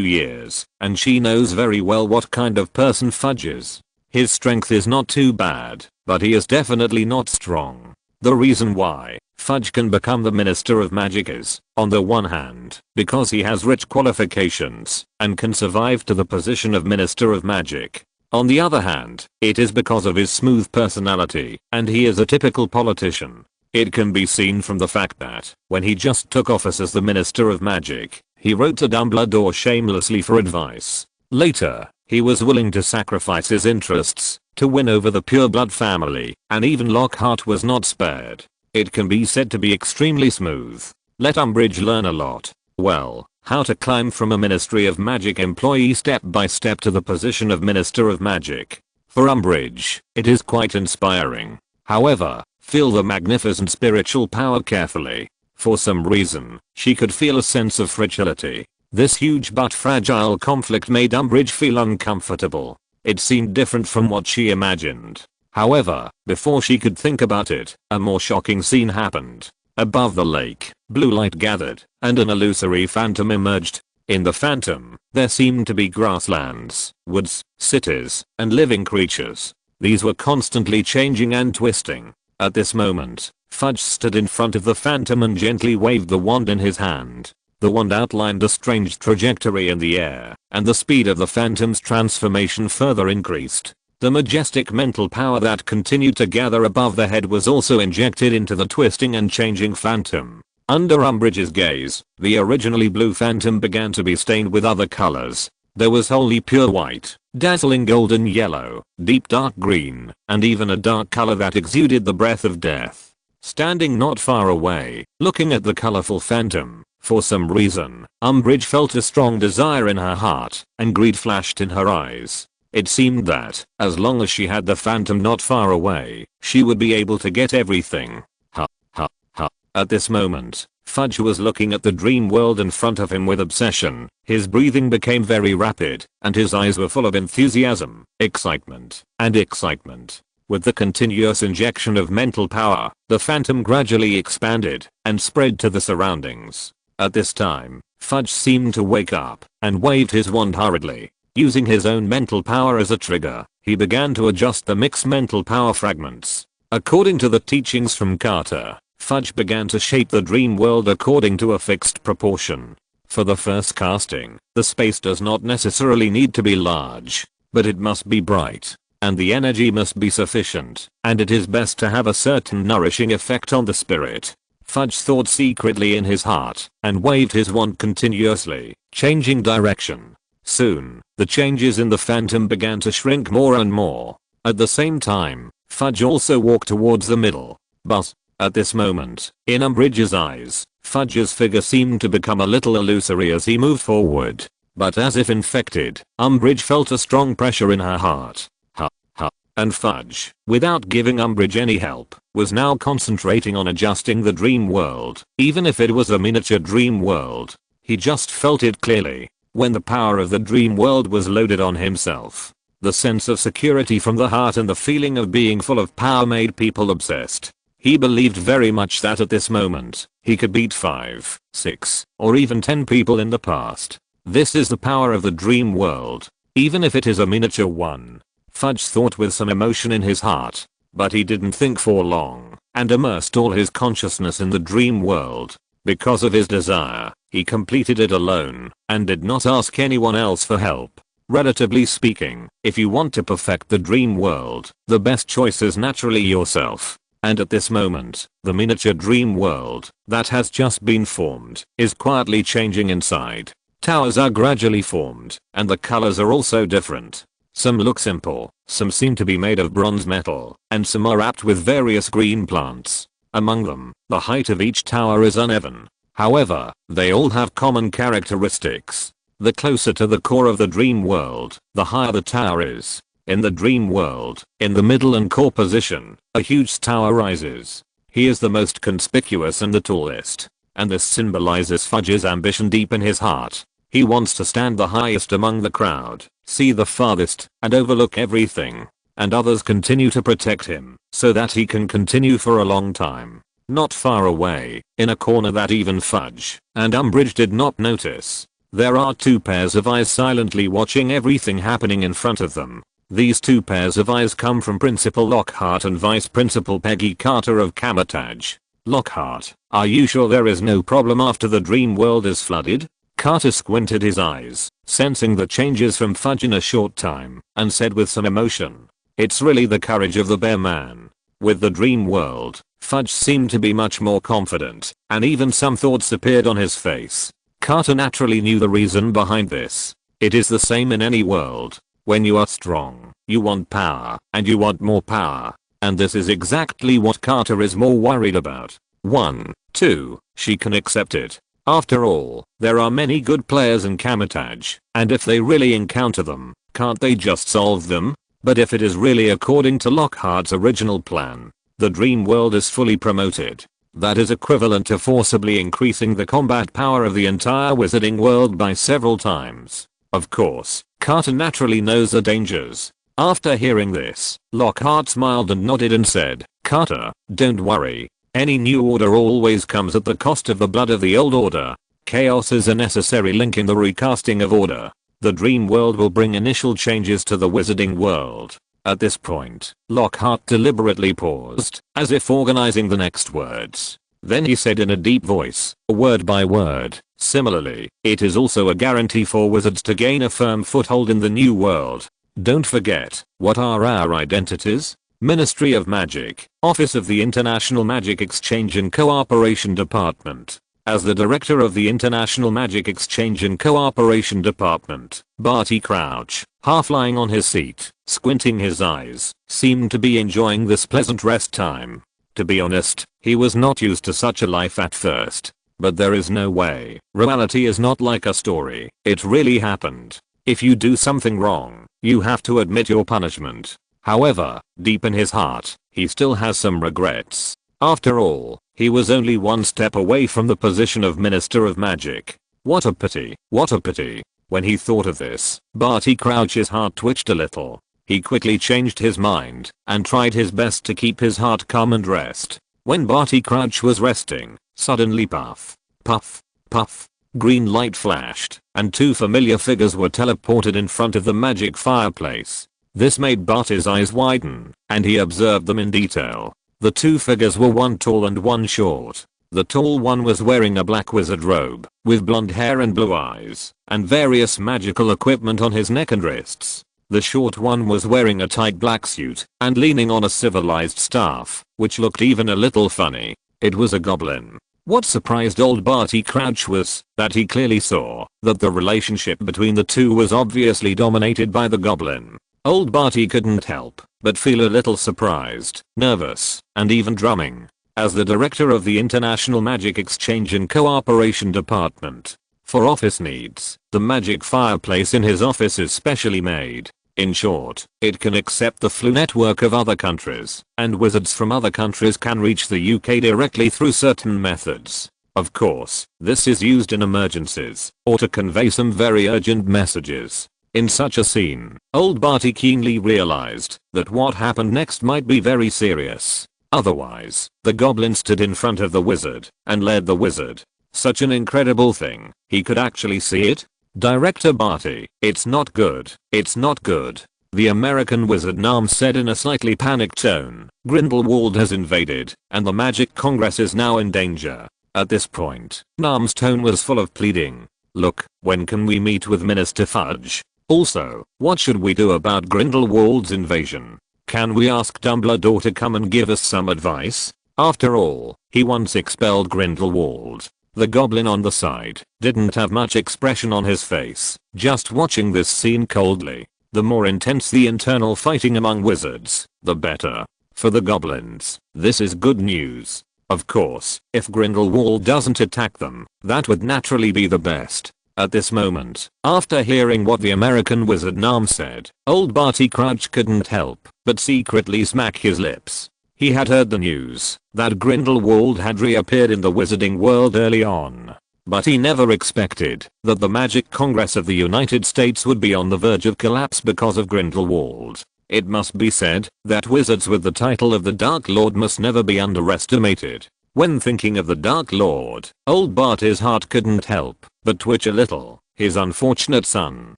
years, and she knows very well what kind of person Fudge is. His strength is not too bad, but he is definitely not strong. The reason why Fudge can become the Minister of Magic is, on the one hand, because he has rich qualifications, and can survive to the position of Minister of Magic. On the other hand, it is because of his smooth personality, and he is a typical politician. It can be seen from the fact that, when he just took office as the Minister of Magic, he wrote to Dumbledore shamelessly for advice. Later, he was willing to sacrifice his interests to win over the pureblood family, and even Lockhart was not spared. It can be said to be extremely smooth. Let Umbridge learn a lot. Well, how to climb from a Ministry of Magic employee step by step to the position of Minister of Magic. For Umbridge, it is quite inspiring. However, feel the magnificent spiritual power carefully. For some reason, she could feel a sense of fragility. This huge but fragile conflict made Umbridge feel uncomfortable. It seemed different from what she imagined. However, before she could think about it, a more shocking scene happened. Above the lake, blue light gathered, and an illusory phantom emerged. In the phantom, there seemed to be grasslands, woods, cities, and living creatures. These were constantly changing and twisting. At this moment, Fudge stood in front of the phantom and gently waved the wand in his hand. The wand outlined a strange trajectory in the air, and the speed of the phantom's transformation further increased. The majestic mental power that continued to gather above the head was also injected into the twisting and changing phantom. Under Umbridge's gaze, the originally blue phantom began to be stained with other colors. There was wholly pure white, dazzling golden yellow, deep dark green, and even a dark color that exuded the breath of death. Standing not far away, looking at the colorful phantom, for some reason, Umbridge felt a strong desire in her heart, and greed flashed in her eyes. It seemed that, as long as she had the phantom not far away, she would be able to get everything. Ha ha ha. At this moment, Fudge was looking at the dream world in front of him with obsession. His breathing became very rapid, and his eyes were full of enthusiasm, excitement, and excitement. With the continuous injection of mental power, the phantom gradually expanded and spread to the surroundings. At this time, Fudge seemed to wake up and waved his wand hurriedly. Using his own mental power as a trigger, he began to adjust the mixed mental power fragments. According to the teachings from Carter, Fudge began to shape the dream world according to a fixed proportion. For the first casting, the space does not necessarily need to be large, but it must be bright, and the energy must be sufficient, and it is best to have a certain nourishing effect on the spirit. Fudge thought secretly in his heart, and waved his wand continuously, changing direction. Soon, the changes in the phantom began to shrink more and more. At the same time, Fudge also walked towards the middle. But, at this moment, in Umbridge's eyes, Fudge's figure seemed to become a little illusory as he moved forward. But as if infected, Umbridge felt a strong pressure in her heart. Ha ha. And Fudge, without giving Umbridge any help, was now concentrating on adjusting the dream world. Even if it was a miniature dream world, he just felt it clearly. When the power of the dream world was loaded on himself, the sense of security from the heart and the feeling of being full of power made people obsessed. He believed very much that at this moment, he could beat 5, 6, or even 10 people in the past. This is the power of the dream world, even if it is a miniature one. Fudge thought with some emotion in his heart, but he didn't think for long, and immersed all his consciousness in the dream world. Because of his desire, he completed it alone, and did not ask anyone else for help. Relatively speaking, if you want to perfect the dream world, the best choice is naturally yourself. And at this moment, the miniature dream world, that has just been formed, is quietly changing inside. Towers are gradually formed, and the colors are also different. Some look simple, some seem to be made of bronze metal, and some are wrapped with various green plants. Among them, the height of each tower is uneven. However, they all have common characteristics. The closer to the core of the dream world, the higher the tower is. In the dream world, in the middle and core position, a huge tower rises. He is the most conspicuous and the tallest. And this symbolizes Fudge's ambition deep in his heart. He wants to stand the highest among the crowd, see the farthest, and overlook everything. And others continue to protect him, so that he can continue for a long time. Not far away, in a corner that even Fudge and Umbridge did not notice, there are 2 pairs of eyes silently watching everything happening in front of them. These 2 pairs of eyes come from Principal Lockhart and Vice Principal Peggy Carter of Kamar-Taj. Lockhart, are you sure there is no problem after the dream world is flooded? Carter squinted his eyes, sensing the changes from Fudge in a short time, and said with some emotion, "It's really the courage of the bear man." With the dream world, Fudge seemed to be much more confident, and even some thoughts appeared on his face. Carter naturally knew the reason behind this. It is the same in any world. When you are strong, you want power, and you want more power. And this is exactly what Carter is more worried about. 1. 2. She can accept it. After all, there are many good players in Kamar-Taj, and if they really encounter them, can't they just solve them? But if it is really according to Lockhart's original plan, the dream world is fully promoted. That is equivalent to forcibly increasing the combat power of the entire wizarding world by several times. Of course, Carter naturally knows the dangers. After hearing this, Lockhart smiled and nodded and said, "Carter, don't worry. Any new order always comes at the cost of the blood of the old order. Chaos is a necessary link in the recasting of order. The dream world will bring initial changes to the wizarding world." At this point, Lockhart deliberately paused, as if organizing the next words. Then he said in a deep voice, word by word, "Similarly, it is also a guarantee for wizards to gain a firm foothold in the new world. Don't forget, what are our identities? Ministry of Magic, Office of the International Magic Exchange and Cooperation Department. As the director of the International Magic Exchange and Cooperation Department, Barty Crouch, half lying on his seat, squinting his eyes, seemed to be enjoying this pleasant rest time. To be honest, he was not used to such a life at first. But there is no way. Reality is not like a story. It really happened. If you do something wrong, you have to admit your punishment. However, deep in his heart, he still has some regrets. After all, he was only one step away from the position of Minister of Magic. What a pity, what a pity. When he thought of this, Barty Crouch's heart twitched a little. He quickly changed his mind and tried his best to keep his heart calm and rest. When Barty Crouch was resting, suddenly puff, puff, puff, green light flashed, and two familiar figures were teleported in front of the magic fireplace. This made Barty's eyes widen, and he observed them in detail. The two figures were one tall and one short. The tall one was wearing a black wizard robe, with blonde hair and blue eyes, and various magical equipment on his neck and wrists. The short one was wearing a tight black suit, and leaning on a civilized staff, which looked even a little funny. It was a goblin. What surprised old Barty Crouch was that he clearly saw that the relationship between the two was obviously dominated by the goblin. Old Barty couldn't help but feel a little surprised, nervous, and even drumming. As the director of the International Magic Exchange and Cooperation Department, for office needs, the magic fireplace in his office is specially made. In short, it can accept the flu network of other countries, and wizards from other countries can reach the UK directly through certain methods. Of course, this is used in emergencies, or to convey some very urgent messages. In such a scene, old Barty keenly realized that what happened next might be very serious. Otherwise, the goblin stood in front of the wizard and led the wizard. Such an incredible thing, he could actually see it? Director Barty, it's not good, it's not good. The American wizard Nam said in a slightly panicked tone. Grindelwald has invaded, and the Magic Congress is now in danger. At this point, Nam's tone was full of pleading. Look, when can we meet with Minister Fudge? Also, what should we do about Grindelwald's invasion? Can we ask Dumbledore to come and give us some advice? After all, he once expelled Grindelwald. The goblin on the side didn't have much expression on his face, just watching this scene coldly. The more intense the internal fighting among wizards, the better. For the goblins, this is good news. Of course, if Grindelwald doesn't attack them, that would naturally be the best. At this moment, after hearing what the American wizard Nam said, old Barty Crouch couldn't help but secretly smack his lips. He had heard the news that Grindelwald had reappeared in the wizarding world early on. But he never expected that the Magic Congress of the United States would be on the verge of collapse because of Grindelwald. It must be said that wizards with the title of the Dark Lord must never be underestimated. When thinking of the Dark Lord, old Barty's heart couldn't help but twitch a little. His unfortunate son.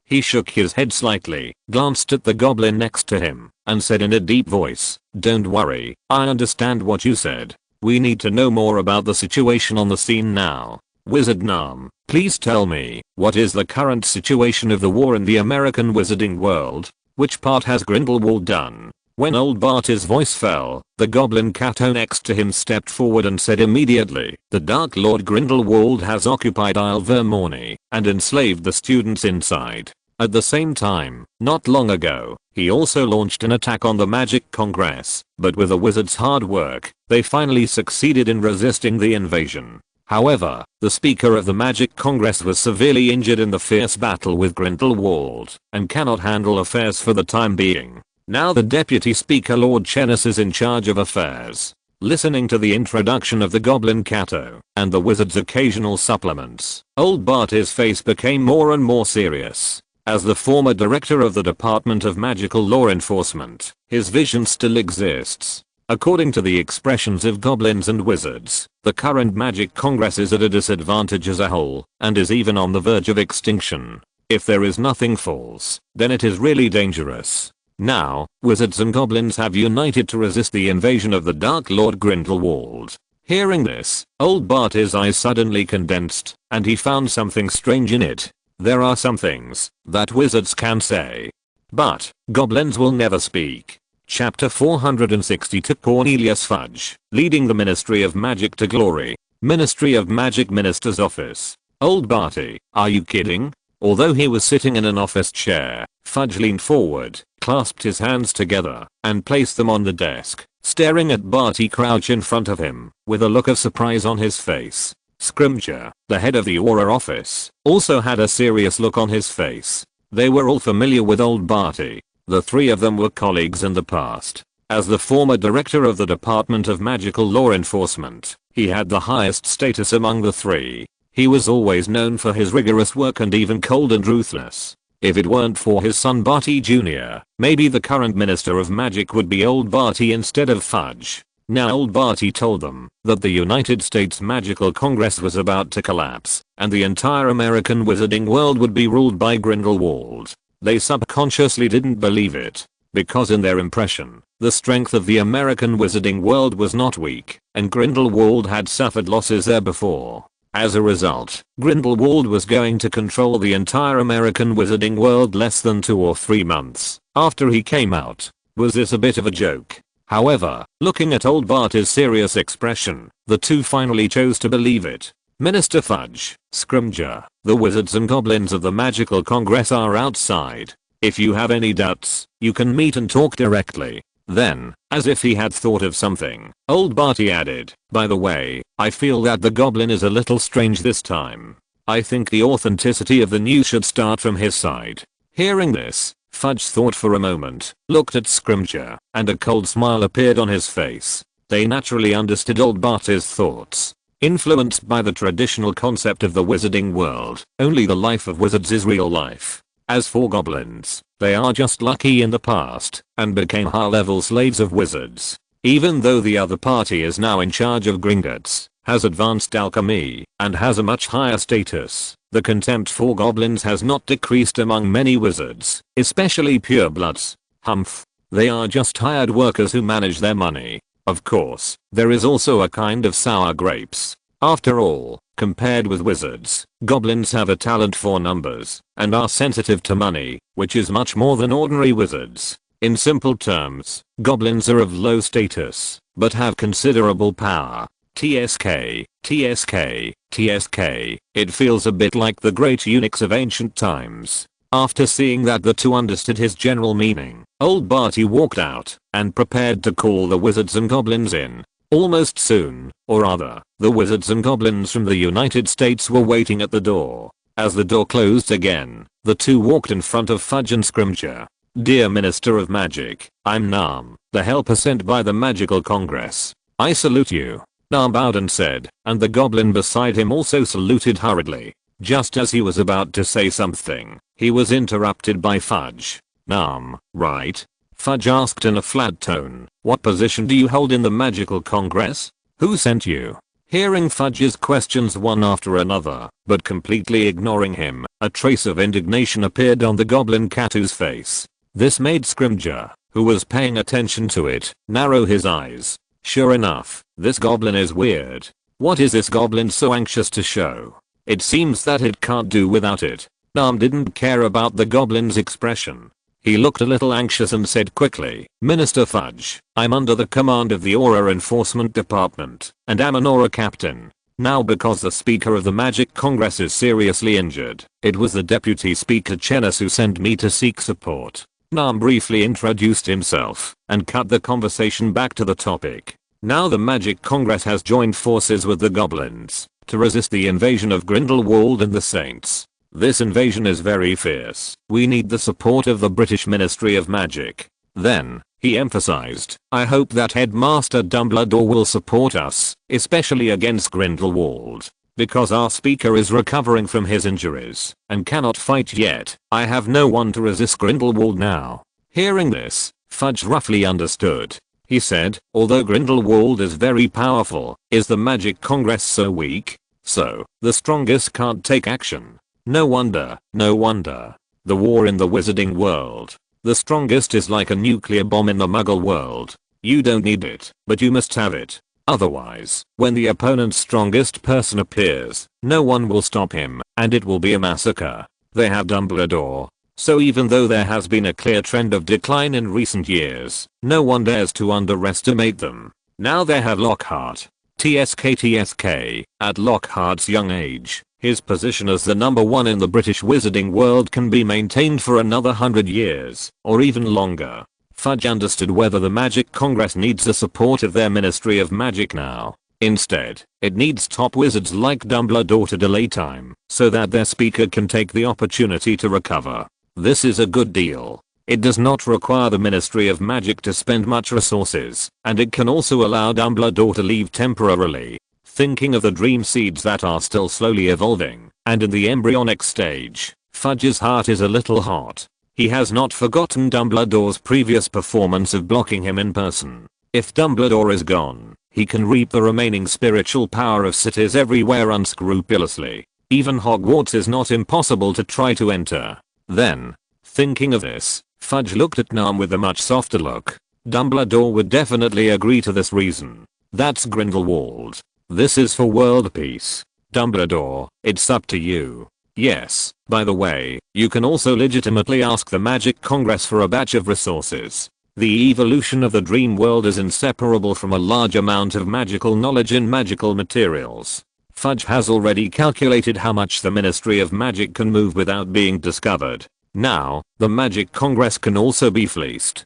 He shook his head slightly, glanced at the goblin next to him, and said in a deep voice, "Don't worry, I understand what you said. We need to know more about the situation on the scene now. Wizard Nam, please tell me, what is the current situation of the war in the American wizarding world? Which part has Grindelwald done?" When old Barty's voice fell, the goblin Cato next to him stepped forward and said immediately, "The Dark Lord Grindelwald has occupied Isle Vermorny and enslaved the students inside. At the same time, not long ago, He also launched an attack on the Magic Congress, but with the wizards' hard work, they finally succeeded in resisting the invasion. However, the Speaker of the Magic Congress was severely injured in the fierce battle with Grindelwald, and cannot handle affairs for the time being. Now the Deputy Speaker Lord Chenis is in charge of affairs. Listening to the introduction of the Goblin Cato, and the wizard's occasional supplements, old Barty's face became more and more serious. As the former director of the Department of Magical Law Enforcement, his vision still exists. According to the expressions of goblins and wizards, the current Magic Congress is at a disadvantage as a whole, and is even on the verge of extinction. If there is nothing false, then it is really dangerous. Now, wizards and goblins have united to resist the invasion of the Dark Lord Grindelwald. Hearing this, old Barty's eyes suddenly condensed, and he found something strange in it. There are some things that wizards can say, but goblins will never speak. Chapter 462 Cornelius Fudge, leading the Ministry of Magic to glory. Ministry of Magic Minister's office. Old Barty, are you kidding? Although he was sitting in an office chair, Fudge leaned forward, clasped his hands together, and placed them on the desk, staring at Barty crouch in front of him, with a look of surprise on his face. Scrimgeour, the head of the Aura office, also had a serious look on his face. They were all familiar with old Barty. The three of them were colleagues in the past. As the former director of the Department of Magical Law Enforcement, he had the highest status among the three. He was always known for his rigorous work and even cold and ruthless. If it weren't for his son Barty Jr., maybe the current Minister of Magic would be old Barty instead of Fudge. Now old Barty told them that the United States Magical Congress was about to collapse, and the entire American wizarding world would be ruled by Grindelwald. They subconsciously didn't believe it, because in their impression, the strength of the American wizarding world was not weak, and Grindelwald had suffered losses there before. As a result, Grindelwald was going to control the entire American wizarding world less than 2 or 3 months after he came out. Was this a bit of a joke? However, looking at old Barty's serious expression, the two finally chose to believe it. Minister Fudge, Scrimgeour, the wizards and goblins of the Magical Congress are outside. If you have any doubts, you can meet and talk directly. Then, as if he had thought of something, old Barty added, by the way, I feel that the goblin is a little strange this time. I think the authenticity of the news should start from his side. Hearing this, Fudge thought for a moment, looked at Scrimgeour, and a cold smile appeared on his face. They naturally understood old Barty's thoughts. Influenced by the traditional concept of the wizarding world, only the life of wizards is real life. As for goblins, they are just lucky in the past, and became high-level slaves of wizards. Even though the other party is now in charge of Gringotts, has advanced alchemy, and has a much higher status, the contempt for goblins has not decreased among many wizards, especially purebloods. Humph. They are just hired workers who manage their money. Of course, there is also a kind of sour grapes. After all, compared with wizards, goblins have a talent for numbers, and are sensitive to money, which is much more than ordinary wizards. In simple terms, goblins are of low status, but have considerable power. TSK, TSK, TSK, it feels a bit like the great eunuchs of ancient times. After seeing that the two understood his general meaning, old Barty walked out, and prepared to call the wizards and goblins in. Almost soon, or rather, the wizards and goblins from the United States were waiting at the door. As the door closed again, the two walked in front of Fudge and Scrimgeour. Dear Minister of Magic, I'm Nam, the helper sent by the Magical Congress. I salute you. Nam bowed and said, and the goblin beside him also saluted hurriedly. Just as he was about to say something, he was interrupted by Fudge. Nam, right? Fudge asked in a flat tone. What position do you hold in the Magical Congress? Who sent you? Hearing Fudge's questions one after another, but completely ignoring him, a trace of indignation appeared on the goblin Cato's face. This made Scrimgeour, who was paying attention to it, narrow his eyes. Sure enough, this goblin is weird. What is this goblin so anxious to show? It seems that it can't do without it. Nam didn't care about the goblin's expression. He looked a little anxious and said quickly, Minister Fudge, I'm under the command of the Aura Enforcement Department, and am an Aura Captain. Now because the Speaker of the Magic Congress is seriously injured, it was the Deputy Speaker Chenis who sent me to seek support. Nam briefly introduced himself and cut the conversation back to the topic. Now the Magic Congress has joined forces with the goblins to resist the invasion of Grindelwald and the Saints. This invasion is very fierce. We need the support of the British Ministry of Magic. Then, he emphasized, I hope that Headmaster Dumbledore will support us, especially against Grindelwald. Because our speaker is recovering from his injuries and cannot fight yet, I have no one to resist Grindelwald now. Hearing this, Fudge roughly understood. He said, although Grindelwald is very powerful, is the Magic Congress so weak? So, the strongest can't take action. No wonder, no wonder. The war in the wizarding world. The strongest is like a nuclear bomb in the muggle world. You don't need it, but you must have it. Otherwise, when the opponent's strongest person appears, no one will stop him, and it will be a massacre. They have Dumbledore. So even though there has been a clear trend of decline in recent years, no one dares to underestimate them. Now they have Lockhart. TSK. At Lockhart's young age, his position as the number one in the British wizarding world can be maintained for another 100 years, or even longer. Fudge understood whether the Magic Congress needs the support of their Ministry of Magic now. Instead, it needs top wizards like Dumbledore to delay time, so that their speaker can take the opportunity to recover. This is a good deal. It does not require the Ministry of Magic to spend much resources, and it can also allow Dumbledore to leave temporarily. Thinking of the dream seeds that are still slowly evolving, and in the embryonic stage, Fudge's heart is a little hot. He has not forgotten Dumbledore's previous performance of blocking him in person. If Dumbledore is gone, he can reap the remaining spiritual power of cities everywhere unscrupulously. Even Hogwarts is not impossible to try to enter. Then, thinking of this, Fudge looked at Nam with a much softer look. Dumbledore would definitely agree to this reason. That's Grindelwald. This is for world peace. Dumbledore, it's up to you. Yes, by the way, you can also legitimately ask the Magic Congress for a batch of resources. The evolution of the dream world is inseparable from a large amount of magical knowledge in magical materials. Fudge has already calculated how much the Ministry of Magic can move without being discovered. Now, the Magic Congress can also be fleeced.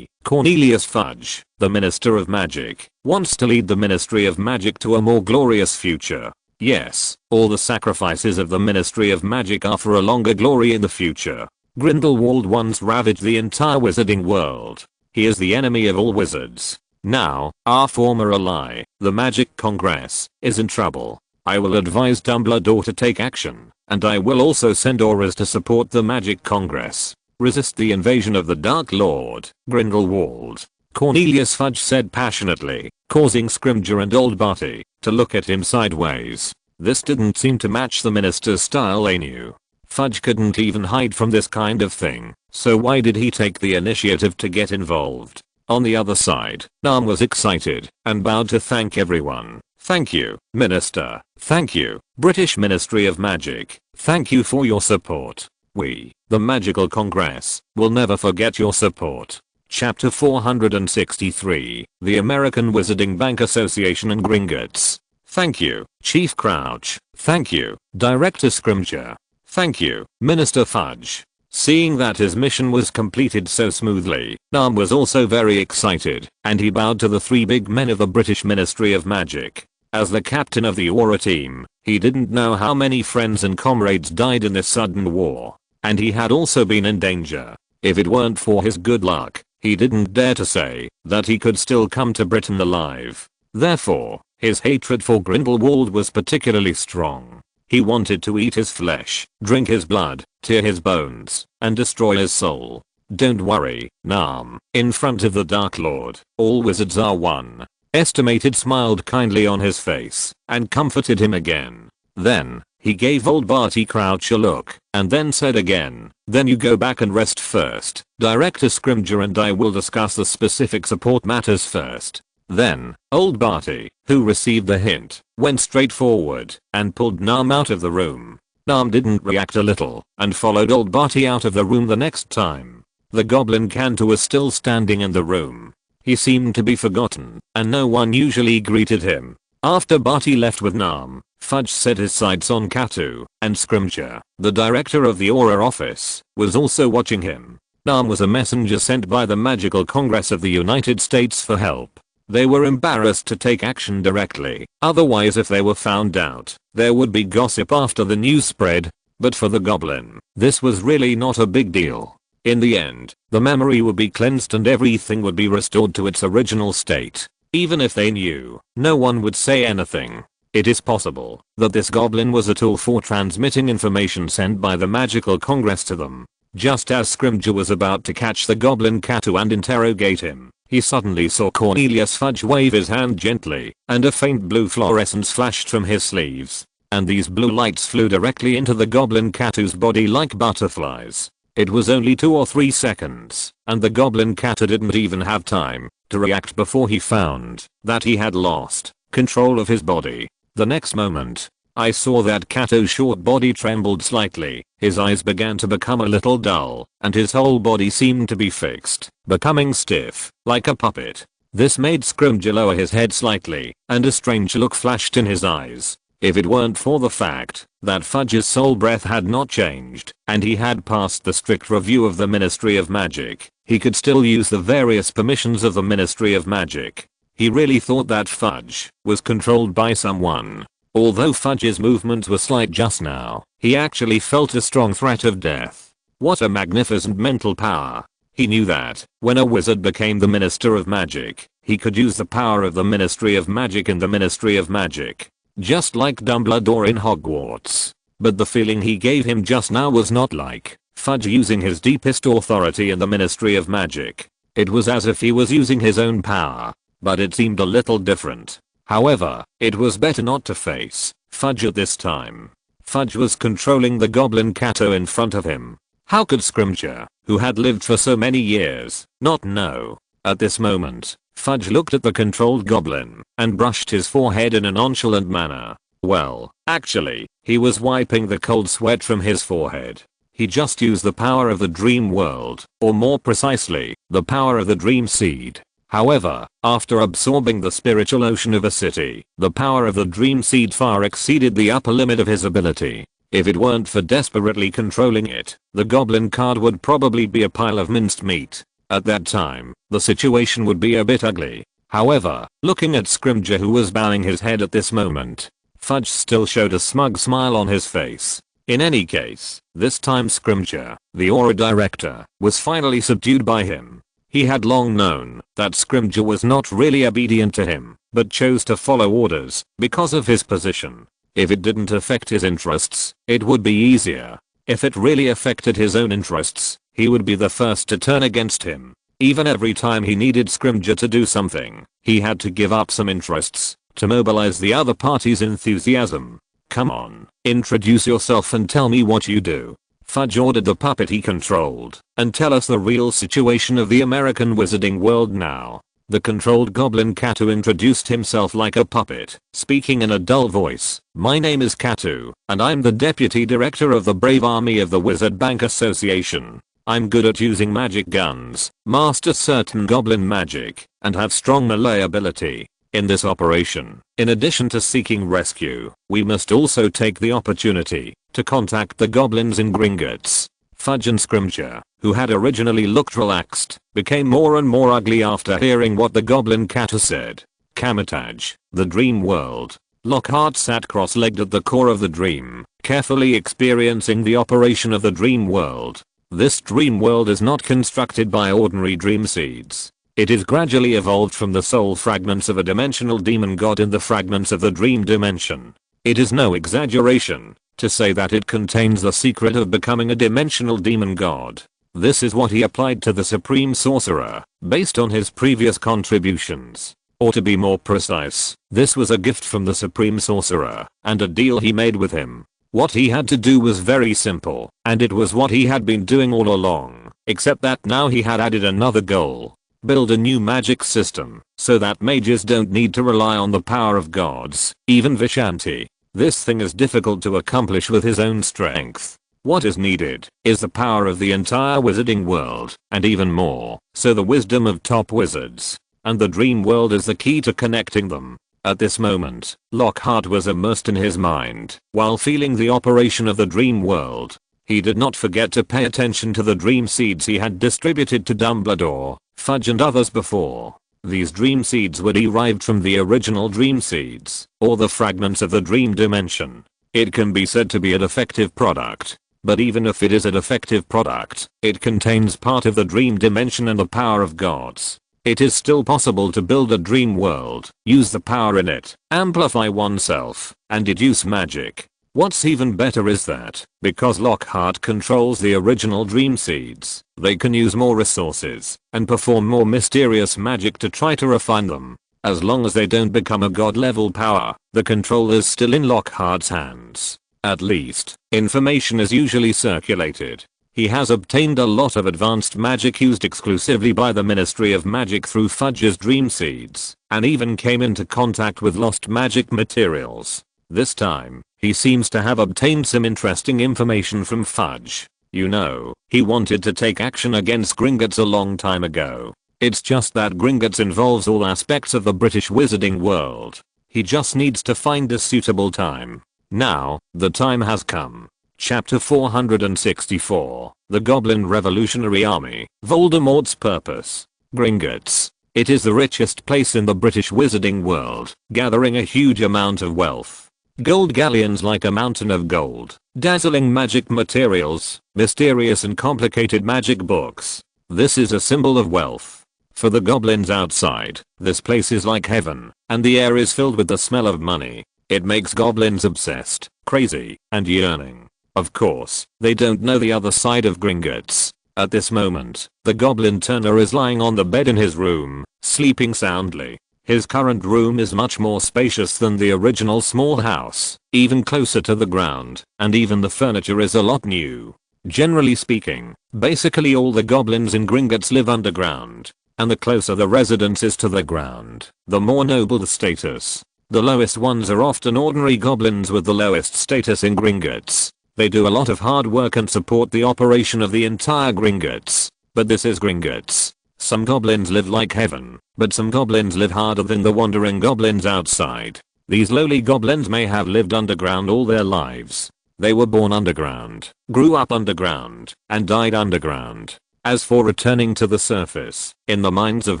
Cornelius Fudge, the Minister of Magic, wants to lead the Ministry of Magic to a more glorious future. Yes, all the sacrifices of the Ministry of Magic are for a longer glory in the future. Grindelwald once ravaged the entire wizarding world. He is the enemy of all wizards. Now, our former ally, the Magic Congress, is in trouble. I will advise Dumbledore to take action, and I will also send auras to support the Magic Congress. Resist the invasion of the Dark Lord, Grindelwald. Cornelius Fudge said passionately, causing Scrimgeour and Old Barty to look at him sideways. This didn't seem to match the minister's style, they knew. Fudge couldn't even hide from this kind of thing, so why did he take the initiative to get involved? On the other side, Nam was excited and bowed to thank everyone. Thank you, Minister. Thank you, British Ministry of Magic. Thank you for your support. We, the Magical Congress, will never forget your support. Chapter 463, The American Wizarding Bank Association and Gringotts. Thank you, Chief Crouch. Thank you, Director Scrimgeour. Thank you, Minister Fudge. Seeing that his mission was completed so smoothly, Nam was also very excited, and he bowed to the three big men of the British Ministry of Magic. As the captain of the Aura team, he didn't know how many friends and comrades died in this sudden war, and he had also been in danger. If it weren't for his good luck, he didn't dare to say that he could still come to Britain alive. Therefore, his hatred for Grindelwald was particularly strong. He wanted to eat his flesh, drink his blood, tear his bones, and destroy his soul. Don't worry, Nam. In front of the Dark Lord, all wizards are one. Estimated smiled kindly on his face and comforted him again. Then, he gave old Barty Crouch a look and then said again, then you go back and rest first. Director Scrimgeour and I will discuss the specific support matters first. Then, old Barty, who received the hint, went straight forward and pulled Nam out of the room. Nam didn't react a little and followed old Barty out of the room the next time. The goblin Cantor was still standing in the room. He seemed to be forgotten, and no one usually greeted him. After Barty left with Nam, Fudge set his sights on Katu, and Scrimgeour, the director of the Aura office, was also watching him. Nam was a messenger sent by the Magical Congress of the United States for help. They were embarrassed to take action directly, otherwise if they were found out, there would be gossip after the news spread. But for the goblin, this was really not a big deal. In the end, the memory would be cleansed and everything would be restored to its original state. Even if they knew, no one would say anything. It is possible that this goblin was a tool for transmitting information sent by the Magical Congress to them. Just as Scrimgeour was about to catch the goblin Catu and interrogate him, he suddenly saw Cornelius Fudge wave his hand gently, and a faint blue fluorescence flashed from his sleeves. And these blue lights flew directly into the goblin Catu's body like butterflies. It was only 2 or 3 seconds, and the goblin Catu didn't even have time to react before he found that he had lost control of his body. The next moment, I saw that Catu's short body trembled slightly, his eyes began to become a little dull, and his whole body seemed to be fixed, becoming stiff, like a puppet. This made Scrimgeour lower his head slightly, and a strange look flashed in his eyes. If it weren't for the fact that Fudge's soul breath had not changed, and he had passed the strict review of the Ministry of Magic, he could still use the various permissions of the Ministry of Magic. He really thought that Fudge was controlled by someone. Although Fudge's movements were slight just now, he actually felt a strong threat of death. What a magnificent mental power. He knew that, when a wizard became the Minister of Magic, he could use the power of the Ministry of Magic in the Ministry of Magic. Just like Dumbledore in Hogwarts. But the feeling he gave him just now was not like Fudge using his deepest authority in the Ministry of Magic. It was as if he was using his own power. But it seemed a little different. However, it was better not to face Fudge at this time. Fudge was controlling the goblin Catu in front of him. How could Scrimgeour, who had lived for so many years, not know? At this moment, Fudge looked at the controlled goblin and brushed his forehead in a nonchalant manner. Well, actually, he was wiping the cold sweat from his forehead. He just used the power of the dream world, or more precisely, the power of the dream seed. However, after absorbing the spiritual ocean of a city, the power of the dream seed far exceeded the upper limit of his ability. If it weren't for desperately controlling it, the goblin card would probably be a pile of minced meat. At that time, the situation would be a bit ugly. However, looking at Scrimgeour who was bowing his head at this moment, Fudge still showed a smug smile on his face. In any case, this time Scrimgeour, the aura director, was finally subdued by him. He had long known that Scrimgeour was not really obedient to him, but chose to follow orders because of his position. If it didn't affect his interests, it would be easier. If it really affected his own interests, he would be the first to turn against him. Even every time he needed Scrimgeour to do something, he had to give up some interests to mobilize the other party's enthusiasm. Come on, introduce yourself and tell me what you do. Fudge ordered the puppet he controlled, and tell us the real situation of the American wizarding world now. The controlled goblin Catu introduced himself like a puppet, speaking in a dull voice. My name is Catu, and I'm the deputy director of the Brave Army of the Wizard Bank Association. I'm good at using magic guns, master certain goblin magic, and have strong melee ability. In this operation, in addition to seeking rescue, we must also take the opportunity to contact the goblins in Gringotts. Fudge and Scrimgeour, who had originally looked relaxed, became more and more ugly after hearing what the goblin Catu said. Kamar-Taj, the dream world. Lockhart sat cross-legged at the core of the dream, carefully experiencing the operation of the dream world. This dream world is not constructed by ordinary dream seeds. It is gradually evolved from the soul fragments of a dimensional demon god in the fragments of the dream dimension. It is no exaggeration to say that it contains the secret of becoming a dimensional demon god. This is what he applied to the Supreme Sorcerer, based on his previous contributions. Or to be more precise, this was a gift from the Supreme Sorcerer, and a deal he made with him. What he had to do was very simple, and it was what he had been doing all along, except that now he had added another goal. Build a new magic system, so that mages don't need to rely on the power of gods, even Vishanti. This thing is difficult to accomplish with his own strength. What is needed is the power of the entire wizarding world, and even more, so the wisdom of top wizards. And the dream world is the key to connecting them. At this moment, Lockhart was immersed in his mind, while feeling the operation of the dream world. He did not forget to pay attention to the dream seeds he had distributed to Dumbledore, Fudge and others before. These dream seeds were derived from the original dream seeds, or the fragments of the dream dimension. It can be said to be a defective product. But even if it is a defective product, it contains part of the dream dimension and the power of gods. It is still possible to build a dream world, use the power in it, amplify oneself, and deduce magic. What's even better is that, because Lockhart controls the original dream seeds, they can use more resources, and perform more mysterious magic to try to refine them. As long as they don't become a god level power, the control is still in Lockhart's hands. At least, information is usually circulated. He has obtained a lot of advanced magic used exclusively by the Ministry of Magic through Fudge's dream seeds, and even came into contact with lost magic materials. This time, he seems to have obtained some interesting information from Fudge. You know, he wanted to take action against Gringotts a long time ago. It's just that Gringotts involves all aspects of the British wizarding world. He just needs to find a suitable time. Now, the time has come. Chapter 464, The Goblin Revolutionary Army, Voldemort's Purpose. Gringotts. It is the richest place in the British wizarding world, gathering a huge amount of wealth. Gold galleons like a mountain of gold, dazzling magic materials, mysterious and complicated magic books. This is a symbol of wealth. For the goblins outside, this place is like heaven, and the air is filled with the smell of money. It makes goblins obsessed, crazy, and yearning. Of course, they don't know the other side of Gringotts. At this moment, the goblin turner is lying on the bed in his room, sleeping soundly. His current room is much more spacious than the original small house, even closer to the ground, and even the furniture is a lot new. Generally speaking, basically all the goblins in Gringotts live underground, and the closer the residence is to the ground, the more noble the status. The lowest ones are often ordinary goblins with the lowest status in Gringotts. They do a lot of hard work and support the operation of the entire Gringotts. But this is Gringotts. Some goblins live like heaven, but some goblins live harder than the wandering goblins outside. These lowly goblins may have lived underground all their lives. They were born underground, grew up underground, and died underground. As for returning to the surface, in the minds of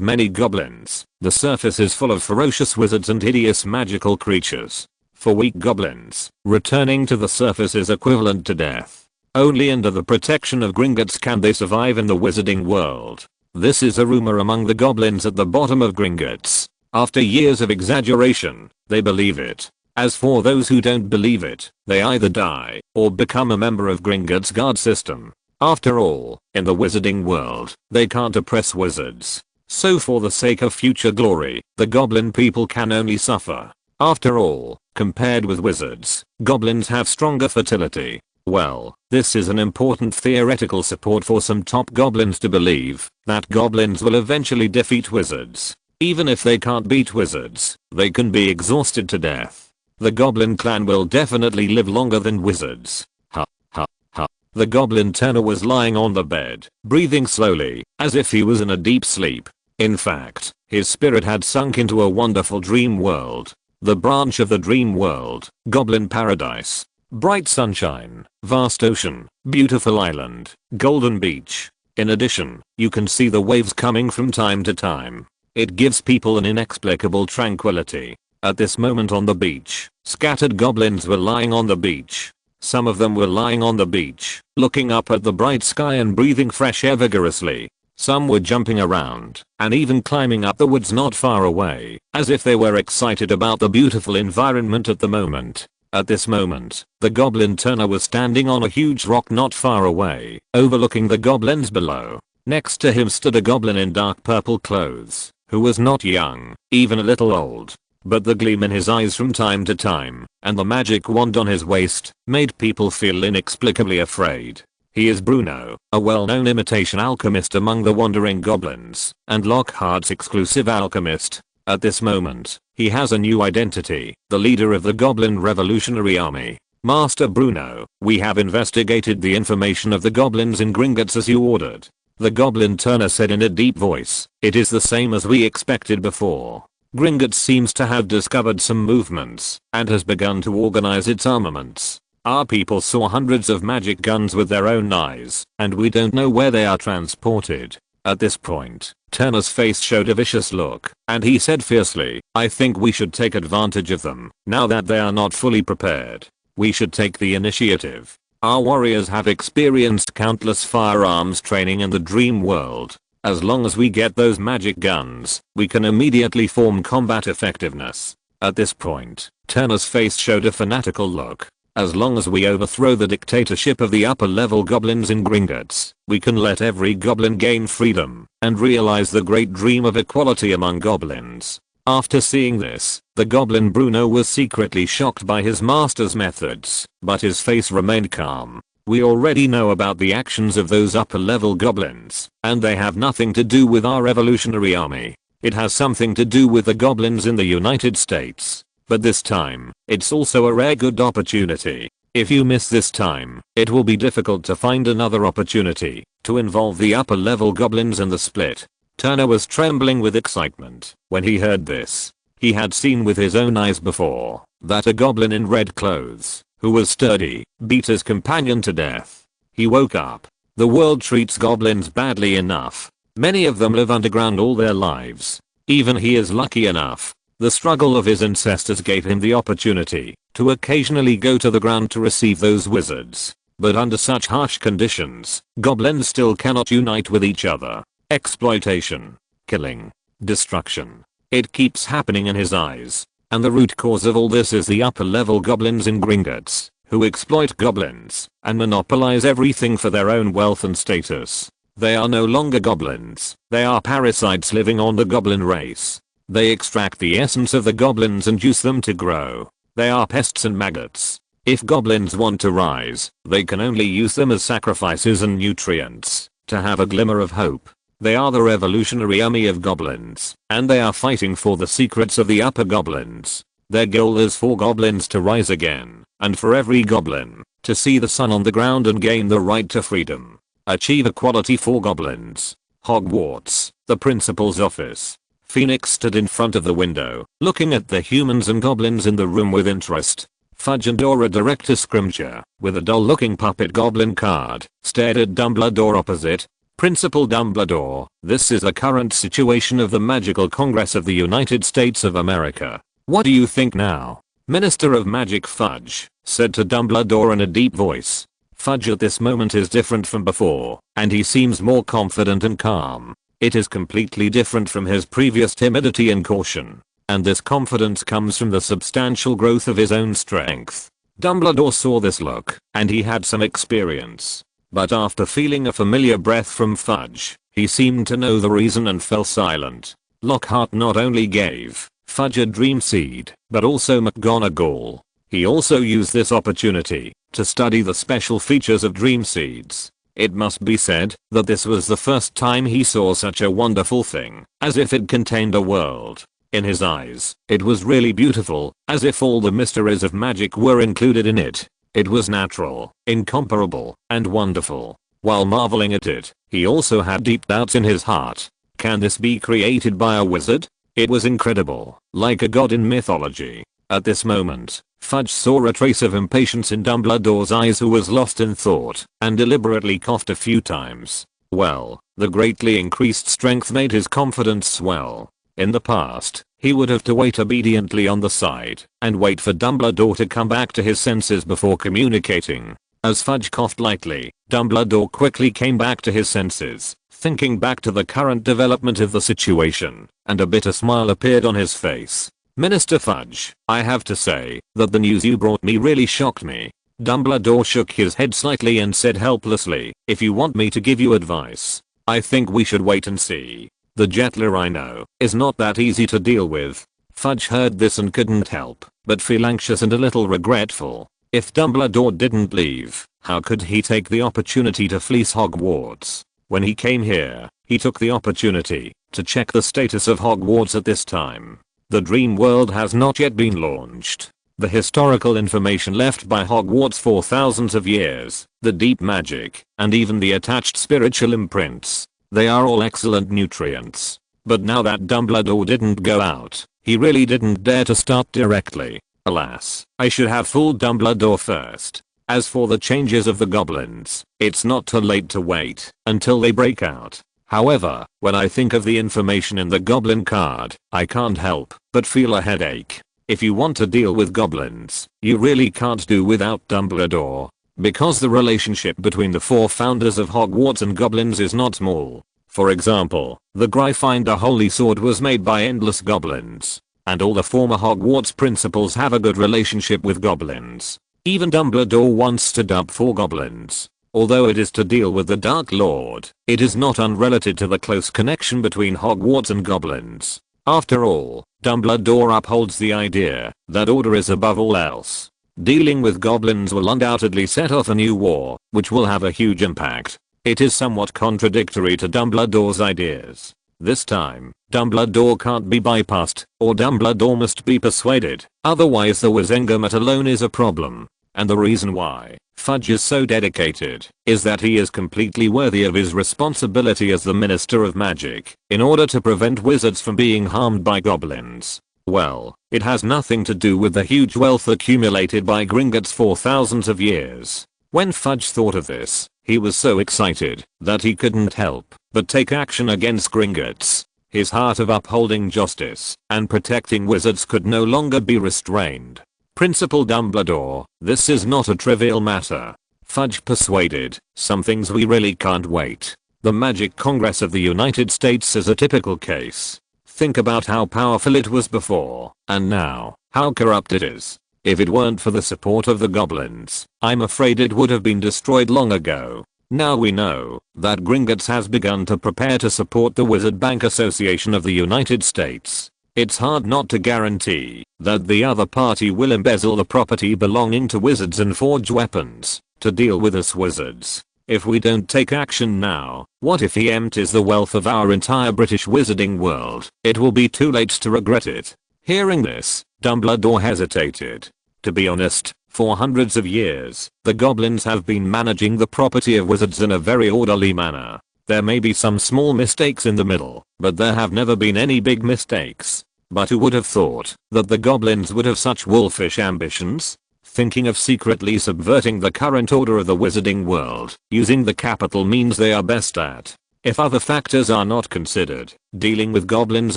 many goblins, the surface is full of ferocious wizards and hideous magical creatures. For weak goblins, returning to the surface is equivalent to death. Only under the protection of Gringotts can they survive in the wizarding world. This is a rumor among the goblins at the bottom of Gringotts. After years of exaggeration, they believe it. As for those who don't believe it, they either die or become a member of Gringotts' guard system. After all, in the wizarding world, they can't oppress wizards. So for the sake of future glory, the goblin people can only suffer. After all, compared with wizards, goblins have stronger fertility. Well, this is an important theoretical support for some top goblins to believe that goblins will eventually defeat wizards. Even if they can't beat wizards, they can be exhausted to death. The goblin clan will definitely live longer than wizards. Ha ha ha. The goblin turner was lying on the bed, breathing slowly, as if he was in a deep sleep. In fact, his spirit had sunk into a wonderful dream world. The branch of the dream world, Goblin Paradise. Bright sunshine, vast ocean, beautiful island, golden beach. In addition, you can see the waves coming from time to time. It gives people an inexplicable tranquility. At this moment on the beach, scattered goblins were lying on the beach. Some of them were lying on the beach, looking up at the bright sky and breathing fresh air vigorously. Some were jumping around, and even climbing up the woods not far away, as if they were excited about the beautiful environment at the moment. At this moment, the goblin turner was standing on a huge rock not far away, overlooking the goblins below. Next to him stood a goblin in dark purple clothes, who was not young, even a little old. But the gleam in his eyes from time to time, and the magic wand on his waist, made people feel inexplicably afraid. He is Bruno, a well-known imitation alchemist among the wandering goblins, and Lockhart's exclusive alchemist. At this moment, he has a new identity, the leader of the Goblin Revolutionary Army. Master Bruno, we have investigated the information of the goblins in Gringotts as you ordered. The goblin turner said in a deep voice, it is the same as we expected before. Gringotts seems to have discovered some movements, and has begun to organize its armaments. Our people saw hundreds of magic guns with their own eyes, and we don't know where they are transported. At this point, Turner's face showed a vicious look, and he said fiercely, I think we should take advantage of them, now that they are not fully prepared. We should take the initiative. Our warriors have experienced countless firearms training in the dream world. As long as we get those magic guns, we can immediately form combat effectiveness. At this point, Turner's face showed a fanatical look. As long as we overthrow the dictatorship of the upper level goblins in Gringotts, we can let every goblin gain freedom and realize the great dream of equality among goblins. After seeing this, the goblin Bruno was secretly shocked by his master's methods, but his face remained calm. We already know about the actions of those upper level goblins, and they have nothing to do with our revolutionary army. It has something to do with the goblins in the United States. But this time, it's also a rare good opportunity. If you miss this time, it will be difficult to find another opportunity to involve the upper level goblins in the split. Turner was trembling with excitement when he heard this. He had seen with his own eyes before that a goblin in red clothes, who was sturdy, beat his companion to death. He woke up. The world treats goblins badly enough. Many of them live underground all their lives. Even he is lucky enough. The struggle of his ancestors gave him the opportunity to occasionally go to the ground to receive those wizards. But under such harsh conditions, goblins still cannot unite with each other. Exploitation, killing, destruction. It keeps happening in his eyes. And the root cause of all this is the upper level goblins in Gringotts, who exploit goblins and monopolize everything for their own wealth and status. They are no longer goblins. They are parasites living on the goblin race. They extract the essence of the goblins and use them to grow. They are pests and maggots. If goblins want to rise, they can only use them as sacrifices and nutrients to have a glimmer of hope. They are the revolutionary army of goblins, and they are fighting for the secrets of the upper goblins. Their goal is for goblins to rise again, and for every goblin to see the sun on the ground and gain the right to freedom. Achieve equality for goblins. Hogwarts, the principal's office. Phoenix stood in front of the window, looking at the humans and goblins in the room with interest. Fudge and Dora Director Scrimgeour, with a dull-looking puppet goblin card, stared at Dumbledore opposite. Principal Dumbledore, this is the current situation of the Magical Congress of the United States of America. What do you think now? Minister of Magic Fudge said to Dumbledore in a deep voice. Fudge at this moment is different from before, and he seems more confident and calm. It is completely different from his previous timidity and caution, and this confidence comes from the substantial growth of his own strength. Dumbledore saw this look, and he had some experience. But after feeling a familiar breath from Fudge, he seemed to know the reason and fell silent. Lockhart not only gave Fudge a dream seed, but also McGonagall. He also used this opportunity to study the special features of dream seeds. It must be said that this was the first time he saw such a wonderful thing, as if it contained a world. In his eyes, it was really beautiful, as if all the mysteries of magic were included in it. It was natural, incomparable, and wonderful. While marveling at it, he also had deep doubts in his heart. Can this be created by a wizard? It was incredible, like a god in mythology. At this moment, Fudge saw a trace of impatience in Dumbledore's eyes, who was lost in thought and deliberately coughed a few times. Well, the greatly increased strength made his confidence swell. In the past, he would have to wait obediently on the side and wait for Dumbledore to come back to his senses before communicating. As Fudge coughed lightly, Dumbledore quickly came back to his senses, thinking back to the current development of the situation, and a bitter smile appeared on his face. Minister Fudge, I have to say that the news you brought me really shocked me. Dumbledore shook his head slightly and said helplessly, if you want me to give you advice, I think we should wait and see. The Jetler I know is not that easy to deal with. Fudge heard this and couldn't help but feel anxious and a little regretful. If Dumbledore didn't leave, how could he take the opportunity to fleece Hogwarts? When he came here, he took the opportunity to check the status of Hogwarts at this time. The dream world has not yet been launched. The historical information left by Hogwarts for thousands of years, the deep magic, and even the attached spiritual imprints. They are all excellent nutrients. But now that Dumbledore didn't go out, he really didn't dare to start directly. Alas, I should have fooled Dumbledore first. As for the changes of the goblins, it's not too late to wait until they break out. However, when I think of the information in the goblin card, I can't help but feel a headache. If you want to deal with goblins, you really can't do without Dumbledore. Because the relationship between the 4 founders of Hogwarts and goblins is not small. For example, the Gryffindor Holy Sword was made by endless goblins. And all the former Hogwarts principals have a good relationship with goblins. Even Dumbledore once stood up for goblins. Although it is to deal with the Dark Lord, it is not unrelated to the close connection between Hogwarts and goblins. After all, Dumbledore upholds the idea that order is above all else. Dealing with goblins will undoubtedly set off a new war, which will have a huge impact. It is somewhat contradictory to Dumbledore's ideas. This time, Dumbledore can't be bypassed, or Dumbledore must be persuaded, otherwise the Wizengamot alone is a problem. And the reason why Fudge is so dedicated is that he is completely worthy of his responsibility as the Minister of Magic in order to prevent wizards from being harmed by goblins. Well, it has nothing to do with the huge wealth accumulated by Gringotts for thousands of years. When Fudge thought of this, he was so excited that he couldn't help but take action against Gringotts. His heart of upholding justice and protecting wizards could no longer be restrained. Principal Dumbledore, this is not a trivial matter. Fudge persuaded, some things we really can't wait. The Magic Congress of the United States is a typical case. Think about how powerful it was before, and now, how corrupt it is. If it weren't for the support of the goblins, I'm afraid it would have been destroyed long ago. Now we know that Gringotts has begun to prepare to support the Wizard Bank Association of the United States. It's hard not to guarantee that the other party will embezzle the property belonging to wizards and forge weapons to deal with us wizards. If we don't take action now, what if he empties the wealth of our entire British wizarding world? It will be too late to regret it. Hearing this, Dumbledore hesitated. To be honest, for hundreds of years, the goblins have been managing the property of wizards in a very orderly manner. There may be some small mistakes in the middle, but there have never been any big mistakes. But who would have thought that the goblins would have such wolfish ambitions? Thinking of secretly subverting the current order of the wizarding world, using the capital means they are best at. If other factors are not considered, dealing with goblins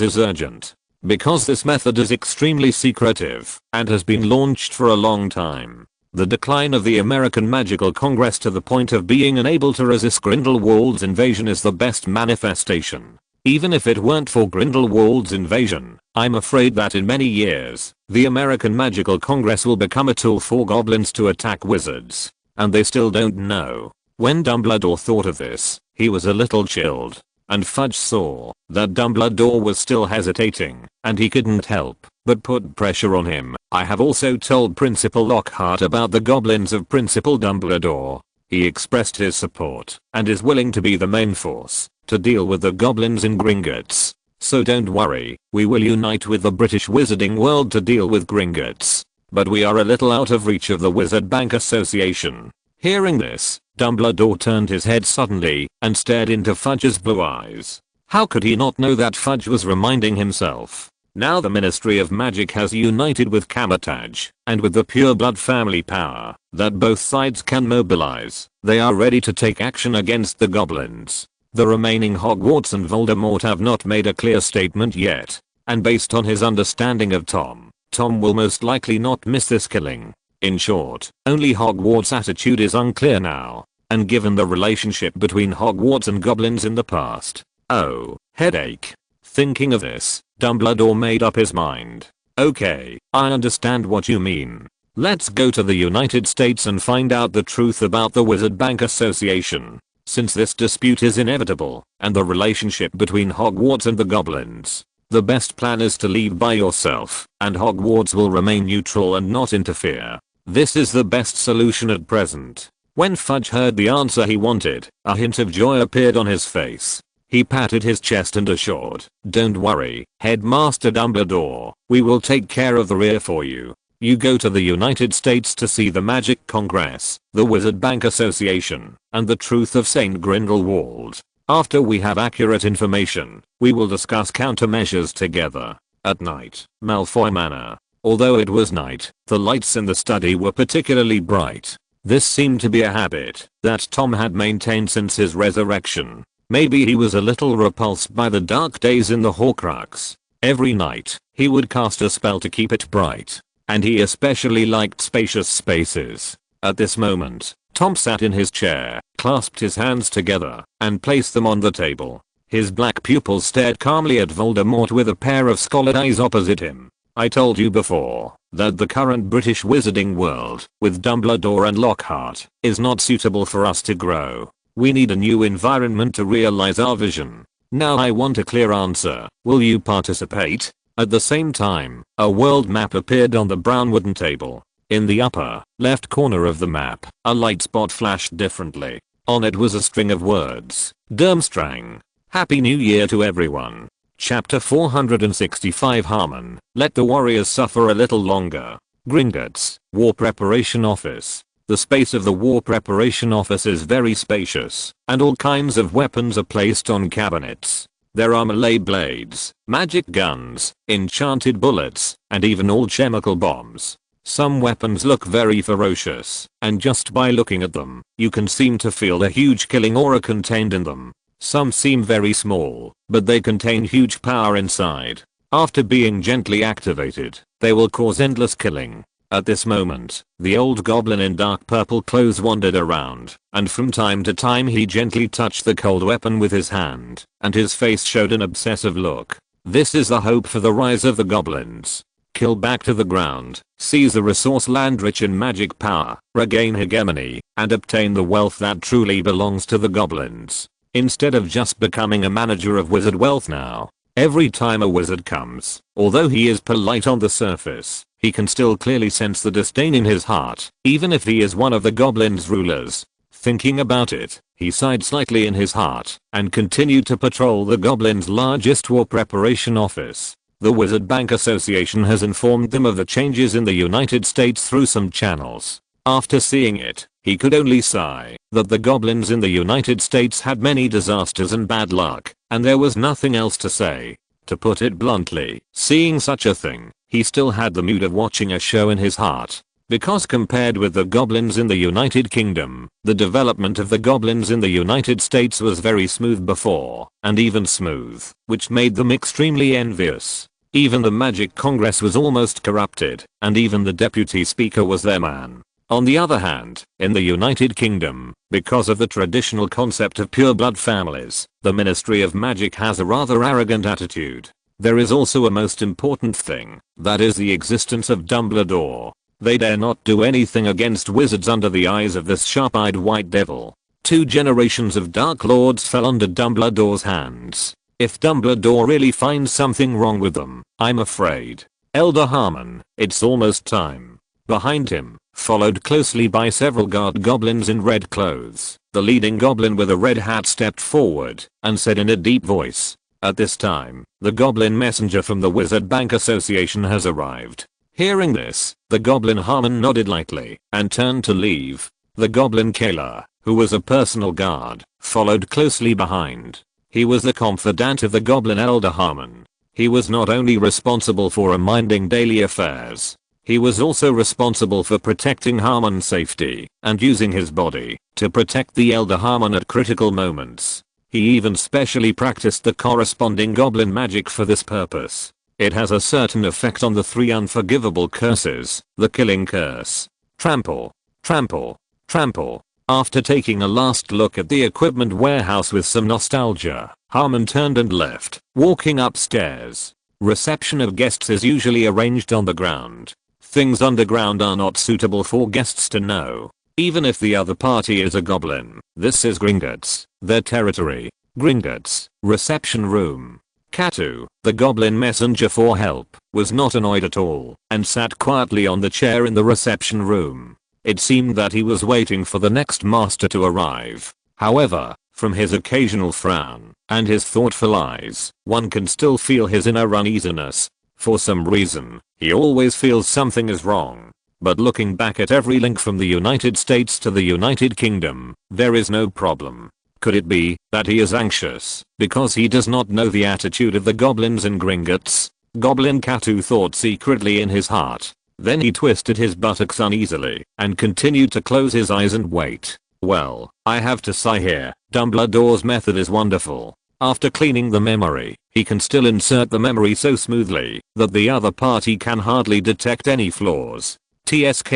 is urgent. Because this method is extremely secretive and has been launched for a long time. The decline of the American Magical Congress to the point of being unable to resist Grindelwald's invasion is the best manifestation. Even if it weren't for Grindelwald's invasion, I'm afraid that in many years, the American Magical Congress will become a tool for goblins to attack wizards. And they still don't know. When Dumbledore thought of this, he was a little chilled. And Fudge saw that Dumbledore was still hesitating, and he couldn't help but put pressure on him. I have also told Principal Lockhart about the goblins of Principal Dumbledore. He expressed his support and is willing to be the main force to deal with the goblins in Gringotts. So don't worry, we will unite with the British wizarding world to deal with Gringotts. But we are a little out of reach of the Wizard Bank Association. Hearing this, Dumbledore turned his head suddenly and stared into Fudge's blue eyes. How could he not know that Fudge was reminding himself? Now the Ministry of Magic has united with Kamar-Taj, and with the pure blood family power that both sides can mobilize, they are ready to take action against the goblins. The remaining Hogwarts and Voldemort have not made a clear statement yet, and based on his understanding of Tom will most likely not miss this killing. In short, only Hogwarts' attitude is unclear now, and given the relationship between Hogwarts and goblins in the past. Oh, headache. Thinking of this, Dumbledore made up his mind. Okay, I understand what you mean. Let's go to the United States and find out the truth about the Wizard Bank Association. Since this dispute is inevitable, and the relationship between Hogwarts and the goblins, the best plan is to leave by yourself, and Hogwarts will remain neutral and not interfere. This is the best solution at present. When Fudge heard the answer he wanted, a hint of joy appeared on his face. He patted his chest and assured, "Don't worry, Headmaster Dumbledore, we will take care of the rear for you. You go to the United States to see the Magic Congress, the Wizard Bank Association, and the truth of Saint Grindelwald. After we have accurate information, we will discuss countermeasures together." At night, Malfoy Manor. Although it was night, the lights in the study were particularly bright. This seemed to be a habit that Tom had maintained since his resurrection. Maybe he was a little repulsed by the dark days in the Horcrux. Every night, he would cast a spell to keep it bright. And he especially liked spacious spaces. At this moment, Tom sat in his chair, clasped his hands together, and placed them on the table. His black pupils stared calmly at Voldemort with a pair of scowled eyes opposite him. I told you before that the current British wizarding world, with Dumbledore and Lockhart, is not suitable for us to grow. We need a new environment to realize our vision. Now I want a clear answer. Will you participate? At the same time, a world map appeared on the brown wooden table. In the upper left corner of the map, a light spot flashed differently. On it was a string of words. Durmstrang. Happy New Year to everyone. Chapter 465 Harmon, let the warriors suffer a little longer. Gringotts, War Preparation Office. The space of the War Preparation Office is very spacious, and all kinds of weapons are placed on cabinets. There are melee blades, magic guns, enchanted bullets, and even all chemical bombs. Some weapons look very ferocious, and just by looking at them, you can seem to feel the huge killing aura contained in them. Some seem very small, but they contain huge power inside. After being gently activated, they will cause endless killing. At this moment, the old goblin in dark purple clothes wandered around, and from time to time he gently touched the cold weapon with his hand, and his face showed an obsessive look. This is the hope for the rise of the goblins. Kill back to the ground, seize a resource land rich in magic power, regain hegemony, and obtain the wealth that truly belongs to the goblins. Instead of just becoming a manager of wizard wealth now, every time a wizard comes, although he is polite on the surface, he can still clearly sense the disdain in his heart, even if he is one of the goblins' rulers. Thinking about it, he sighed slightly in his heart, and continued to patrol the goblins' largest war preparation office. The Wizard Bank Association has informed them of the changes in the United States through some channels. After seeing it, he could only sigh that the goblins in the United States had many disasters and bad luck, and there was nothing else to say. To put it bluntly, seeing such a thing, he still had the mood of watching a show in his heart. Because compared with the goblins in the United Kingdom, the development of the goblins in the United States was very smooth before, and even smooth, which made them extremely envious. Even the Magic Congress was almost corrupted, and even the deputy speaker was their man. On the other hand, in the United Kingdom, because of the traditional concept of pure blood families, the Ministry of Magic has a rather arrogant attitude. There is also a most important thing, that is the existence of Dumbledore. They dare not do anything against wizards under the eyes of this sharp-eyed white devil. 2 generations of Dark Lords fell under Dumbledore's hands. If Dumbledore really finds something wrong with them, I'm afraid. Elder Harmon, it's almost time. Behind him, followed closely by several guard goblins in red clothes, the leading goblin with a red hat stepped forward and said in a deep voice, "At this time, the goblin messenger from the Wizard Bank Association has arrived." Hearing this, the goblin Harmon nodded lightly and turned to leave. The goblin Kayla, who was a personal guard, followed closely behind. He was the confidant of the goblin Elder Harmon. He was not only responsible for minding daily affairs, he was also responsible for protecting Harmon's safety and using his body to protect the Elder Harmon at critical moments. He even specially practiced the corresponding goblin magic for this purpose. It has a certain effect on the 3 unforgivable curses, the killing curse. Trample, trample, trample. After taking a last look at the equipment warehouse with some nostalgia, Harmon turned and left, walking upstairs. Reception of guests is usually arranged on the ground. Things underground are not suitable for guests to know. Even if the other party is a goblin, this is Gringotts, their territory. Gringotts, reception room. Katu, the goblin messenger for help, was not annoyed at all and sat quietly on the chair in the reception room. It seemed that he was waiting for the next master to arrive. However, from his occasional frown and his thoughtful eyes, one can still feel his inner uneasiness. For some reason, he always feels something is wrong. But looking back at every link from the United States to the United Kingdom, there is no problem. Could it be that he is anxious because he does not know the attitude of the goblins in Gringotts? Goblin Katu thought secretly in his heart. Then he twisted his buttocks uneasily and continued to close his eyes and wait. Well, I have to sigh here, Dumbledore's method is wonderful. After cleaning the memory, he can still insert the memory so smoothly that the other party can hardly detect any flaws. TSK.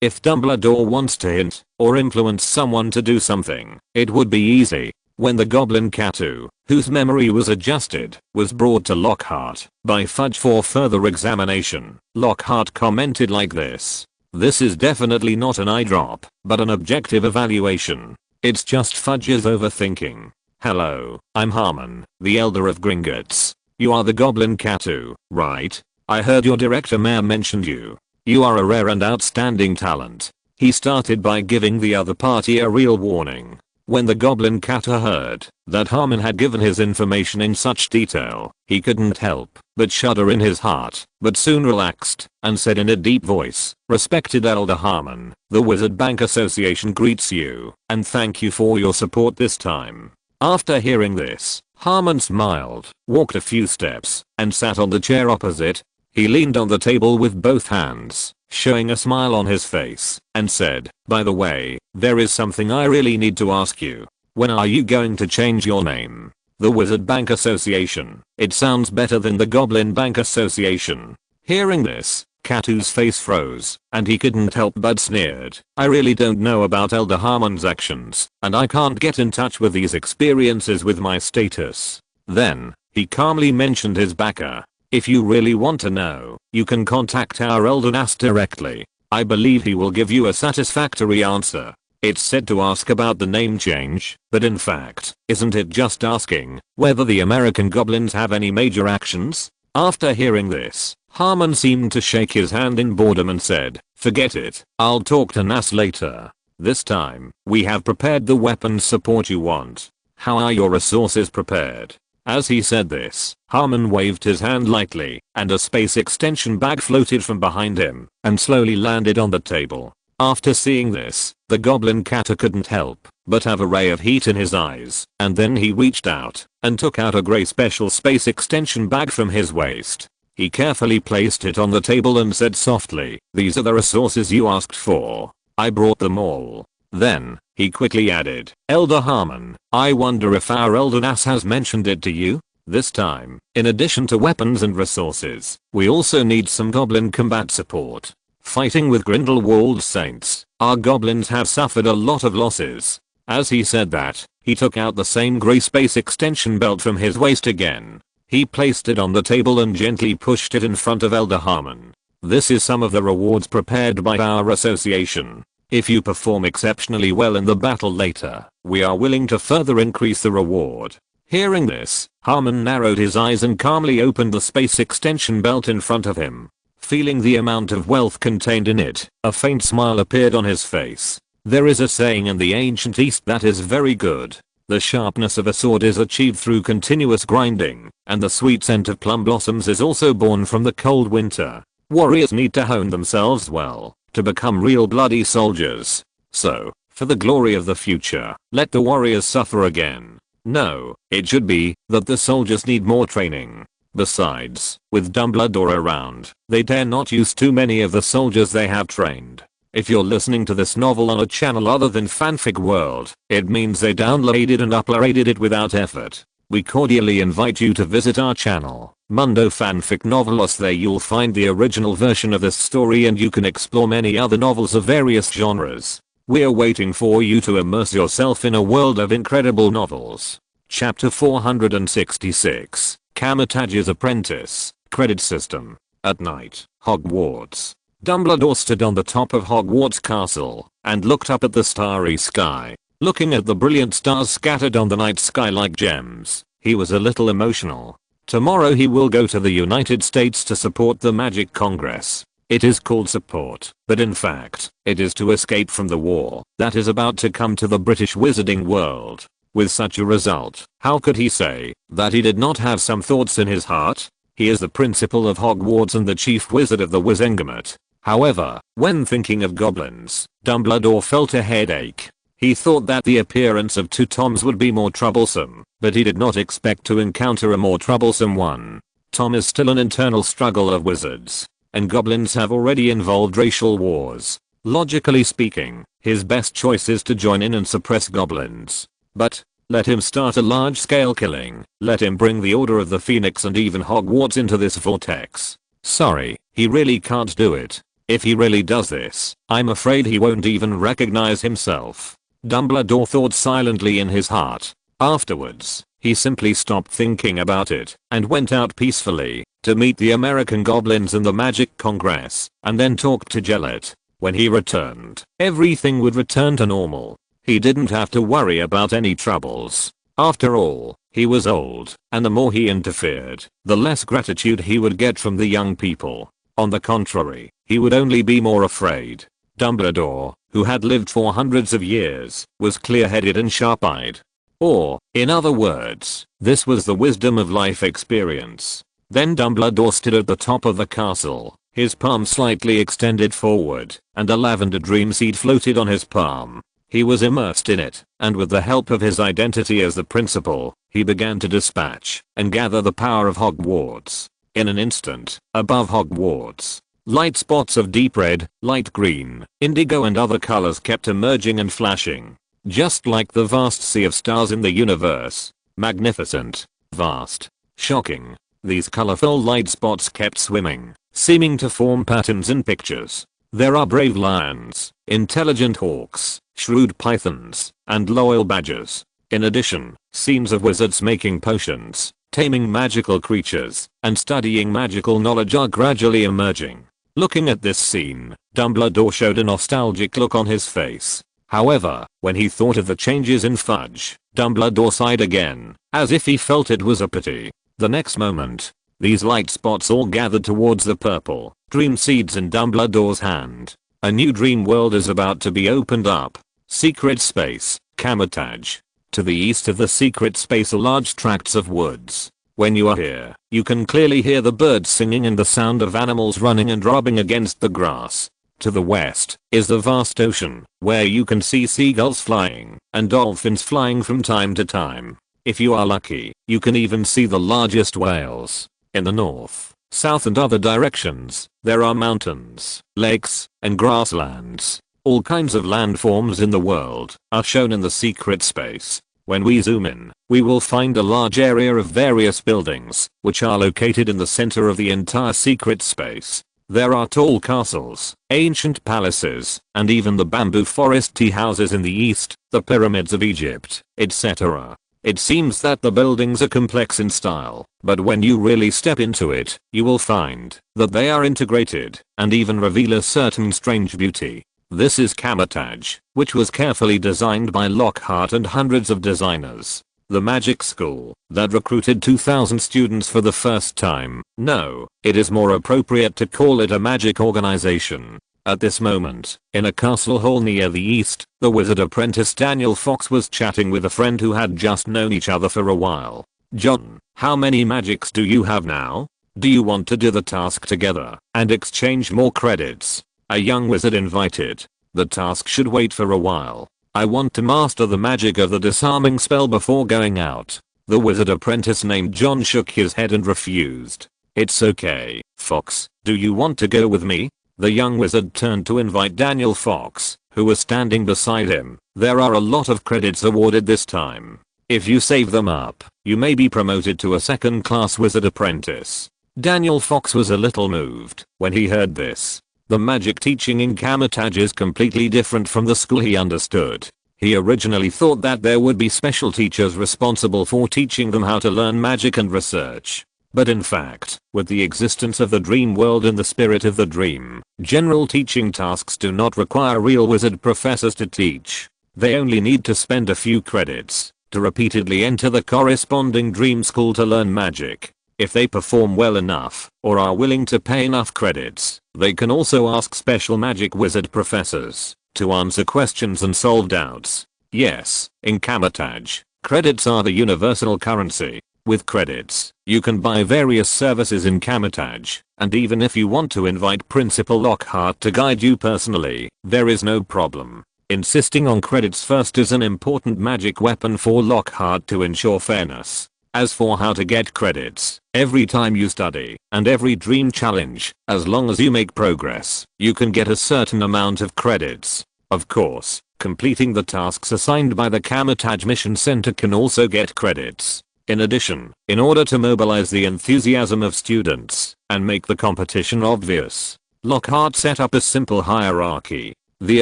If Dumbledore wants to hint or influence someone to do something, it would be easy. When the Goblin Catu, whose memory was adjusted, was brought to Lockhart by Fudge for further examination, Lockhart commented like this. This is definitely not an eye drop, but an objective evaluation. It's just Fudge's overthinking. Hello, I'm Harmon, the Elder of Gringotts. You are the Goblin Catu, right? I heard your director mayor mentioned you. You are a rare and outstanding talent. He started by giving the other party a real warning. When the Goblin Catu heard that Harmon had given his information in such detail, he couldn't help but shudder in his heart, but soon relaxed and said in a deep voice, "Respected Elder Harmon, the Wizard Bank Association greets you and thank you for your support this time." After hearing this, Harmon smiled, walked a few steps, and sat on the chair opposite. He leaned on the table with both hands, showing a smile on his face, and said, "By the way, there is something I really need to ask you. When are you going to change your name? The Wizard Bank Association. It sounds better than the Goblin Bank Association." Hearing this, Catu's face froze, and he couldn't help but sneered. "I really don't know about Elder Harmon's actions, and I can't get in touch with these experiences with my status." Then, he calmly mentioned his backer. "If you really want to know, you can contact our Elder Nas directly. I believe he will give you a satisfactory answer." It's said to ask about the name change, but in fact, isn't it just asking whether the American goblins have any major actions? After hearing this, Harmon seemed to shake his hand in boredom and said, "Forget it, I'll talk to Nas later. This time, we have prepared the weapons support you want. How are your resources prepared?" As he said this, Harmon waved his hand lightly, and a space extension bag floated from behind him and slowly landed on the table. After seeing this, the Goblin Catu couldn't help but have a ray of heat in his eyes, and then he reached out and took out a grey special space extension bag from his waist. He carefully placed it on the table and said softly, "These are the resources you asked for. I brought them all." Then, he quickly added, "Elder Harmon, I wonder if our Elder Nas has mentioned it to you? This time, in addition to weapons and resources, we also need some goblin combat support. Fighting with Grindelwald's saints, our goblins have suffered a lot of losses." As he said that, he took out the same grey space extension belt from his waist again. He placed it on the table and gently pushed it in front of Elder Harmon. "This is some of the rewards prepared by our association. If you perform exceptionally well in the battle later, we are willing to further increase the reward." Hearing this, Harmon narrowed his eyes and calmly opened the space extension belt in front of him. Feeling the amount of wealth contained in it, a faint smile appeared on his face. There is a saying in the ancient East that is very good. The sharpness of a sword is achieved through continuous grinding, and the sweet scent of plum blossoms is also born from the cold winter. Warriors need to hone themselves well to become real bloody soldiers. So, for the glory of the future, let the warriors suffer again. No, it should be that the soldiers need more training. Besides, with Dumbledore around, they dare not use too many of the soldiers they have trained. If you're listening to this novel on a channel other than Fanfic World, it means they downloaded and uploaded it without effort. We cordially invite you to visit our channel, Mundo Fanfic Novelos. There you'll find the original version of this story and you can explore many other novels of various genres. We're waiting for you to immerse yourself in a world of incredible novels. Chapter 466, Kamar-Taj's Apprentice, Credit System. At night, Hogwarts. Dumbledore stood on the top of Hogwarts Castle and looked up at the starry sky. Looking at the brilliant stars scattered on the night sky like gems, he was a little emotional. Tomorrow he will go to the United States to support the Magic Congress. It is called support, but in fact, it is to escape from the war that is about to come to the British wizarding world. With such a result, how could he say that he did not have some thoughts in his heart? He is the principal of Hogwarts and the chief wizard of the Wizengamot. However, when thinking of goblins, Dumbledore felt a headache. He thought that the appearance of two Toms would be more troublesome, but he did not expect to encounter a more troublesome one. Tom is still an internal struggle of wizards. and goblins have already involved racial wars. Logically speaking, his best choice is to join in and suppress goblins. But let him start a large-scale killing. Let him bring the Order of the Phoenix and even Hogwarts into this vortex. Sorry, he really can't do it. If he really does this, I'm afraid he won't even recognize himself. Dumbledore thought silently in his heart. Afterwards, he simply stopped thinking about it and went out peacefully to meet the American goblins in the Magic Congress and then talk to Gellert. When he returned, everything would return to normal. He didn't have to worry about any troubles. After all, he was old, and the more he interfered, the less gratitude he would get from the young people. On the contrary, he would only be more afraid. Dumbledore, who had lived for hundreds of years, was clear-headed and sharp-eyed. Or, in other words, this was the wisdom of life experience. Then Dumbledore stood at the top of the castle, his palm slightly extended forward, and a lavender dream seed floated on his palm. He was immersed in it, and with the help of his identity as the principal, he began to dispatch and gather the power of Hogwarts. In an instant, above Hogwarts, light spots of deep red, light green, indigo and other colors kept emerging and flashing. Just like the vast sea of stars in the universe. Magnificent. Vast. Shocking. These colorful light spots kept swimming, seeming to form patterns and pictures. There are brave lions, intelligent hawks, shrewd pythons, and loyal badgers. In addition, scenes of wizards making potions, taming magical creatures, and studying magical knowledge are gradually emerging. Looking at this scene, Dumbledore showed a nostalgic look on his face. However, when he thought of the changes in Fudge, Dumbledore sighed again, as if he felt it was a pity. The next moment, these light spots all gathered towards the purple dream seeds in Dumbledore's hand. A new dream world is about to be opened up. Secret space, Kamar-Taj. To the east of the secret space are large tracts of woods. When you are here, you can clearly hear the birds singing and the sound of animals running and rubbing against the grass. To the west is the vast ocean, where you can see seagulls flying and dolphins flying from time to time. If you are lucky, you can even see the largest whales. In the north, south and other directions, there are mountains, lakes, and grasslands. All kinds of landforms in the world are shown in the secret space. When we zoom in, we will find a large area of various buildings, which are located in the center of the entire secret space. There are tall castles, ancient palaces, and even the bamboo forest tea houses in the east, the pyramids of Egypt, etc. It seems that the buildings are complex in style, but when you really step into it, you will find that they are integrated and even reveal a certain strange beauty. This is Kamar-Taj, which was carefully designed by Lockhart and hundreds of designers. The magic school that recruited 2,000 students for the first time. No, it is more appropriate to call it a magic organization. At this moment, in a castle hall near the east, the wizard apprentice Daniel Fox was chatting with a friend who had just known each other for a while. "John, how many magics do you have now? Do you want to do the task together and exchange more credits?" A young wizard invited. "The task should wait for a while. I want to master the magic of the disarming spell before going out." The wizard apprentice named John shook his head and refused. "It's okay, Fox. Do you want to go with me?" The young wizard turned to invite Daniel Fox, who was standing beside him. "There are a lot of credits awarded this time. If you save them up, you may be promoted to a second-class wizard apprentice." Daniel Fox was a little moved when he heard this. The magic teaching in Kamar-Taj is completely different from the school he understood. He originally thought that there would be special teachers responsible for teaching them how to learn magic and research. But in fact, with the existence of the dream world and the spirit of the dream, general teaching tasks do not require real wizard professors to teach. They only need to spend a few credits to repeatedly enter the corresponding dream school to learn magic. If they perform well enough, or are willing to pay enough credits, they can also ask special magic wizard professors to answer questions and solve doubts. Yes, in Kamar-Taj, credits are the universal currency. With credits, you can buy various services in Kamar-Taj, and even if you want to invite Principal Lockhart to guide you personally, there is no problem. Insisting on credits first is an important magic weapon for Lockhart to ensure fairness. As for how to get credits, every time you study and every dream challenge, as long as you make progress, you can get a certain amount of credits. Of course, completing the tasks assigned by the Kamar-Taj Mission Center can also get credits. In addition, in order to mobilize the enthusiasm of students and make the competition obvious, Lockhart set up a simple hierarchy. The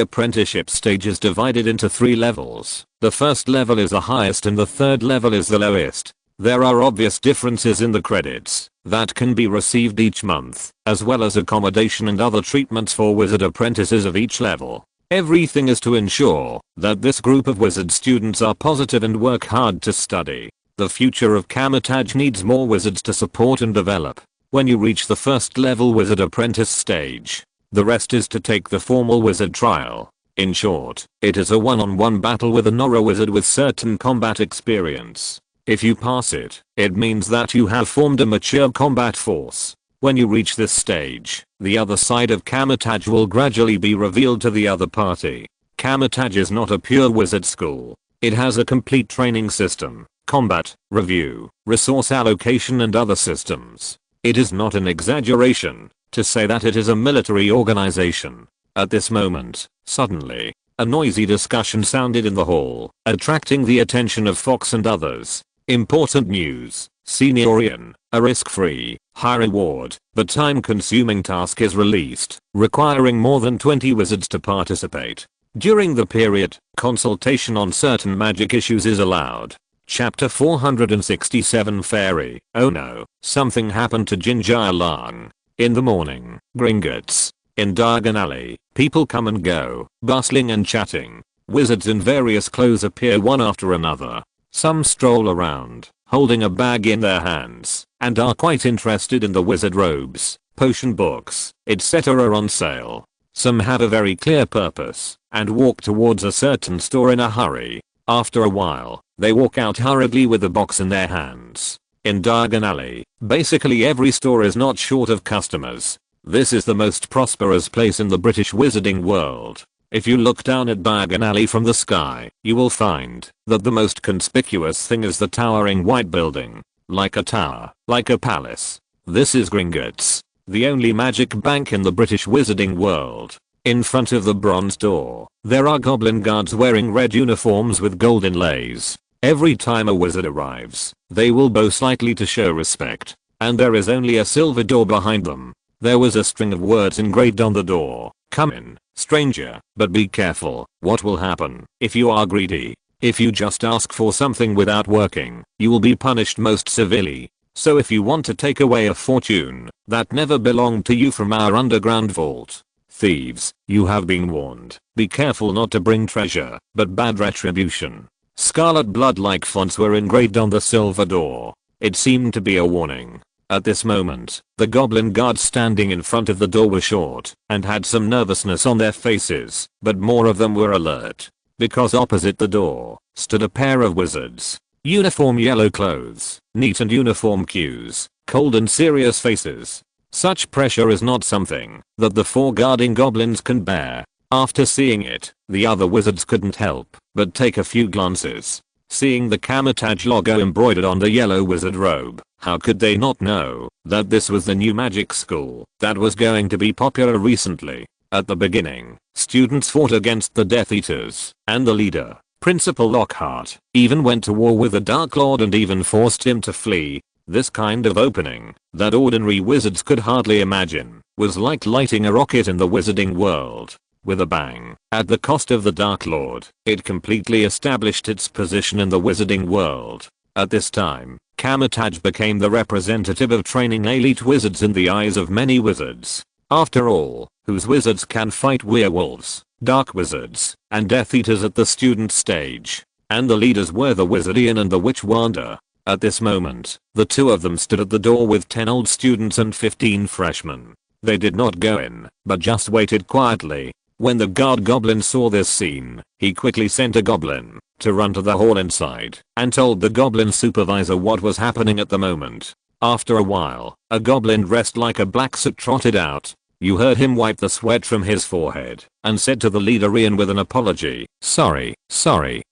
apprenticeship stage is divided into 3 levels. The first level is the highest and the third level is the lowest. There are obvious differences in the credits that can be received each month, as well as accommodation and other treatments for wizard apprentices of each level. Everything is to ensure that this group of wizard students are positive and work hard to study. The future of Kamar-Taj needs more wizards to support and develop. When you reach the first level wizard apprentice stage, the rest is to take the formal wizard trial. In short, it is a one-on-one battle with an aura wizard with certain combat experience. If you pass it, it means that you have formed a mature combat force. When you reach this stage, the other side of Kamar-Taj will gradually be revealed to the other party. Kamar-Taj is not a pure wizard school. It has a complete training system, combat, review, resource allocation and other systems. It is not an exaggeration to say that it is a military organization. At this moment, suddenly, a noisy discussion sounded in the hall, attracting the attention of Fox and others. Important news. Seniorian, a risk-free, high-reward, but time-consuming task is released, requiring more than 20 wizards to participate. During the period, consultation on certain magic issues is allowed. Chapter 467 Fairy. Oh no, something happened to Ginger Lang. In the morning, Gringotts. In Diagon Alley, people come and go, bustling and chatting. Wizards in various clothes appear one after another. Some stroll around, holding a bag in their hands, and are quite interested in the wizard robes, potion books, etc. on sale. Some have a very clear purpose, and walk towards a certain store in a hurry. After a while, they walk out hurriedly with a box in their hands. In Diagon Alley, basically every store is not short of customers. This is the most prosperous place in the British wizarding world. If you look down at Diagon Alley from the sky, you will find that the most conspicuous thing is the towering white building. Like a tower, like a palace. This is Gringotts, the only magic bank in the British wizarding world. In front of the bronze door, there are goblin guards wearing red uniforms with gold inlays. Every time a wizard arrives, they will bow slightly to show respect, and there is only a silver door behind them. There was a string of words engraved on the door. Come in, stranger, but be careful. What will happen if you are greedy? If you just ask for something without working, you will be punished most severely. So if you want to take away a fortune that never belonged to you from our underground vault, thieves, you have been warned. Be careful not to bring treasure, but bad retribution. Scarlet blood-like fonts were engraved on the silver door. It seemed to be a warning. At this moment, the goblin guards standing in front of the door were short and had some nervousness on their faces, but more of them were alert. Because opposite the door stood a pair of wizards. Uniform yellow clothes, neat and uniform cues, cold and serious faces. Such pressure is not something that the 4 guarding goblins can bear. After seeing it, the other wizards couldn't help but take a few glances. Seeing the Kamar-Taj logo embroidered on the yellow wizard robe, how could they not know that this was the new magic school that was going to be popular recently? At the beginning, students fought against the Death Eaters, and the leader, Principal Lockhart, even went to war with the Dark Lord and even forced him to flee. This kind of opening, that ordinary wizards could hardly imagine, was like lighting a rocket in the wizarding world. With a bang, at the cost of the Dark Lord, it completely established its position in the wizarding world. At this time, Kamar-Taj became the representative of training elite wizards in the eyes of many wizards. After all, whose wizards can fight werewolves, dark wizards, and Death Eaters at the student stage? And the leaders were the Wizardian and the Witch Wander. At this moment, the 2 of them stood at the door with 10 old students and 15 freshmen. They did not go in, but just waited quietly. When the guard goblin saw this scene, he quickly sent a goblin to run to the hall inside and told the goblin supervisor what was happening at the moment. After a while, a goblin dressed like a black suit trotted out. You heard him wipe the sweat from his forehead and said to the leader Ian with an apology, sorry,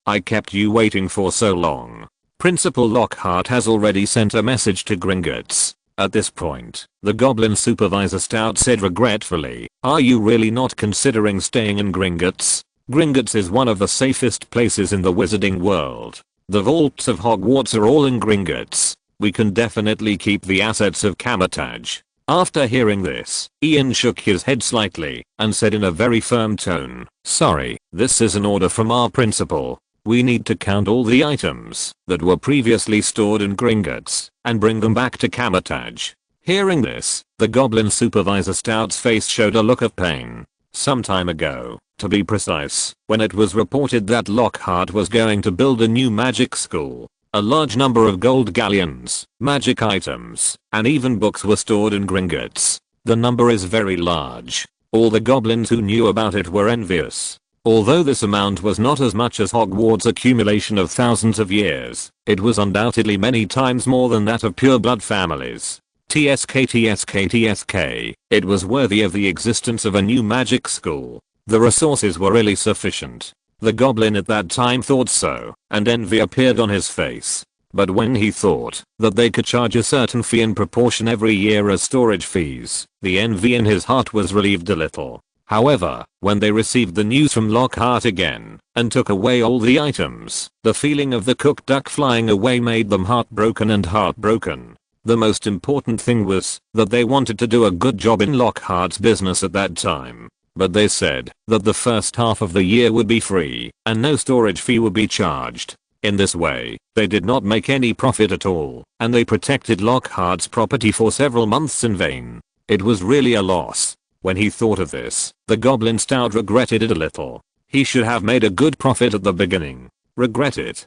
I kept you waiting for so long. Principal Lockhart has already sent a message to Gringotts. At this point, the goblin supervisor Stout said regretfully, "Are you really not considering staying in Gringotts? Gringotts is one of the safest places in the wizarding world. The vaults of Hogwarts are all in Gringotts. We can definitely keep the assets of Kamar-Taj." After hearing this, Ian shook his head slightly and said in a very firm tone, "Sorry, this is an order from our principal. We need to count all the items that were previously stored in Gringotts and bring them back to Kamar-Taj." Hearing this, the goblin supervisor Stout's face showed a look of pain. Some time ago, to be precise, when it was reported that Lockhart was going to build a new magic school, a large number of gold galleons, magic items, and even books were stored in Gringotts. The number is very large. All the goblins who knew about it were envious. Although this amount was not as much as Hogwarts' accumulation of thousands of years, it was undoubtedly many times more than that of pureblood families. TSK. It was worthy of the existence of a new magic school. The resources were really sufficient. The goblin at that time thought so, and envy appeared on his face. But when he thought that they could charge a certain fee in proportion every year as storage fees, the envy in his heart was relieved a little. However, when they received the news from Lockhart again and took away all the items, the feeling of the cooked duck flying away made them heartbroken. The most important thing was that they wanted to do a good job in Lockhart's business at that time. But they said that the first half of the year would be free and no storage fee would be charged. In this way, they did not make any profit at all, and they protected Lockhart's property for several months in vain. It was really a loss. When he thought of this, the goblin Stout regretted it a little. He should have made a good profit at the beginning. Regret it.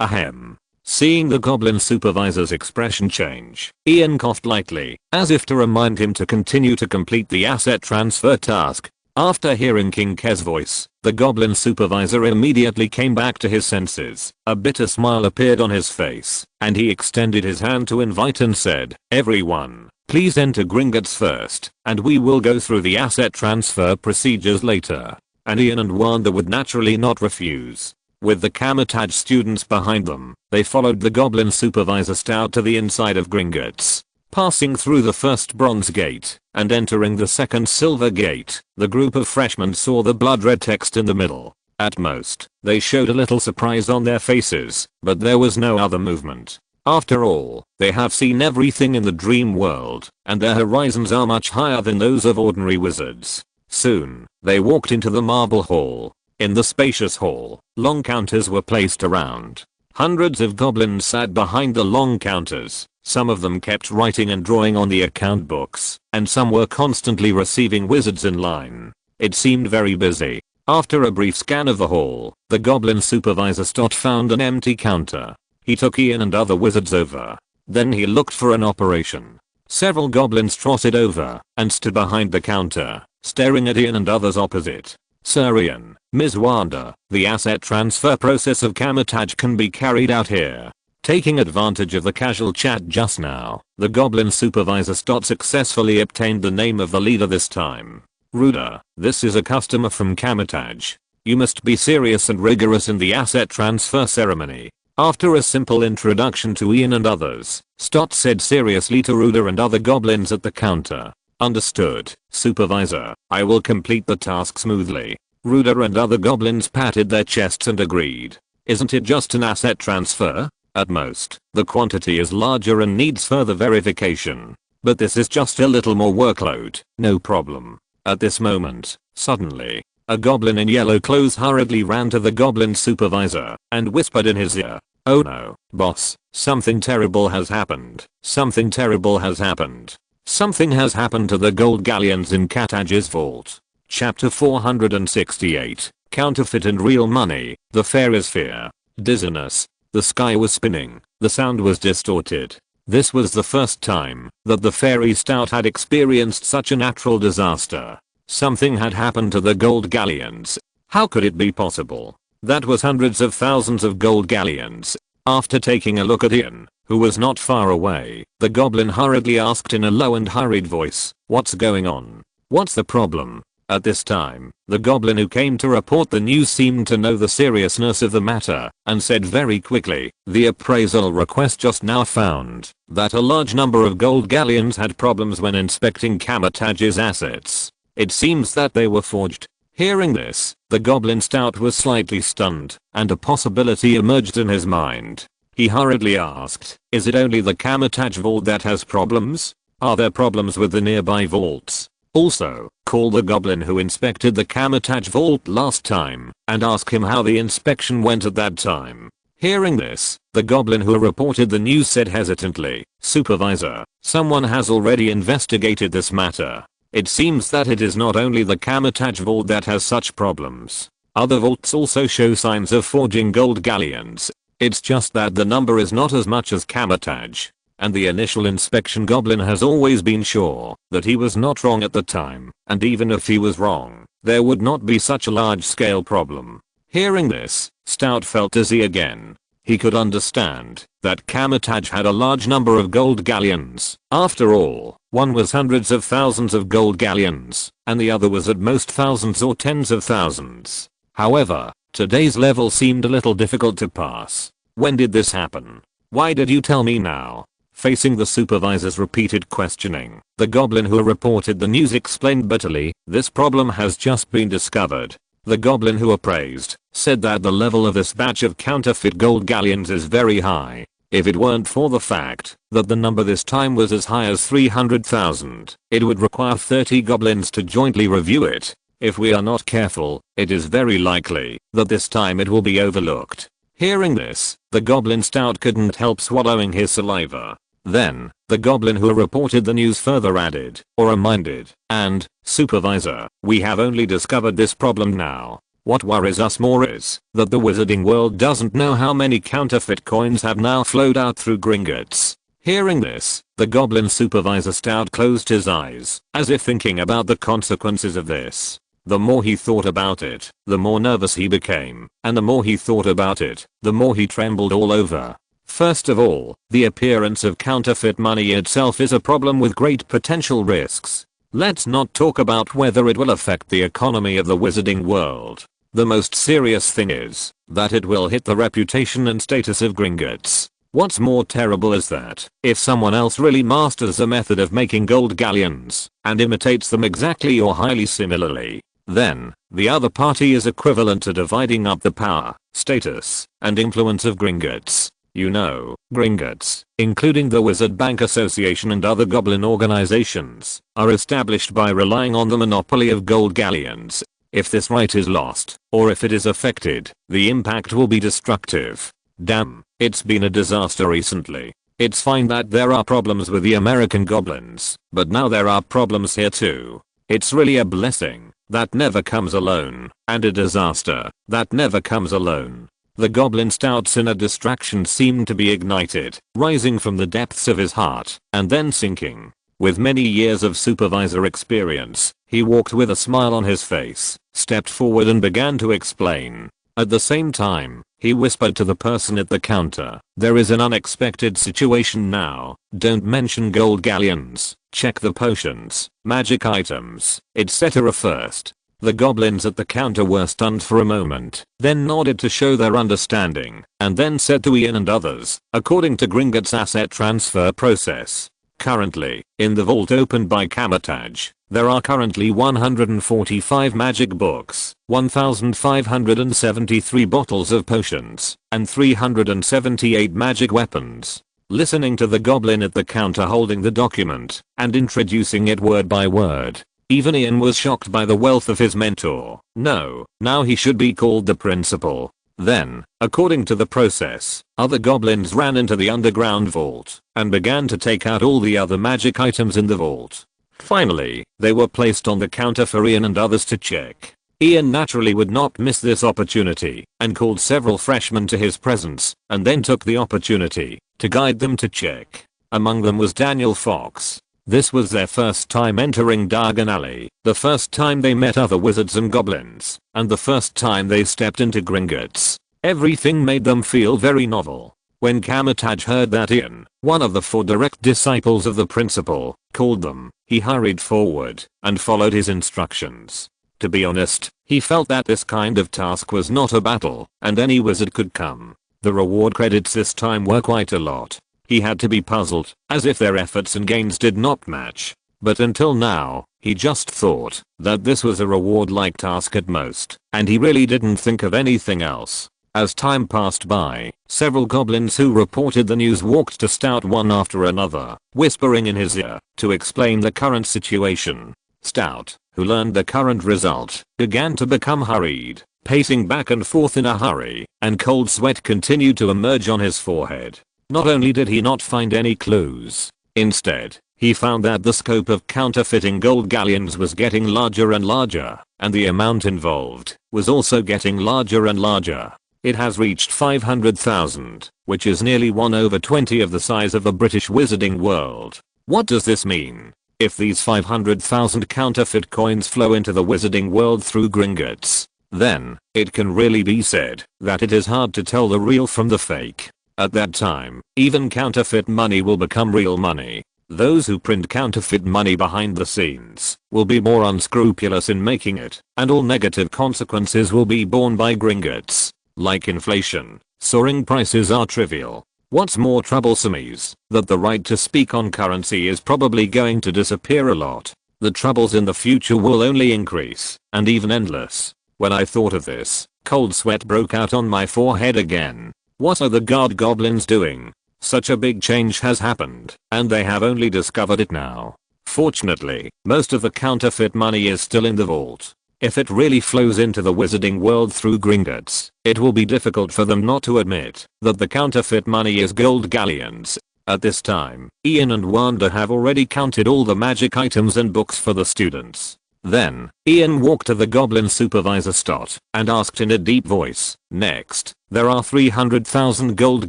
Ahem. Seeing the goblin supervisor's expression change, Ian coughed lightly, as if to remind him to continue to complete the asset transfer task. After hearing King K's voice, the goblin supervisor immediately came back to his senses. A bitter smile appeared on his face, and he extended his hand to invite and said, "Everyone, please enter Gringotts first, and we will go through the asset transfer procedures later." And Ian and Wanda would naturally not refuse. With the Kamar-Taj students behind them, they followed the goblin supervisor Stout to the inside of Gringotts. Passing through the first bronze gate and entering the second silver gate, the group of freshmen saw the blood red text in the middle. At most, they showed a little surprise on their faces, but there was no other movement. After all, they have seen everything in the dream world, and their horizons are much higher than those of ordinary wizards. Soon, they walked into the marble hall. In the spacious hall, long counters were placed around. Hundreds of goblins sat behind the long counters. Some of them kept writing and drawing on the account books, and some were constantly receiving wizards in line. It seemed very busy. After a brief scan of the hall, the goblin supervisor Stott found an empty counter. He took Ian and other wizards over. Then he looked for an operation. Several goblins trotted over and stood behind the counter, staring at Ian and others opposite. "Sir Ian, Ms. Wanda, the asset transfer process of Kamar-Taj can be carried out here." Taking advantage of the casual chat just now, the goblin supervisor Stott successfully obtained the name of the leader this time. "Ruda, this is a customer from Kamar-Taj. You must be serious and rigorous in the asset transfer ceremony." After a simple introduction to Ian and others, Stott said seriously to Ruda and other goblins at the counter, "Understood, Supervisor. I will complete the task smoothly." Ruda and other goblins patted their chests and agreed. Isn't it just an asset transfer? At most, the quantity is larger and needs further verification. But this is just a little more workload, no problem. At this moment, suddenly, a goblin in yellow clothes hurriedly ran to the goblin supervisor and whispered in his ear, "Oh no, boss, something terrible has happened. Something terrible has happened. Something has happened to the gold galleons in Kamar-Taj's vault." Chapter 468, Counterfeit and Real Money, the Fairy's Fear. Dizziness. The sky was spinning, the sound was distorted. This was the first time that the Fairy Stout had experienced such a natural disaster. Something had happened to the gold galleons. How could it be possible? That was hundreds of thousands of gold galleons. After taking a look at Ian, who was not far away, the goblin hurriedly asked in a low and hurried voice, "What's going on? What's the problem?" At this time, the goblin who came to report the news seemed to know the seriousness of the matter and said very quickly, "The appraisal request just now found that a large number of gold galleons had problems when inspecting Kamar-Taj's assets. It seems that they were forged." Hearing this, the goblin stout was slightly stunned, and a possibility emerged in his mind. He hurriedly asked, "Is it only the Kamar-Taj vault that has problems? Are there problems with the nearby vaults? Also, call the goblin who inspected the Kamar-Taj vault last time and ask him how the inspection went at that time." Hearing this, the goblin who reported the news said hesitantly, "Supervisor, someone has already investigated this matter. It seems that it is not only the Kamar-Taj vault that has such problems. Other vaults also show signs of forging gold galleons. It's just that the number is not as much as Kamar-Taj. And the initial inspection goblin has always been sure that he was not wrong at the time, and even if he was wrong, there would not be such a large-scale problem." Hearing this, Stout felt dizzy again. He could understand that Kamar-Taj had a large number of gold galleons. After all, one was hundreds of thousands of gold galleons, and the other was at most thousands or tens of thousands. However, today's level seemed a little difficult to pass. "When did this happen? Why did you tell me now?" Facing the supervisor's repeated questioning, the goblin who reported the news explained bitterly, "This problem has just been discovered." The goblin who appraised said that the level of this batch of counterfeit gold galleons is very high. If it weren't for the fact that the number this time was as high as 300,000, it would require 30 goblins to jointly review it. If we are not careful, it is very likely that this time it will be overlooked. Hearing this, the goblin stout couldn't help swallowing his saliva. Then, the goblin who reported the news further added, or reminded, "And, supervisor, we have only discovered this problem now. What worries us more is that the wizarding world doesn't know how many counterfeit coins have now flowed out through Gringotts." Hearing this, the goblin supervisor stout closed his eyes, as if thinking about the consequences of this. The more he thought about it, the more nervous he became, and the more he thought about it, the more he trembled all over. First of all, the appearance of counterfeit money itself is a problem with great potential risks. Let's not talk about whether it will affect the economy of the wizarding world. The most serious thing is that it will hit the reputation and status of Gringotts. What's more terrible is that if someone else really masters a method of making gold galleons and imitates them exactly or highly similarly, then the other party is equivalent to dividing up the power, status, and influence of Gringotts. You know, Gringotts, including the Wizard Bank Association and other goblin organizations, are established by relying on the monopoly of gold galleons. If this right is lost, or if it is affected, the impact will be destructive. Damn, it's been a disaster recently. It's fine that there are problems with the American goblins, but now there are problems here too. It's really a blessing that never comes alone, and a disaster that never comes alone. The goblin stout's inner distraction seemed to be ignited, rising from the depths of his heart, and then sinking. With many years of supervisor experience, he walked with a smile on his face, stepped forward and began to explain. At the same time, he whispered to the person at the counter, "There is an unexpected situation now. Don't mention gold galleons. Check the potions, magic items, etc. first." The goblins at the counter were stunned for a moment, then nodded to show their understanding, and then said to Ian and others, "According to Gringotts' asset transfer process, currently, in the vault opened by Kamar-Taj, there are currently 145 magic books, 1,573 bottles of potions, and 378 magic weapons." Listening to the goblin at the counter holding the document and introducing it word by word, even Ian was shocked by the wealth of his mentor. No, now he should be called the principal. Then, according to the process, other goblins ran into the underground vault and began to take out all the other magic items in the vault. Finally, they were placed on the counter for Ian and others to check. Ian naturally would not miss this opportunity and called several freshmen to his presence and then took the opportunity to guide them to check. Among them was Daniel Fox. This was their first time entering Diagon Alley, the first time they met other wizards and goblins, and the first time they stepped into Gringotts. Everything made them feel very novel. When Kamar-Taj heard that Ian, one of the 4 direct disciples of the principal, called them, he hurried forward and followed his instructions. To be honest, he felt that this kind of task was not a battle, and any wizard could come. The reward credits this time were quite a lot. He had to be puzzled, as if their efforts and gains did not match. But until now, he just thought that this was a reward-like task at most, and he really didn't think of anything else. As time passed by, several goblins who reported the news walked to Stout one after another, whispering in his ear to explain the current situation. Stout, who learned the current result, began to become hurried, pacing back and forth in a hurry, and cold sweat continued to emerge on his forehead. Not only did he not find any clues, instead, he found that the scope of counterfeiting gold galleons was getting larger and larger, and the amount involved was also getting larger and larger. It has reached 500,000, which is nearly 1/20 of the size of the British wizarding world. What does this mean? If these 500,000 counterfeit coins flow into the wizarding world through Gringotts, then it can really be said that it is hard to tell the real from the fake. At that time, even counterfeit money will become real money. Those who print counterfeit money behind the scenes will be more unscrupulous in making it, and all negative consequences will be borne by Gringotts. Like inflation, soaring prices are trivial. What's more troublesome is that the right to speak on currency is probably going to disappear a lot. The troubles in the future will only increase, and even endless. When I thought of this, cold sweat broke out on my forehead again. What are the guard goblins doing? Such a big change has happened, and they have only discovered it now. Fortunately, most of the counterfeit money is still in the vault. If it really flows into the wizarding world through Gringotts, it will be difficult for them not to admit that the counterfeit money is gold galleons. At this time, Ian and Wanda have already counted all the magic items and books for the students. Then, Ian walked to the goblin supervisor Stott and asked in a deep voice, "Next, there are 300,000 gold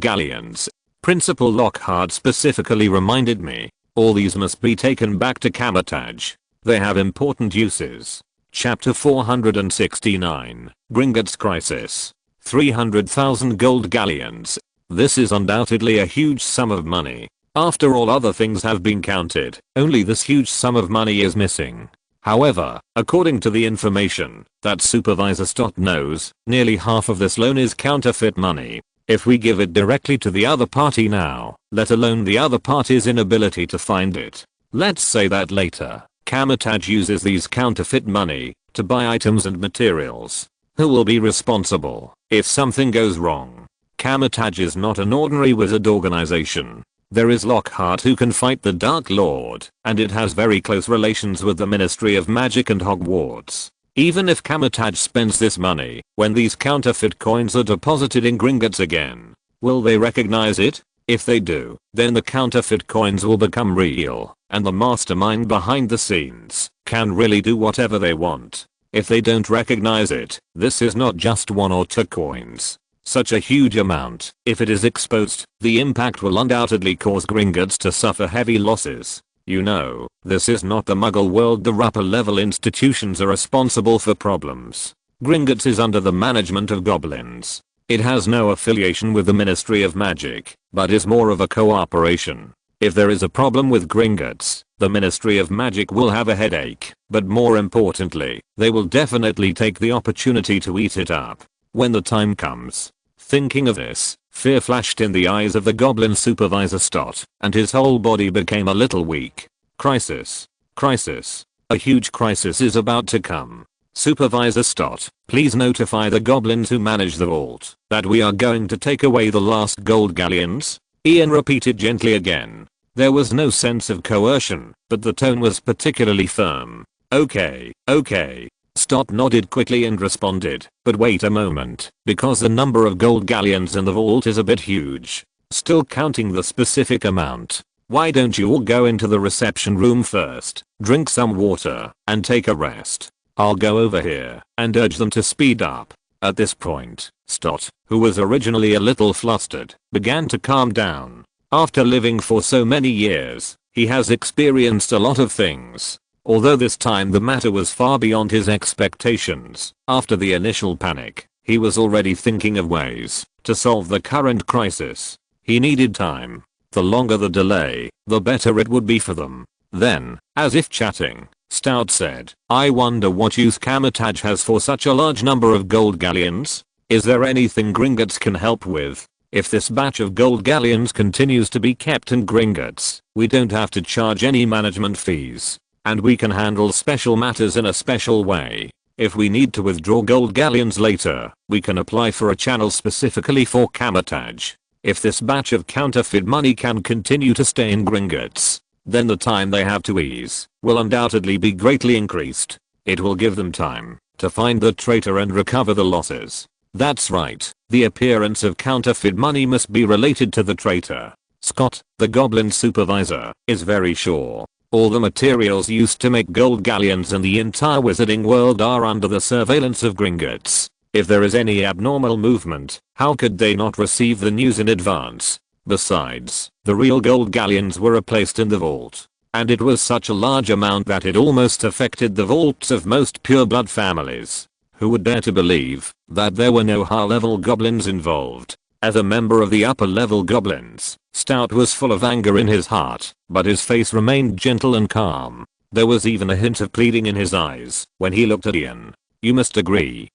galleons." Principal Lockhart specifically reminded me, all these must be taken back to Kamar-Taj. They have important uses. Chapter 469, Gringotts Crisis. 300,000 gold galleons. This is undoubtedly a huge sum of money. After all other things have been counted, only this huge sum of money is missing. However, according to the information that Supervisor Stott knows, nearly half of this loan is counterfeit money. If we give it directly to the other party now, let alone the other party's inability to find it, let's say that later, Kamar-Taj uses these counterfeit money to buy items and materials. Who will be responsible if something goes wrong? Kamar-Taj is not an ordinary wizard organization. There is Lockhart who can fight the Dark Lord, and it has very close relations with the Ministry of Magic and Hogwarts. Even if Kamar-Taj spends this money, when these counterfeit coins are deposited in Gringotts again, will they recognize it? If they do, then the counterfeit coins will become real, and the mastermind behind the scenes can really do whatever they want. If they don't recognize it, this is not just 1 or 2 coins. Such a huge amount, if it is exposed, the impact will undoubtedly cause Gringotts to suffer heavy losses. You know, this is not the Muggle world. The upper level institutions are responsible for problems. Gringotts is under the management of goblins. It has no affiliation with the Ministry of Magic, but is more of a cooperation. If there is a problem with Gringotts, the Ministry of Magic will have a headache, but more importantly, they will definitely take the opportunity to eat it up when the time comes. Thinking of this, fear flashed in the eyes of the goblin supervisor Stott, and his whole body became a little weak. Crisis. Crisis. A huge crisis is about to come. Supervisor Stott, please notify the goblins who manage the vault that we are going to take away the last gold galleons. Ian repeated gently again. There was no sense of coercion, but the tone was particularly firm. Okay. Stott nodded quickly and responded, but wait a moment, because the number of gold galleons in the vault is a bit huge. Still counting the specific amount. Why don't you all go into the reception room first, drink some water, and take a rest? I'll go over here and urge them to speed up. At this point, Stott, who was originally a little flustered, began to calm down. After living for so many years, he has experienced a lot of things. Although this time the matter was far beyond his expectations, after the initial panic, he was already thinking of ways to solve the current crisis. He needed time. The longer the delay, the better it would be for them. Then, as if chatting, Stout said. I wonder what use Kamar-Taj has for such a large number of gold galleons? Is there anything Gringotts can help with? If this batch of gold galleons continues to be kept in Gringotts, we don't have to charge any management fees. And we can handle special matters in a special way. If we need to withdraw gold galleons later, we can apply for a channel specifically for Kamar-Taj. If this batch of counterfeit money can continue to stay in Gringotts, then the time they have to ease will undoubtedly be greatly increased. It will give them time to find the traitor and recover the losses. That's right, the appearance of counterfeit money must be related to the traitor. Scott, the goblin supervisor, is very sure. All the materials used to make gold galleons in the entire wizarding world are under the surveillance of Gringotts. If there is any abnormal movement, how could they not receive the news in advance? Besides, the real gold galleons were placed in the vault. And it was such a large amount that it almost affected the vaults of most pureblood families. Who would dare to believe that there were no high-level goblins involved? As a member of the upper-level goblins, Stout was full of anger in his heart, but his face remained gentle and calm. There was even a hint of pleading in his eyes when he looked at Ian. You must agree.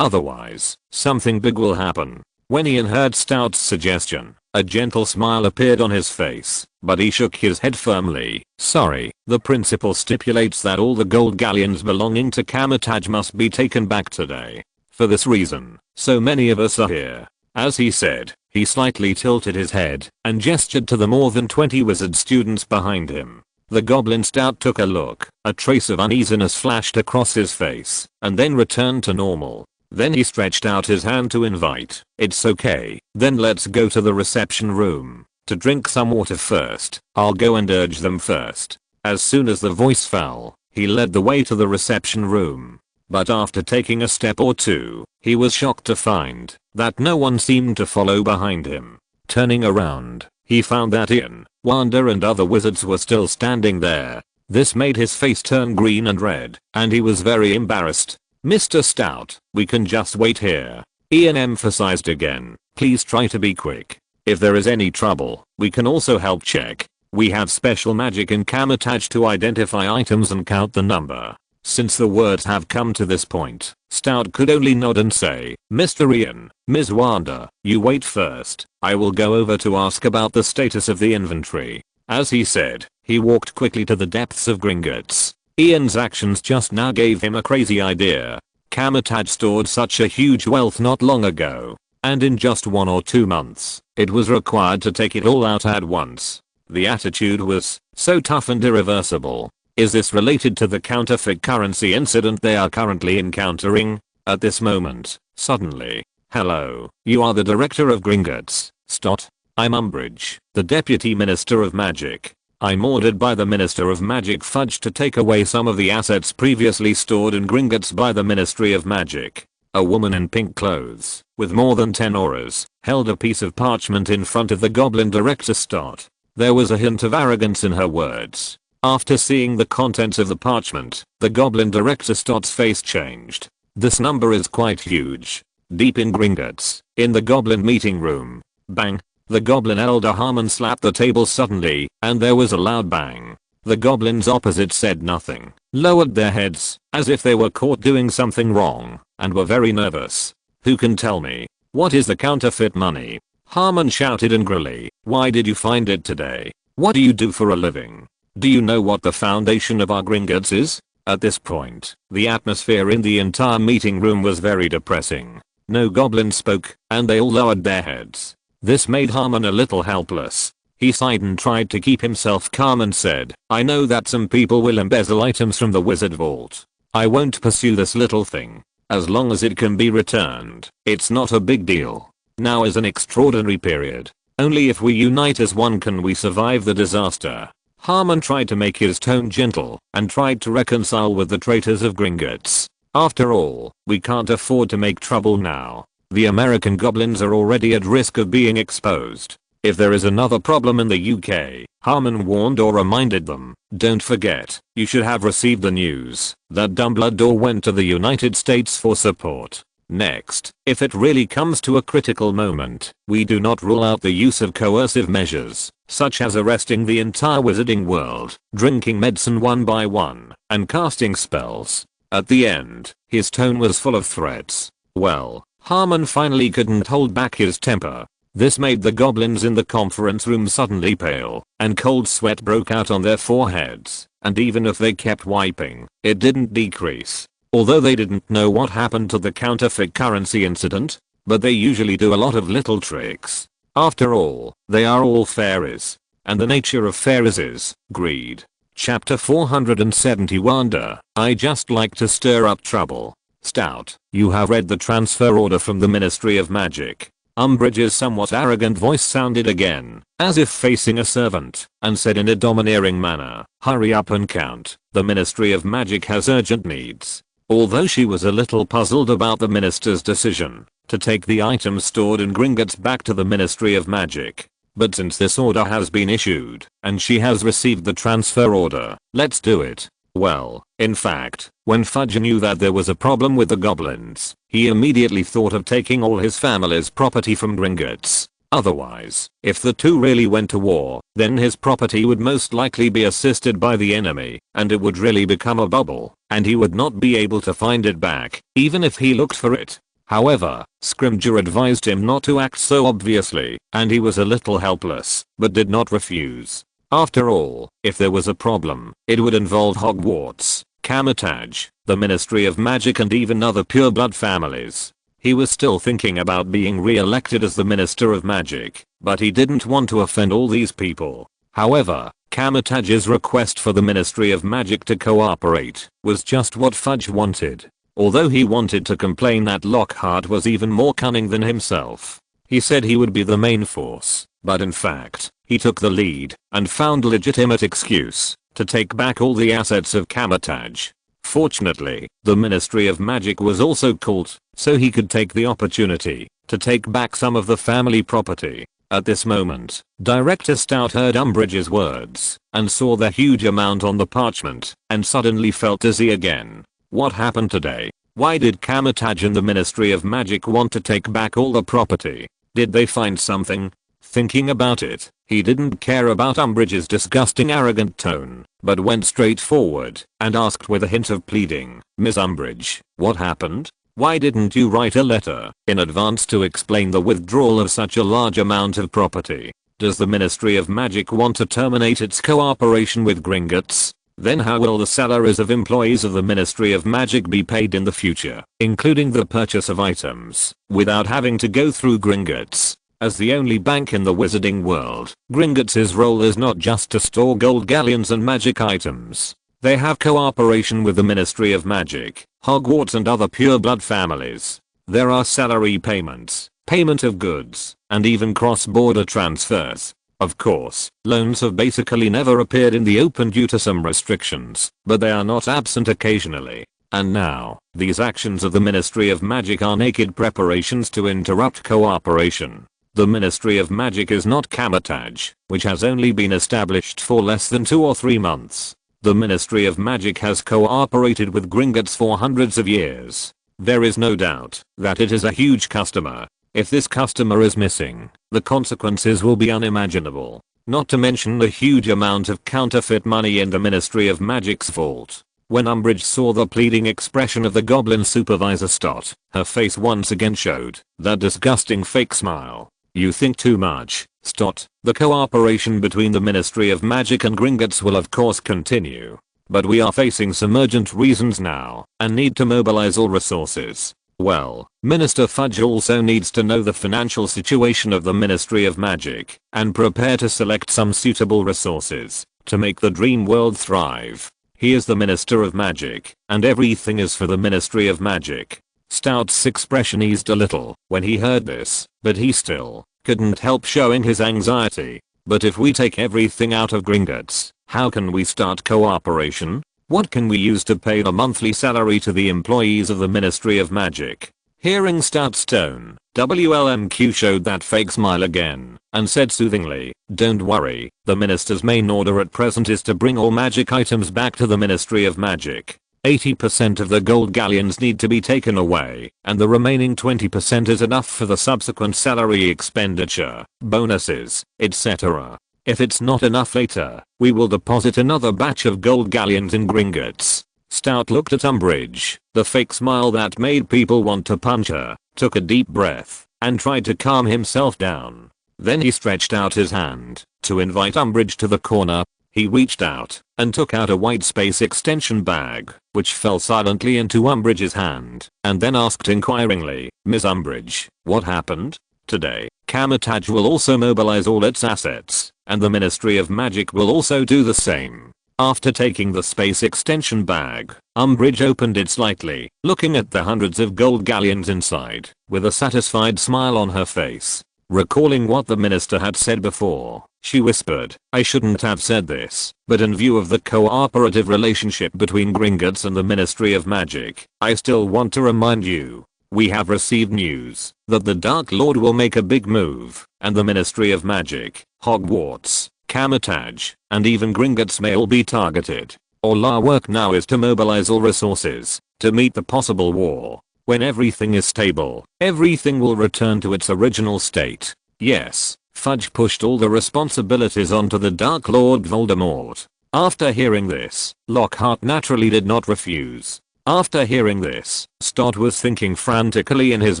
Otherwise, something big will happen. When Ian heard Stout's suggestion, a gentle smile appeared on his face, but he shook his head firmly. Sorry, the principle stipulates that all the gold galleons belonging to Kamar-Taj must be taken back today. For this reason, so many of us are here. As he said, he slightly tilted his head and gestured to the more than 20 wizard students behind him. The goblin Stout took a look, a trace of uneasiness flashed across his face, and then returned to normal. Then he stretched out his hand to invite. It's okay, then let's go to the reception room. To drink some water first. I'll go and urge them first. As soon as the voice fell, he led the way to the reception room. But after taking a step or two, he was shocked to find that no one seemed to follow behind him. Turning around, he found that Ian, Wanda and other wizards were still standing there. This made his face turn green and red, and he was very embarrassed. Mr. Stout, we can just wait here. Ian emphasized again. Please try to be quick. If there is any trouble, we can also help check. We have special magic in Kamar-Taj to identify items and count the number. Since the words have come to this point, Stout could only nod and say, Mr. Ian, Ms. Wanda, you wait first. I will go over to ask about the status of the inventory. As he said, he walked quickly to the depths of Gringotts. Ian's actions just now gave him a crazy idea. Kamar-Taj stored such a huge wealth not long ago, and in just 1 or 2 months, it was required to take it all out at once. The attitude was so tough and irreversible. Is this related to the counterfeit currency incident they are currently encountering? At this moment, suddenly, hello, you are the director of Gringotts, Stott? I'm Umbridge, the deputy minister of magic. I'm ordered by the Minister of Magic Fudge to take away some of the assets previously stored in Gringotts by the Ministry of Magic. A woman in pink clothes, with more than 10 auras, held a piece of parchment in front of the goblin director Stott. There was a hint of arrogance in her words. After seeing the contents of the parchment, the goblin director Stott's face changed. This number is quite huge. Deep in Gringotts, in the goblin meeting room. Bang. The goblin elder Harmon slapped the table suddenly, and there was a loud bang. The goblins opposite said nothing, lowered their heads, as if they were caught doing something wrong, and were very nervous. Who can tell me? What is the counterfeit money? Harmon shouted angrily. Why did you find it today? What do you do for a living? Do you know what the foundation of our Gringotts is? At this point, the atmosphere in the entire meeting room was very depressing. No goblin spoke, and they all lowered their heads. This made Harmon a little helpless. He sighed and tried to keep himself calm and said, I know that some people will embezzle items from the wizard vault. I won't pursue this little thing. As long as it can be returned, it's not a big deal. Now is an extraordinary period. Only if we unite as one can we survive the disaster. Harmon tried to make his tone gentle and tried to reconcile with the traitors of Gringotts. After all, we can't afford to make trouble now. The American goblins are already at risk of being exposed. If there is another problem in the UK, Harmon warned or reminded them, don't forget, you should have received the news that Dumbledore went to the United States for support. Next, if it really comes to a critical moment, we do not rule out the use of coercive measures, such as arresting the entire wizarding world, drinking medicine one by one, and casting spells. At the end, his tone was full of threats. Well, Harmon finally couldn't hold back his temper. This made the goblins in the conference room suddenly pale, and cold sweat broke out on their foreheads, and even if they kept wiping, it didn't decrease. Although they didn't know what happened to the counterfeit currency incident, but they usually do a lot of little tricks. After all, they are all fairies. And the nature of fairies is greed. Chapter 471. I just like to stir up trouble. Stout, you have read the transfer order from the Ministry of Magic. Umbridge's somewhat arrogant voice sounded again, as if facing a servant, and said in a domineering manner, hurry up and count. The Ministry of Magic has urgent needs. Although she was a little puzzled about the minister's decision to take the items stored in Gringotts back to the Ministry of Magic. But since this order has been issued, and she has received the transfer order, let's do it. Well, in fact, when Fudge knew that there was a problem with the goblins, he immediately thought of taking all his family's property from Gringotts. Otherwise, if the two really went to war, then his property would most likely be assisted by the enemy, and it would really become a bubble, and he would not be able to find it back, even if he looked for it. However, Scrimgeour advised him not to act so obviously, and he was a little helpless, but did not refuse. After all, if there was a problem, it would involve Hogwarts, Kamar-Taj, the Ministry of Magic and even other pureblood families. He was still thinking about being re-elected as the Minister of Magic, but he didn't want to offend all these people. However, Kamar-Taj's request for the Ministry of Magic to cooperate was just what Fudge wanted. Although he wanted to complain that Lockhart was even more cunning than himself. He said he would be the main force, but in fact, he took the lead and found a legitimate excuse to take back all the assets of Kamar-Taj. Fortunately, the Ministry of Magic was also called, so he could take the opportunity to take back some of the family property. At this moment, Director Stout heard Umbridge's words and saw the huge amount on the parchment and suddenly felt dizzy again. What happened today? Why did Kamar-Taj and the Ministry of Magic want to take back all the property? Did they find something? Thinking about it, he didn't care about Umbridge's disgusting arrogant tone, but went straight forward and asked with a hint of pleading, Miss Umbridge, what happened? Why didn't you write a letter in advance to explain the withdrawal of such a large amount of property? Does the Ministry of Magic want to terminate its cooperation with Gringotts? Then how will the salaries of employees of the Ministry of Magic be paid in the future, including the purchase of items, without having to go through Gringotts? As the only bank in the wizarding world, Gringotts' role is not just to store gold galleons and magic items. They have cooperation with the Ministry of Magic, Hogwarts and other pureblood families. There are salary payments, payment of goods, and even cross-border transfers. Of course, loans have basically never appeared in the open due to some restrictions, but they are not absent occasionally. And now, these actions of the Ministry of Magic are naked preparations to interrupt cooperation. The Ministry of Magic is not Kamar-Taj, which has only been established for less than 2 or 3 months. The Ministry of Magic has cooperated with Gringotts for hundreds of years. There is no doubt that it is a huge customer. If this customer is missing, the consequences will be unimaginable. Not to mention the huge amount of counterfeit money in the Ministry of Magic's vault. When Umbridge saw the pleading expression of the goblin supervisor Stott, her face once again showed that disgusting fake smile. You think too much, Stott. The cooperation between the Ministry of Magic and Gringotts will of course continue. But we are facing some urgent reasons now, and need to mobilize all resources. Well, Minister Fudge also needs to know the financial situation of the Ministry of Magic, and prepare to select some suitable resources, to make the dream world thrive. He is the Minister of Magic, and everything is for the Ministry of Magic. Stout's expression eased a little when he heard this, but he still couldn't help showing his anxiety. But if we take everything out of Gringotts, how can we start cooperation? What can we use to pay the monthly salary to the employees of the Ministry of Magic? Hearing Stout's tone, WLMQ showed that fake smile again, and said soothingly, don't worry, the minister's main order at present is to bring all magic items back to the Ministry of Magic. 80% of the gold galleons need to be taken away, and the remaining 20% is enough for the subsequent salary expenditure, bonuses, etc. If it's not enough later, we will deposit another batch of gold galleons in Gringotts. Stout looked at Umbridge, the fake smile that made people want to punch her, took a deep breath, and tried to calm himself down. Then he stretched out his hand to invite Umbridge to the corner. He reached out and took out a white space extension bag, which fell silently into Umbridge's hand, and then asked inquiringly, "Miss Umbridge, what happened? Today, Kamar-Taj will also mobilize all its assets, and the Ministry of Magic will also do the same." After taking the space extension bag, Umbridge opened it slightly, looking at the hundreds of gold galleons inside, with a satisfied smile on her face. Recalling what the minister had said before, she whispered, "I shouldn't have said this, but in view of the cooperative relationship between Gringotts and the Ministry of Magic, I still want to remind you. We have received news that the Dark Lord will make a big move, and the Ministry of Magic, Hogwarts, Kamar-Taj, and even Gringotts may all be targeted. All our work now is to mobilize all resources to meet the possible war. When everything is stable, everything will return to its original state." Yes, Fudge pushed all the responsibilities onto the Dark Lord Voldemort. After hearing this, Lockhart naturally did not refuse. After hearing this, Stott was thinking frantically in his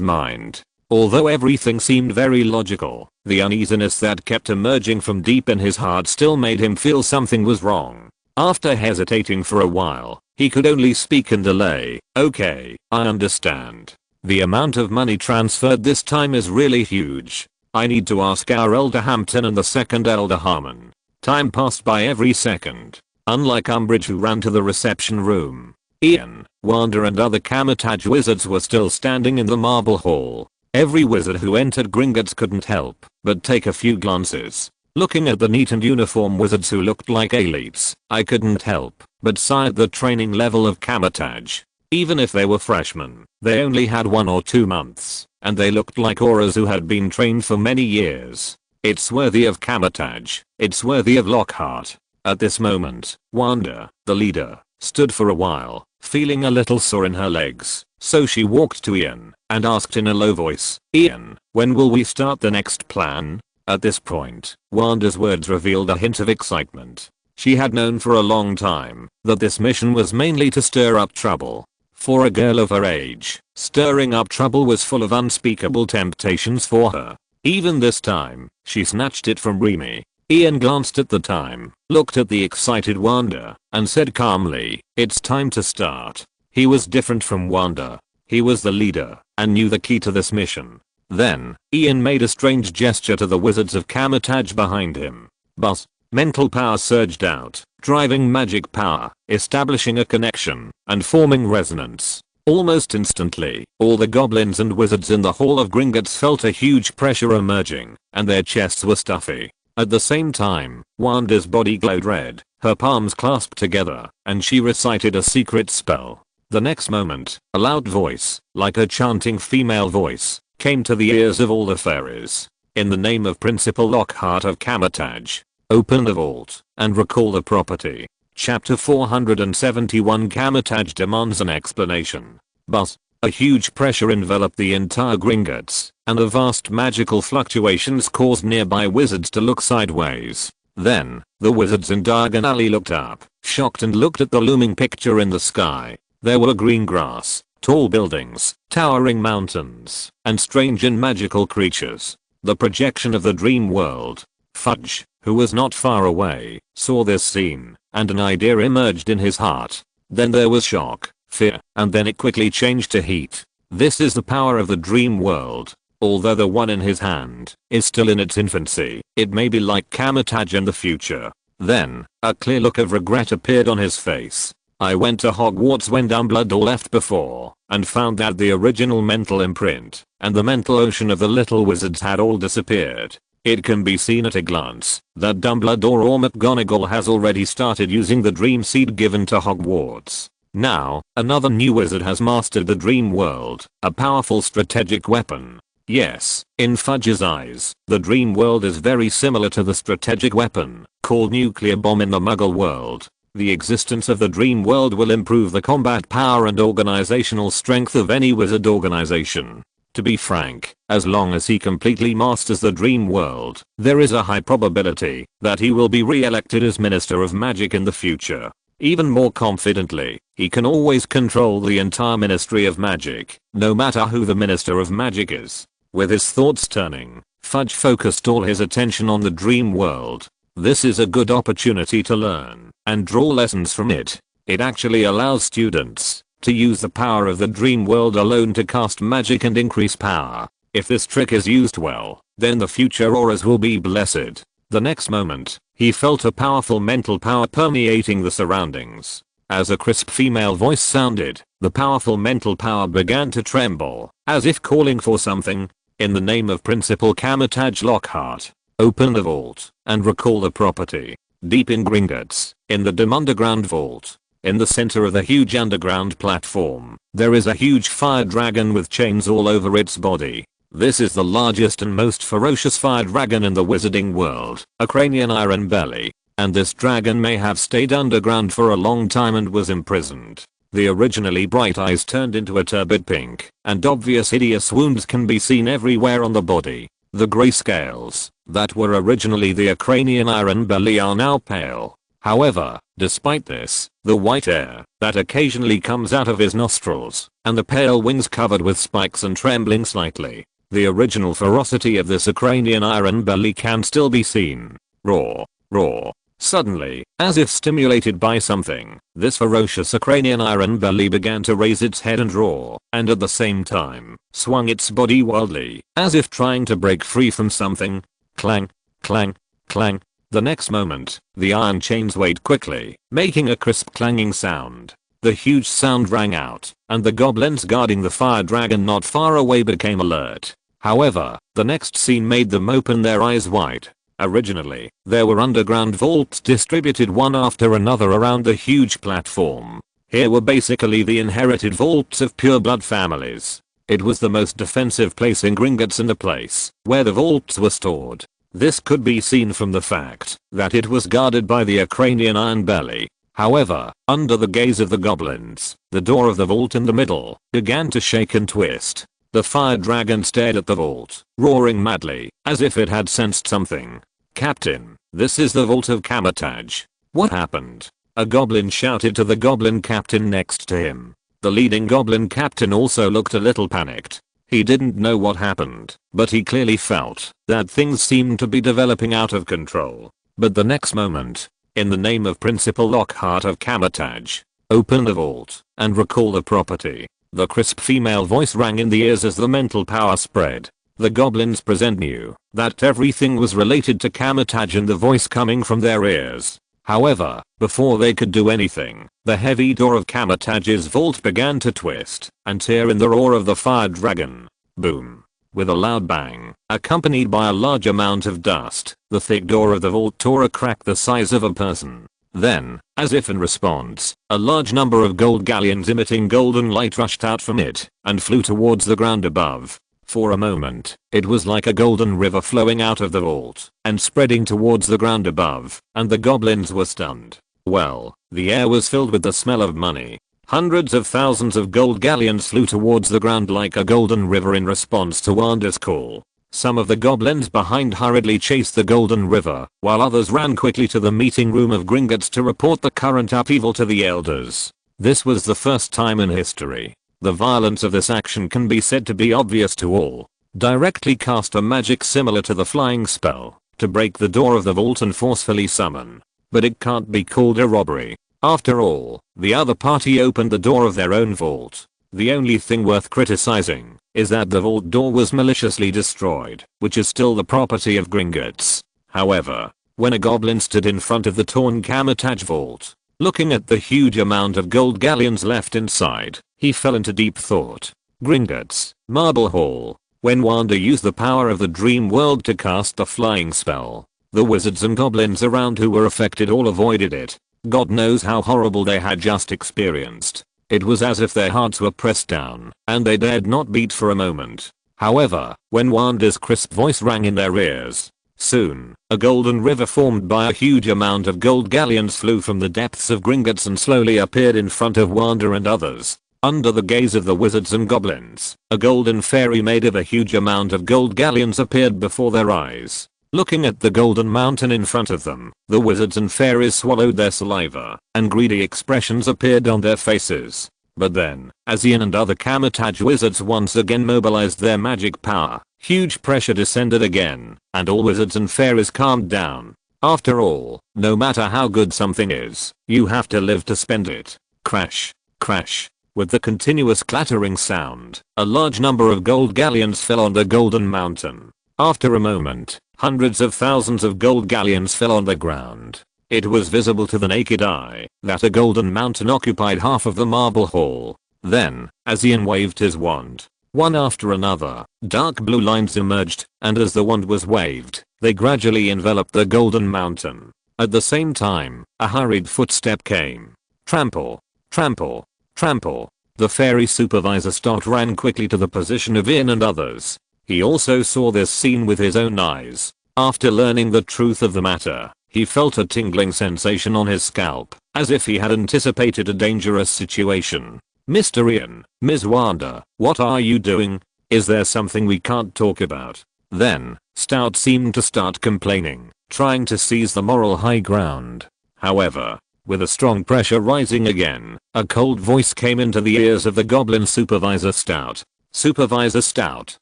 mind. Although everything seemed very logical, the uneasiness that kept emerging from deep in his heart still made him feel something was wrong. After hesitating for a while, he could only speak in delay. "Okay, I understand. The amount of money transferred this time is really huge. I need to ask our Elder Hampton and the second Elder Harmon." Time passed by every second. Unlike Umbridge, who ran to the reception room, Ian, Wanda and other Kamar-Taj wizards were still standing in the marble hall. Every wizard who entered Gringotts couldn't help but take a few glances. Looking at the neat and uniform wizards who looked like elites, I couldn't help but sigh at the training level of Kamar-Taj. Even if they were freshmen, they only had 1 or 2 months, and they looked like auras who had been trained for many years. It's worthy of Kamar-Taj. It's worthy of Lockhart. At this moment, Wanda, the leader, stood for a while, feeling a little sore in her legs, so she walked to Ian and asked in a low voice, "Ian, when will we start the next plan?" At this point, Wanda's words revealed a hint of excitement. She had known for a long time that this mission was mainly to stir up trouble. For a girl of her age, stirring up trouble was full of unspeakable temptations for her. Even this time, she snatched it from Remy. Ian glanced at the time, looked at the excited Wanda, and said calmly, "It's time to start." He was different from Wanda. He was the leader, and knew the key to this mission. Then, Ian made a strange gesture to the wizards of Kamar-Taj behind him. Buzz. Mental power surged out, driving magic power, establishing a connection, and forming resonance. Almost instantly, all the goblins and wizards in the Hall of Gringotts felt a huge pressure emerging, and their chests were stuffy. At the same time, Wanda's body glowed red, her palms clasped together, and she recited a secret spell. The next moment, a loud voice, like a chanting female voice, came to the ears of all the fairies. "In the name of Principal Lockhart of Kamar-Taj, open the vault and recall the property." Chapter 471 Kamar-Taj demands an explanation. Buzz. A huge pressure enveloped the entire Gringotts, and the vast magical fluctuations caused nearby wizards to look sideways. Then, the wizards in Diagon Alley looked up, shocked, and looked at the looming picture in the sky. There were green grass, tall buildings, towering mountains, and strange and magical creatures. The projection of the dream world. Fudge, who was not far away, saw this scene, and an idea emerged in his heart. Then there was shock, fear, and then it quickly changed to heat. This is the power of the dream world. Although the one in his hand is still in its infancy, it may be like Kamar-Taj in the future. Then, a clear look of regret appeared on his face. "I went to Hogwarts when Dumbledore left before, and found that the original mental imprint and the mental ocean of the little wizards had all disappeared. It can be seen at a glance that Dumbledore or McGonagall has already started using the dream seed given to Hogwarts. Now, another new wizard has mastered the dream world, a powerful strategic weapon. Yes, in Fudge's eyes, the dream world is very similar to the strategic weapon called nuclear bomb in the Muggle world. The existence of the dream world will improve the combat power and organizational strength of any wizard organization. To be frank, as long as he completely masters the dream world, there is a high probability that he will be re-elected as Minister of Magic in the future. Even more confidently, he can always control the entire Ministry of Magic, no matter who the Minister of Magic is. With his thoughts turning, Fudge focused all his attention on the dream world. This is a good opportunity to learn and draw lessons from it. It actually allows students to use the power of the dream world alone to cast magic and increase power. If this trick is used well, then the future auras will be blessed. The next moment, he felt a powerful mental power permeating the surroundings. As a crisp female voice sounded, the powerful mental power began to tremble, as if calling for something. In the name of Principal Kamar-Taj Lockhart, open the vault and recall the property. Deep in Gringotts, in the dim underground vault, in the center of the huge underground platform, there is a huge fire dragon with chains all over its body. This is the largest and most ferocious fire dragon in the wizarding world, a cranian iron belly, and this dragon may have stayed underground for a long time and was imprisoned. The originally bright eyes turned into a turbid pink, and obvious hideous wounds can be seen everywhere on the body. The gray scales that were originally the cranian iron belly are now pale. However, despite this, the white air that occasionally comes out of his nostrils, and the pale wings covered with spikes and trembling slightly, the original ferocity of this cranian iron belly can still be seen. Roar, roar. Suddenly, as if stimulated by something, this ferocious cranian iron belly began to raise its head and roar, and at the same time, swung its body wildly, as if trying to break free from something. Clang, clang, clang. The next moment, the iron chains weighed quickly, making a crisp clanging sound. The huge sound rang out, and the goblins guarding the fire dragon not far away became alert. However, the next scene made them open their eyes wide. Originally, there were underground vaults distributed one after another around the huge platform. Here were basically the inherited vaults of pureblood families. It was the most defensive place in Gringotts and the place where the vaults were stored. This could be seen from the fact that it was guarded by the cranian iron belly. However, under the gaze of the goblins, the door of the vault in the middle began to shake and twist. The fire dragon stared at the vault, roaring madly, as if it had sensed something. "Captain, this is the vault of Kamar-Taj. What happened?" a goblin shouted to the goblin captain next to him. The leading goblin captain also looked a little panicked. He didn't know what happened, but he clearly felt that things seemed to be developing out of control. But the next moment, in the name of Principal Lockhart of Kamar-Taj, open the vault and recall the property. The crisp female voice rang in the ears as the mental power spread. The goblins present knew that everything was related to Kamar-Taj and the voice coming from their ears. However, before they could do anything, the heavy door of Kamar-Taj's vault began to twist and tear in the roar of the fire dragon. Boom. With a loud bang, accompanied by a large amount of dust, the thick door of the vault tore a crack the size of a person. Then, as if in response, a large number of gold galleons emitting golden light rushed out from it and flew towards the ground above. For a moment, it was like a golden river flowing out of the vault and spreading towards the ground above, and the goblins were stunned. Well, the air was filled with the smell of money. Hundreds of thousands of gold galleons flew towards the ground like a golden river in response to Wanda's call. Some of the goblins behind hurriedly chased the golden river, while others ran quickly to the meeting room of Gringotts to report the current upheaval to the elders. This was the first time in history. The violence of this action can be said to be obvious to all. Directly cast a magic similar to the flying spell to break the door of the vault and forcefully summon. But it can't be called a robbery. After all, the other party opened the door of their own vault. The only thing worth criticizing is that the vault door was maliciously destroyed, which is still the property of Gringotts. However, when a goblin stood in front of the torn Kamar-Taj vault, looking at the huge amount of gold galleons left inside, he fell into deep thought. Gringotts, Marble Hall. When Wanda used the power of the dream world to cast the flying spell, the wizards and goblins around who were affected all avoided it. God knows how horrible they had just experienced. It was as if their hearts were pressed down, and they dared not beat for a moment. However, when Wanda's crisp voice rang in their ears, Soon, a golden river formed by a huge amount of gold galleons flew from the depths of Gringotts and slowly appeared in front of Wanda and others. Under the gaze of the wizards and goblins, a golden fairy made of a huge amount of gold galleons appeared before their eyes. Looking at the golden mountain in front of them, the wizards and fairies swallowed their saliva, and greedy expressions appeared on their faces. But then, as Ian and other Kamar-Taj wizards once again mobilized their magic power, huge pressure descended again, and all wizards and fairies calmed down. After all, no matter how good something is, you have to live to spend it. Crash, crash. With the continuous clattering sound, a large number of gold galleons fell on the golden mountain. After a moment, hundreds of thousands of gold galleons fell on the ground. It was visible to the naked eye that a golden mountain occupied half of the marble hall. Then, as Ian waved his wand, one after another, dark blue lines emerged, and as the wand was waved, they gradually enveloped the golden mountain. At the same time, a hurried footstep came. Trample, trample, trample. The fairy supervisor Stott ran quickly to the position of Ian and others. He also saw this scene with his own eyes. After learning the truth of the matter, he felt a tingling sensation on his scalp, as if he had anticipated a dangerous situation. Mr. Ian, Ms. Wanda, what are you doing? Is there something we can't talk about? Then, Stott seemed to start complaining, trying to seize the moral high ground. However, with a strong pressure rising again, a cold voice came into the ears of the goblin supervisor Stott. Supervisor Stott,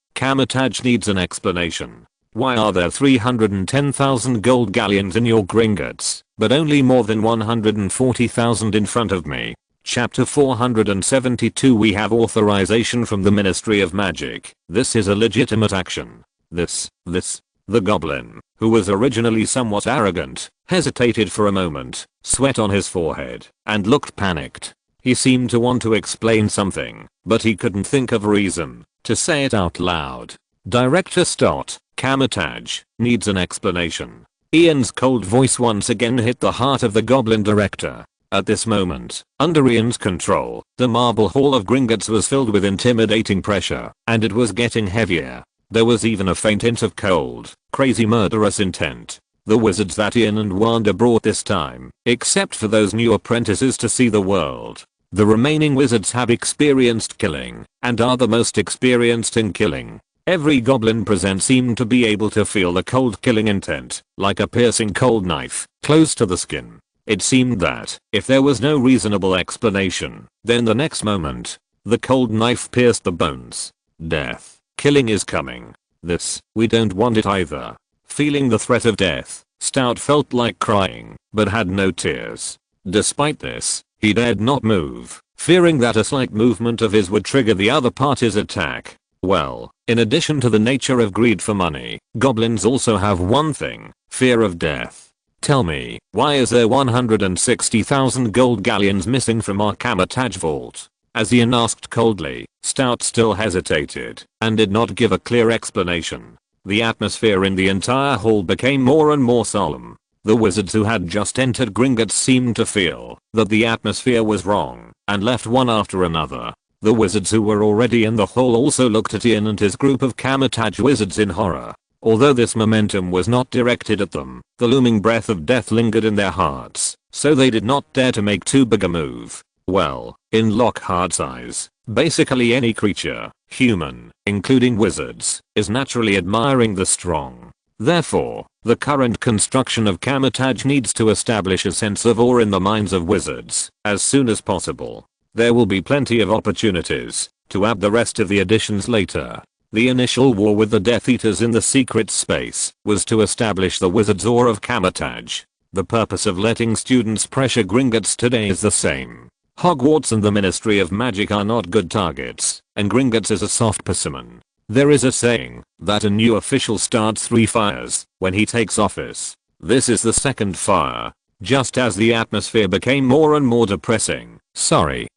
Kamar-Taj needs an explanation. Why are there 310,000 gold galleons in your Gringotts, but only more than 140,000 in front of me? Chapter 472. We have authorization from the Ministry of Magic. This is a legitimate action. The goblin, who was originally somewhat arrogant, hesitated for a moment, sweat on his forehead, and looked panicked. He seemed to want to explain something, but he couldn't think of a reason to say it out loud. Director Stott, Kamar-Taj, needs an explanation. Ian's cold voice once again hit the heart of the goblin director. At this moment, under Ian's control, the marble hall of Gringotts was filled with intimidating pressure, and it was getting heavier. There was even a faint hint of cold, crazy murderous intent. The wizards that Ian and Wanda brought this time, except for those new apprentices to see the world. The remaining wizards have experienced killing, and are the most experienced in killing. Every goblin present seemed to be able to feel the cold killing intent, like a piercing cold knife, close to the skin. It seemed that, if there was no reasonable explanation, then the next moment, the cold knife pierced the bones. Death. Killing is coming. We don't want it either. Feeling the threat of death, Stott felt like crying, but had no tears. Despite this, he dared not move, fearing that a slight movement of his would trigger the other party's attack. Well, in addition to the nature of greed for money, goblins also have one thing, fear of death. Tell me, why is there 160,000 gold galleons missing from our Kamar-Taj vault? As Ian asked coldly, Stott still hesitated, and did not give a clear explanation. The atmosphere in the entire hall became more and more solemn. The wizards who had just entered Gringotts seemed to feel that the atmosphere was wrong, and left one after another. The wizards who were already in the hall also looked at Ian and his group of Kamar-Taj wizards in horror. Although this momentum was not directed at them, the looming breath of death lingered in their hearts, so they did not dare to make too big a move. Well, in Lockhart's eyes, basically any creature, human, including wizards, is naturally admiring the strong. Therefore, the current construction of Kamar-Taj needs to establish a sense of awe in the minds of wizards as soon as possible. There will be plenty of opportunities to add the rest of the additions later. The initial war with the Death Eaters in the secret space was to establish the wizard's awe of Kamar-Taj. The purpose of letting students pressure Gringotts today is the same. Hogwarts and the Ministry of Magic are not good targets, and Gringotts is a soft specimen. There is a saying that a new official starts 3 fires when he takes office. This is the second fire. Just as the atmosphere became more and more depressing. Sorry,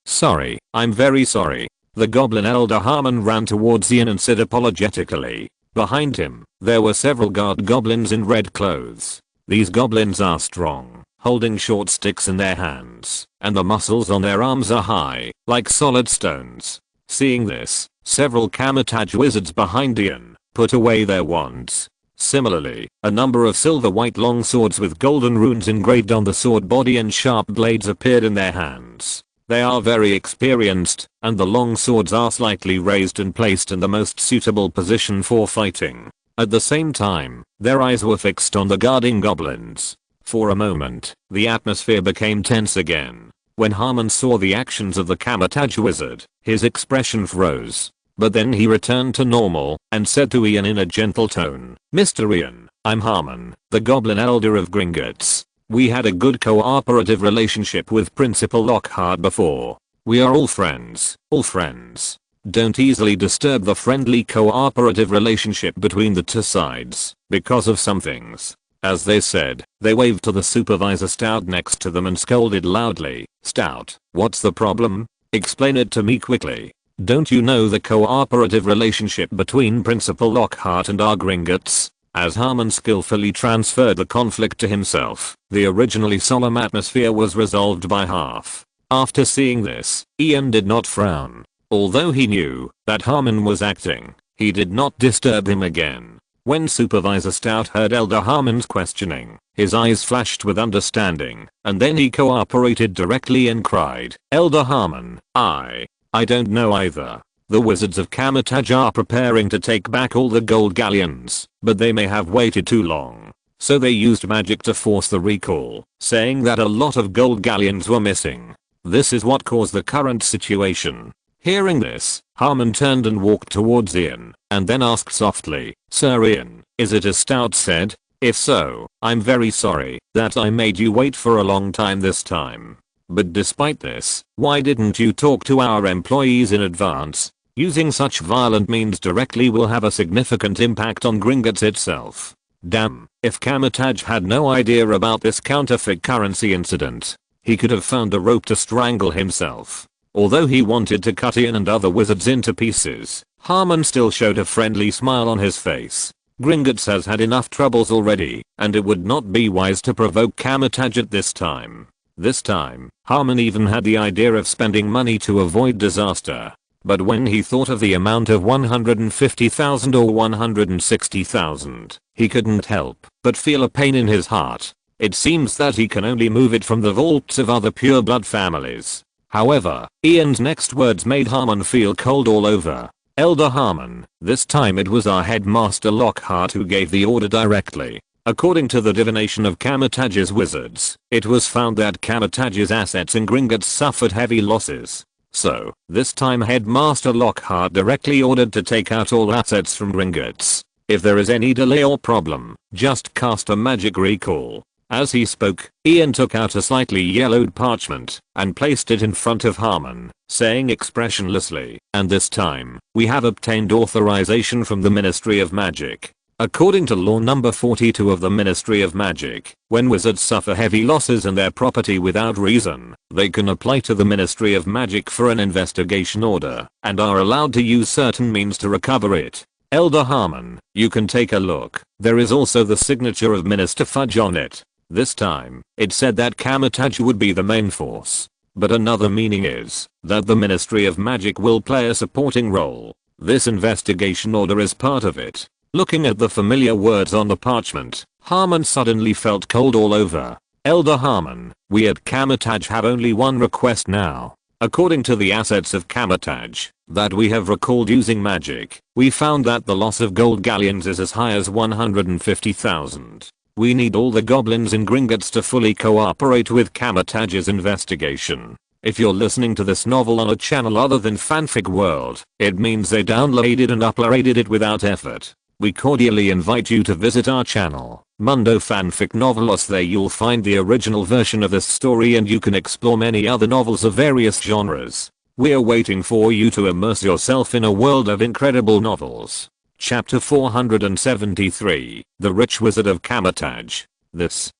I'm very sorry. The goblin elder Harmon ran towards Ian and said apologetically. Behind him, there were several guard goblins in red clothes. These goblins are strong, holding short sticks in their hands, and the muscles on their arms are high, like solid stones. Seeing this, several Kamar-Taj wizards behind Ian put away their wands. Similarly, a number of silver white long swords with golden runes engraved on the sword body and sharp blades appeared in their hands. They are very experienced, and the long swords are slightly raised and placed in the most suitable position for fighting. At the same time, their eyes were fixed on the guarding goblins. For a moment, the atmosphere became tense again. When Harmon saw the actions of the Kamar-Taj wizard, his expression froze. But then he returned to normal, and said to Ian in a gentle tone, "Mr. Ian, I'm Harmon, the Goblin Elder of Gringotts. We had a good cooperative relationship with Principal Lockhart before. We are all friends, all friends. Don't easily disturb the friendly cooperative relationship between the two sides, because of some things." As they said, they waved to the supervisor Stout next to them and scolded loudly, "Stout, what's the problem? Explain it to me quickly. Don't you know the cooperative relationship between Principal Lockhart and our Gringotts?" As Harmon skillfully transferred the conflict to himself, the originally solemn atmosphere was resolved by half. After seeing this, Ian did not frown. Although he knew that Harmon was acting, he did not disturb him again. When Supervisor Stout heard Elder Harmon's questioning, his eyes flashed with understanding, and then he cooperated directly and cried, "Elder Harmon, I don't know either. The wizards of Kamar-Taj are preparing to take back all the gold galleons, but they may have waited too long. So they used magic to force the recall, saying that a lot of gold galleons were missing. This is what caused the current situation." Hearing this, Harmon turned and walked towards Ian, and then asked softly, "Sir Ian, is it as Stout said? If so, I'm very sorry that I made you wait for a long time this time. But despite this, why didn't you talk to our employees in advance? Using such violent means directly will have a significant impact on Gringotts itself. Damn, if Kamar-Taj had no idea about this counterfeit currency incident, he could have found a rope to strangle himself." Although he wanted to cut Ian and other wizards into pieces, Harmon still showed a friendly smile on his face. Gringotts has had enough troubles already, and it would not be wise to provoke Kamar-Taj at this time. This time, Harmon even had the idea of spending money to avoid disaster. But when he thought of the amount of 150,000 or 160,000, he couldn't help but feel a pain in his heart. It seems that he can only move it from the vaults of other pureblood families. However, Ian's next words made Harmon feel cold all over. "Elder Harmon, this time it was our headmaster Lockhart who gave the order directly. According to the divination of Kamar-Taj's wizards, it was found that Kamar-Taj's assets in Gringotts suffered heavy losses. So, this time Headmaster Lockhart directly ordered to take out all assets from Gringotts. If there is any delay or problem, just cast a magic recall." As he spoke, Ian took out a slightly yellowed parchment and placed it in front of Harmon, saying expressionlessly, "And this time, we have obtained authorization from the Ministry of Magic. According to law number 42 of the Ministry of Magic, when wizards suffer heavy losses in their property without reason, they can apply to the Ministry of Magic for an investigation order, and are allowed to use certain means to recover it. Elder Harmon, you can take a look. There is also the signature of Minister Fudge on it. This time, it said that Kamar-Taj would be the main force. But another meaning is that the Ministry of Magic will play a supporting role. This investigation order is part of it." Looking at the familiar words on the parchment, Harmon suddenly felt cold all over. "Elder Harmon, we at Kamar-Taj have only one request now. According to the assets of Kamar-Taj that we have recalled using magic, we found that the loss of gold galleons is as high as 150,000. We need all the goblins in Gringotts to fully cooperate with Kamar-Taj's investigation. If you're listening to this novel on a channel other than Fanfic World, it means they downloaded and uploaded it without effort. We cordially invite you to visit our channel, Mundo Fanfic Novelos. There you'll find the original version of this story and you can explore many other novels of various genres. We're waiting for you to immerse yourself in a world of incredible novels. Chapter 473, The Rich Wizard of Kamar-Taj. This.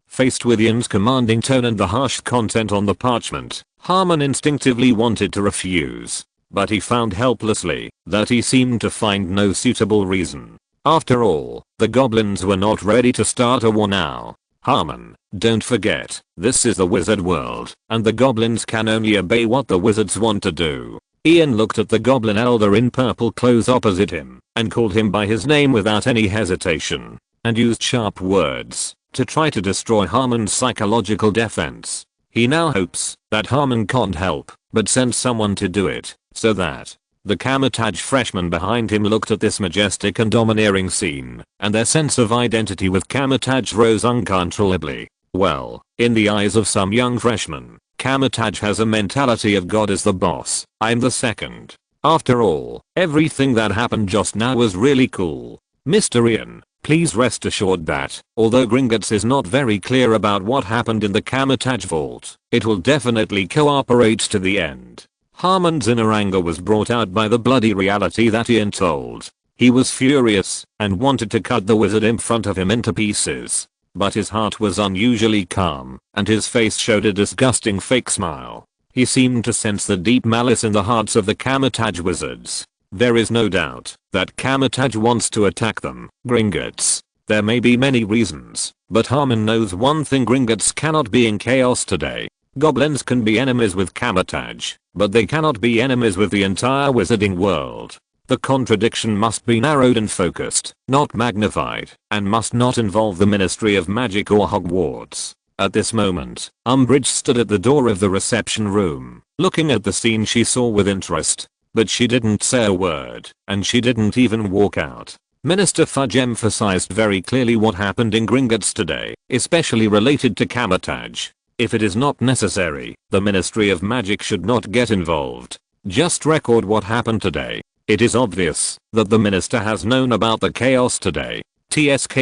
Faced with Ian's commanding tone and the harsh content on the parchment, Harmon instinctively wanted to refuse. But he found helplessly that he seemed to find no suitable reason. After all, the goblins were not ready to start a war now. "Harmon, don't forget, this is the wizard world, and the goblins can only obey what the wizards want to do." Ian looked at the goblin elder in purple clothes opposite him. and called him by his name without any hesitation, and used sharp words to try to destroy Harmon's psychological defense. He now hopes that Harmon can't help but send someone to do it, so that the Kamar-Taj freshmen behind him looked at this majestic and domineering scene, and their sense of identity with Kamar-Taj rose uncontrollably. Well, in the eyes of some young freshmen, Kamar-Taj has a mentality of God is the boss, I'm the second. After all, everything that happened just now was really cool. Mr. Ian, please rest assured that, although Gringotts is not very clear about what happened in the Kamar-Taj vault, it will definitely cooperate to the end. Harmon's inner anger was brought out by the bloody reality that Ian told. He was furious and wanted to cut the wizard in front of him into pieces. But his heart was unusually calm, and his face showed a disgusting fake smile. He seemed to sense the deep malice in the hearts of the Kamar-Taj wizards. There is no doubt that Kamar-Taj wants to attack them, Gringotts. There may be many reasons, but Harmon knows one thing: Gringotts cannot be in chaos today. Goblins can be enemies with Kamar-Taj, but they cannot be enemies with the entire wizarding world. The contradiction must be narrowed and focused, not magnified, and must not involve the Ministry of Magic or Hogwarts. At this moment, Umbridge stood at the door of the reception room, looking at the scene she saw with interest. But she didn't say a word, and she didn't even walk out. Minister Fudge emphasized very clearly what happened in Gringotts today, especially related to Kamar-Taj. If it is not necessary, the Ministry of Magic should not get involved. Just record what happened today. It is obvious that the minister has known about the chaos today. TSK.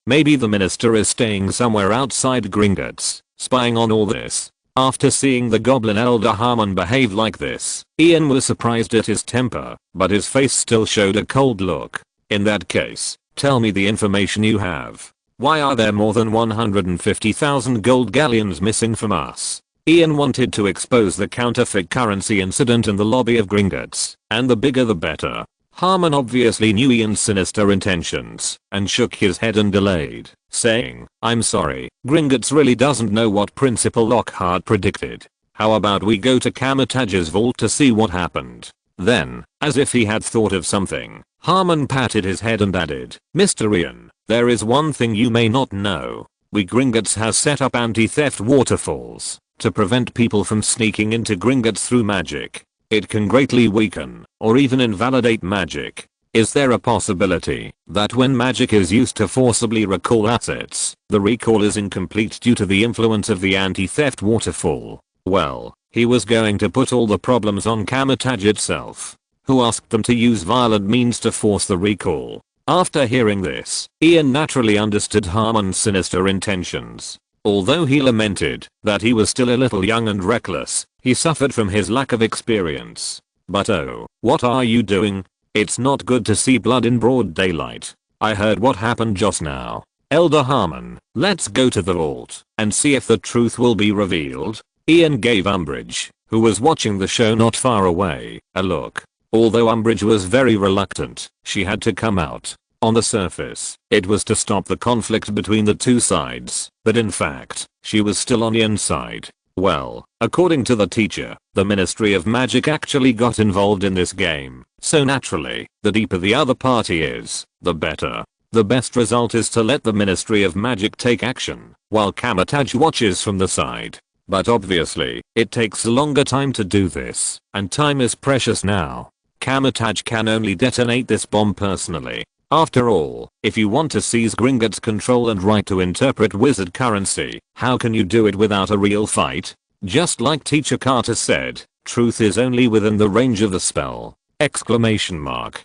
Maybe the minister is staying somewhere outside Gringotts, spying on all this. After seeing the goblin elder Harmon behave like this, Ian was surprised at his temper, but his face still showed a cold look. In that case, tell me the information you have. Why are there more than 150,000 gold galleons missing from us? Ian wanted to expose the counterfeit currency incident in the lobby of Gringotts, and the bigger the better. Harmon obviously knew Ian's sinister intentions, and shook his head and delayed, saying, I'm sorry, Gringotts really doesn't know what Principal Lockhart predicted. How about we go to Kamar-Taj's vault to see what happened? Then, as if he had thought of something, Harmon patted his head and added, Mr. Ian, there is one thing you may not know. We Gringotts has set up anti-theft waterfalls to prevent people from sneaking into Gringotts through magic. It can greatly weaken or even invalidate magic. Is there a possibility that when magic is used to forcibly recall assets, the recall is incomplete due to the influence of the anti-theft waterfall? Well, he was going to put all the problems on Kamar-Taj itself, who asked them to use violent means to force the recall. After hearing this, Ian naturally understood Harmon's sinister intentions. Although he lamented that he was still a little young and reckless, he suffered from his lack of experience. But oh, what are you doing? It's not good to see blood in broad daylight. I heard what happened just now. Elder Harmon, let's go to the vault and see if the truth will be revealed. Ian gave Umbridge, who was watching the show not far away, a look. Although Umbridge was very reluctant, she had to come out. On the surface, it was to stop the conflict between the two sides, but in fact, she was still on Ian's side. Well, according to the teacher, the Ministry of Magic actually got involved in this game, so naturally, the deeper the other party is, the better. The best result is to let the Ministry of Magic take action, while Kamar-Taj watches from the side. But obviously, it takes a longer time to do this, and time is precious now. Kamar-Taj can only detonate this bomb personally. After all, if you want to seize Gringotts' control and right to interpret wizard currency, how can you do it without a real fight? Just like Teacher Carter said, truth is only within the range of the spell! Exclamation mark.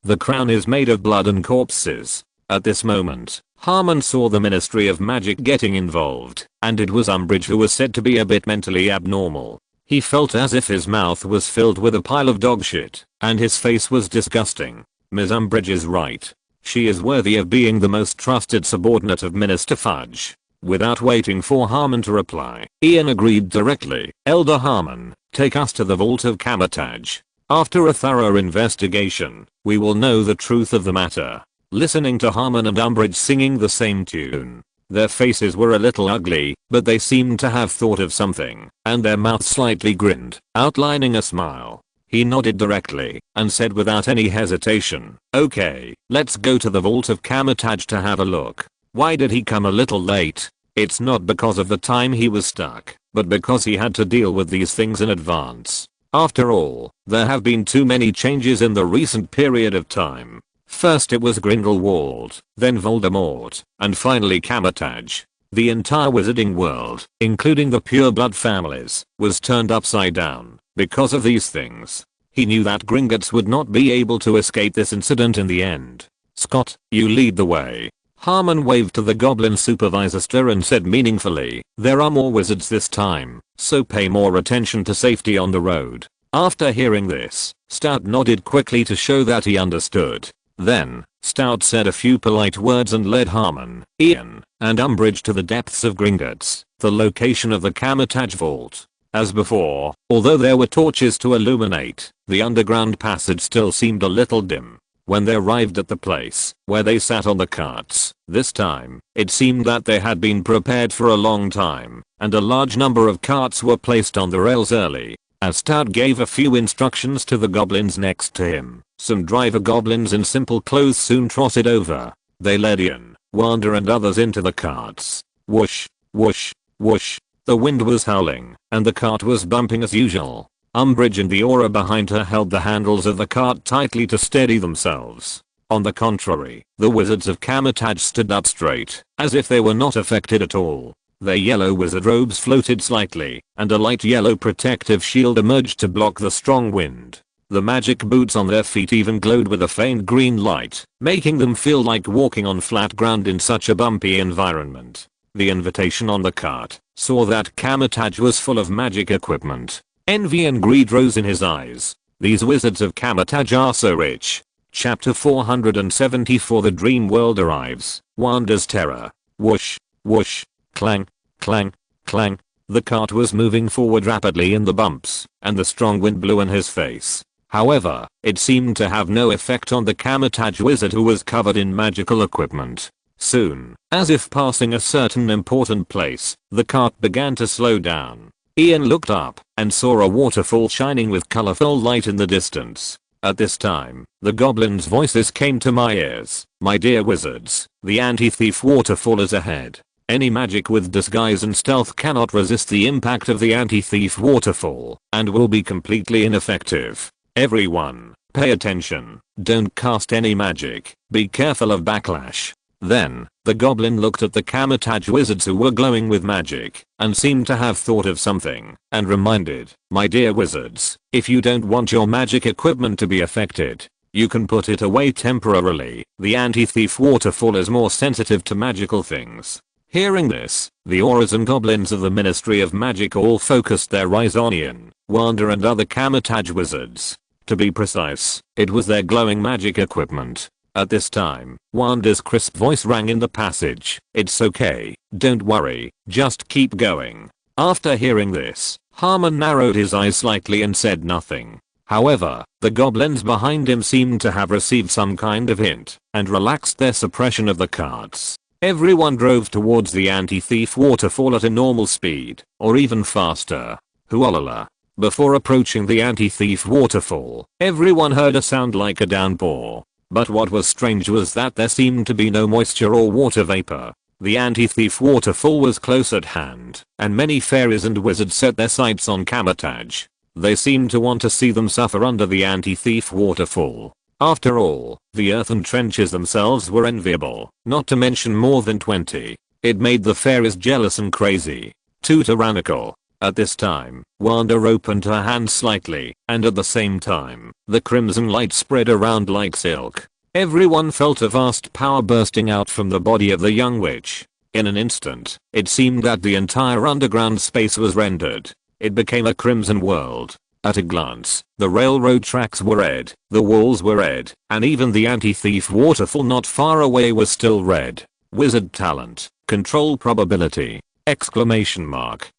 The crown is made of blood and corpses. At this moment, Harmon saw the Ministry of Magic getting involved, and it was Umbridge who was said to be a bit mentally abnormal. He felt as if his mouth was filled with a pile of dog shit, and his face was disgusting. Ms. Umbridge is right. She is worthy of being the most trusted subordinate of Minister Fudge. Without waiting for Harmon to reply, Ian agreed directly. Elder Harmon, take us to the vault of Kamar-Taj. After a thorough investigation, we will know the truth of the matter. Listening to Harmon and Umbridge singing the same tune, their faces were a little ugly, but they seemed to have thought of something, and their mouths slightly grinned, outlining a smile. He nodded directly and said without any hesitation, "Okay, let's go to the vault of Kamar-Taj to have a look." Why did he come a little late? It's not because of the time he was stuck, but because he had to deal with these things in advance. After all, there have been too many changes in the recent period of time. First it was Grindelwald, then Voldemort, and finally Kamar-Taj. The entire wizarding world, including the pureblood families, was turned upside down because of these things. He knew that Gringotts would not be able to escape this incident in the end. "Scott, you lead the way." Harmon waved to the goblin supervisor and said meaningfully, "There are more wizards this time, so pay more attention to safety on the road." After hearing this, Stout nodded quickly to show that he understood. Then, Stout said a few polite words and led Harmon, Ian, and Umbridge to the depths of Gringotts, the location of the Kamar-Taj vault. As before, although there were torches to illuminate, the underground passage still seemed a little dim. When they arrived at the place where they sat on the carts, this time, it seemed that they had been prepared for a long time, and a large number of carts were placed on the rails early. As Stout gave a few instructions to the goblins next to him, some driver goblins in simple clothes soon trotted over. They led Ian, Wanda and others into the carts. Whoosh, whoosh, whoosh. The wind was howling, and the cart was bumping as usual. Umbridge and the aura behind her held the handles of the cart tightly to steady themselves. On the contrary, the wizards of Kamar-Taj stood up straight, as if they were not affected at all. Their yellow wizard robes floated slightly, and a light yellow protective shield emerged to block the strong wind. The magic boots on their feet even glowed with a faint green light, making them feel like walking on flat ground in such a bumpy environment. The invitation on the cart saw that Kamar-Taj was full of magic equipment. Envy and greed rose in his eyes. These wizards of Kamar-Taj are so rich. Chapter 474. The dream world arrives. Wanda's terror. Whoosh, whoosh, clang, clang, clang. The cart was moving forward rapidly in the bumps, and the strong wind blew in his face. However, it seemed to have no effect on the Kamar-Taj wizard who was covered in magical equipment. Soon, as if passing a certain important place, the cart began to slow down. Ian looked up and saw a waterfall shining with colorful light in the distance. At this time, the goblins' voices came to my ears. "My dear wizards, the anti-thief waterfall is ahead. Any magic with disguise and stealth cannot resist the impact of the anti-thief waterfall and will be completely ineffective. Everyone, pay attention. Don't cast any magic. Be careful of backlash." Then, the goblin looked at the Kamar-Taj wizards who were glowing with magic, and seemed to have thought of something, and reminded, "My dear wizards, if you don't want your magic equipment to be affected, you can put it away temporarily. The anti-thief waterfall is more sensitive to magical things." Hearing this, the auras and goblins of the Ministry of Magic all focused their eyes on Ian, Wanda and other Kamar-Taj wizards. To be precise, it was their glowing magic equipment. At this time, Wanda's crisp voice rang in the passage. "It's okay, don't worry, just keep going." After hearing this, Harmon narrowed his eyes slightly and said nothing. However, the goblins behind him seemed to have received some kind of hint, and relaxed their suppression of the carts. Everyone drove towards the anti-thief waterfall at a normal speed, or even faster. Huolala. Before approaching the anti-thief waterfall, everyone heard a sound like a downpour. But what was strange was that there seemed to be no moisture or water vapor. The anti-thief waterfall was close at hand, and many fairies and wizards set their sights on Kamar-Taj. They seemed to want to see them suffer under the anti-thief waterfall. After all, the earthen trenches themselves were enviable, not to mention more than 20. It made the fairies jealous and crazy. Too tyrannical. At this time, Wanda opened her hand slightly, and at the same time, the crimson light spread around like silk. Everyone felt a vast power bursting out from the body of the young witch. In an instant, it seemed that the entire underground space was rendered. It became a crimson world. At a glance, the railroad tracks were red, the walls were red, and even the anti-thief waterfall not far away was still red. Wizard talent, control probability, exclamation mark.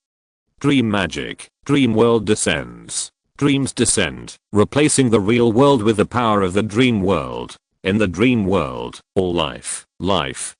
Dream magic, dream world descends. Dreams descend, replacing the real world with the power of the dream world. In the dream world, all life,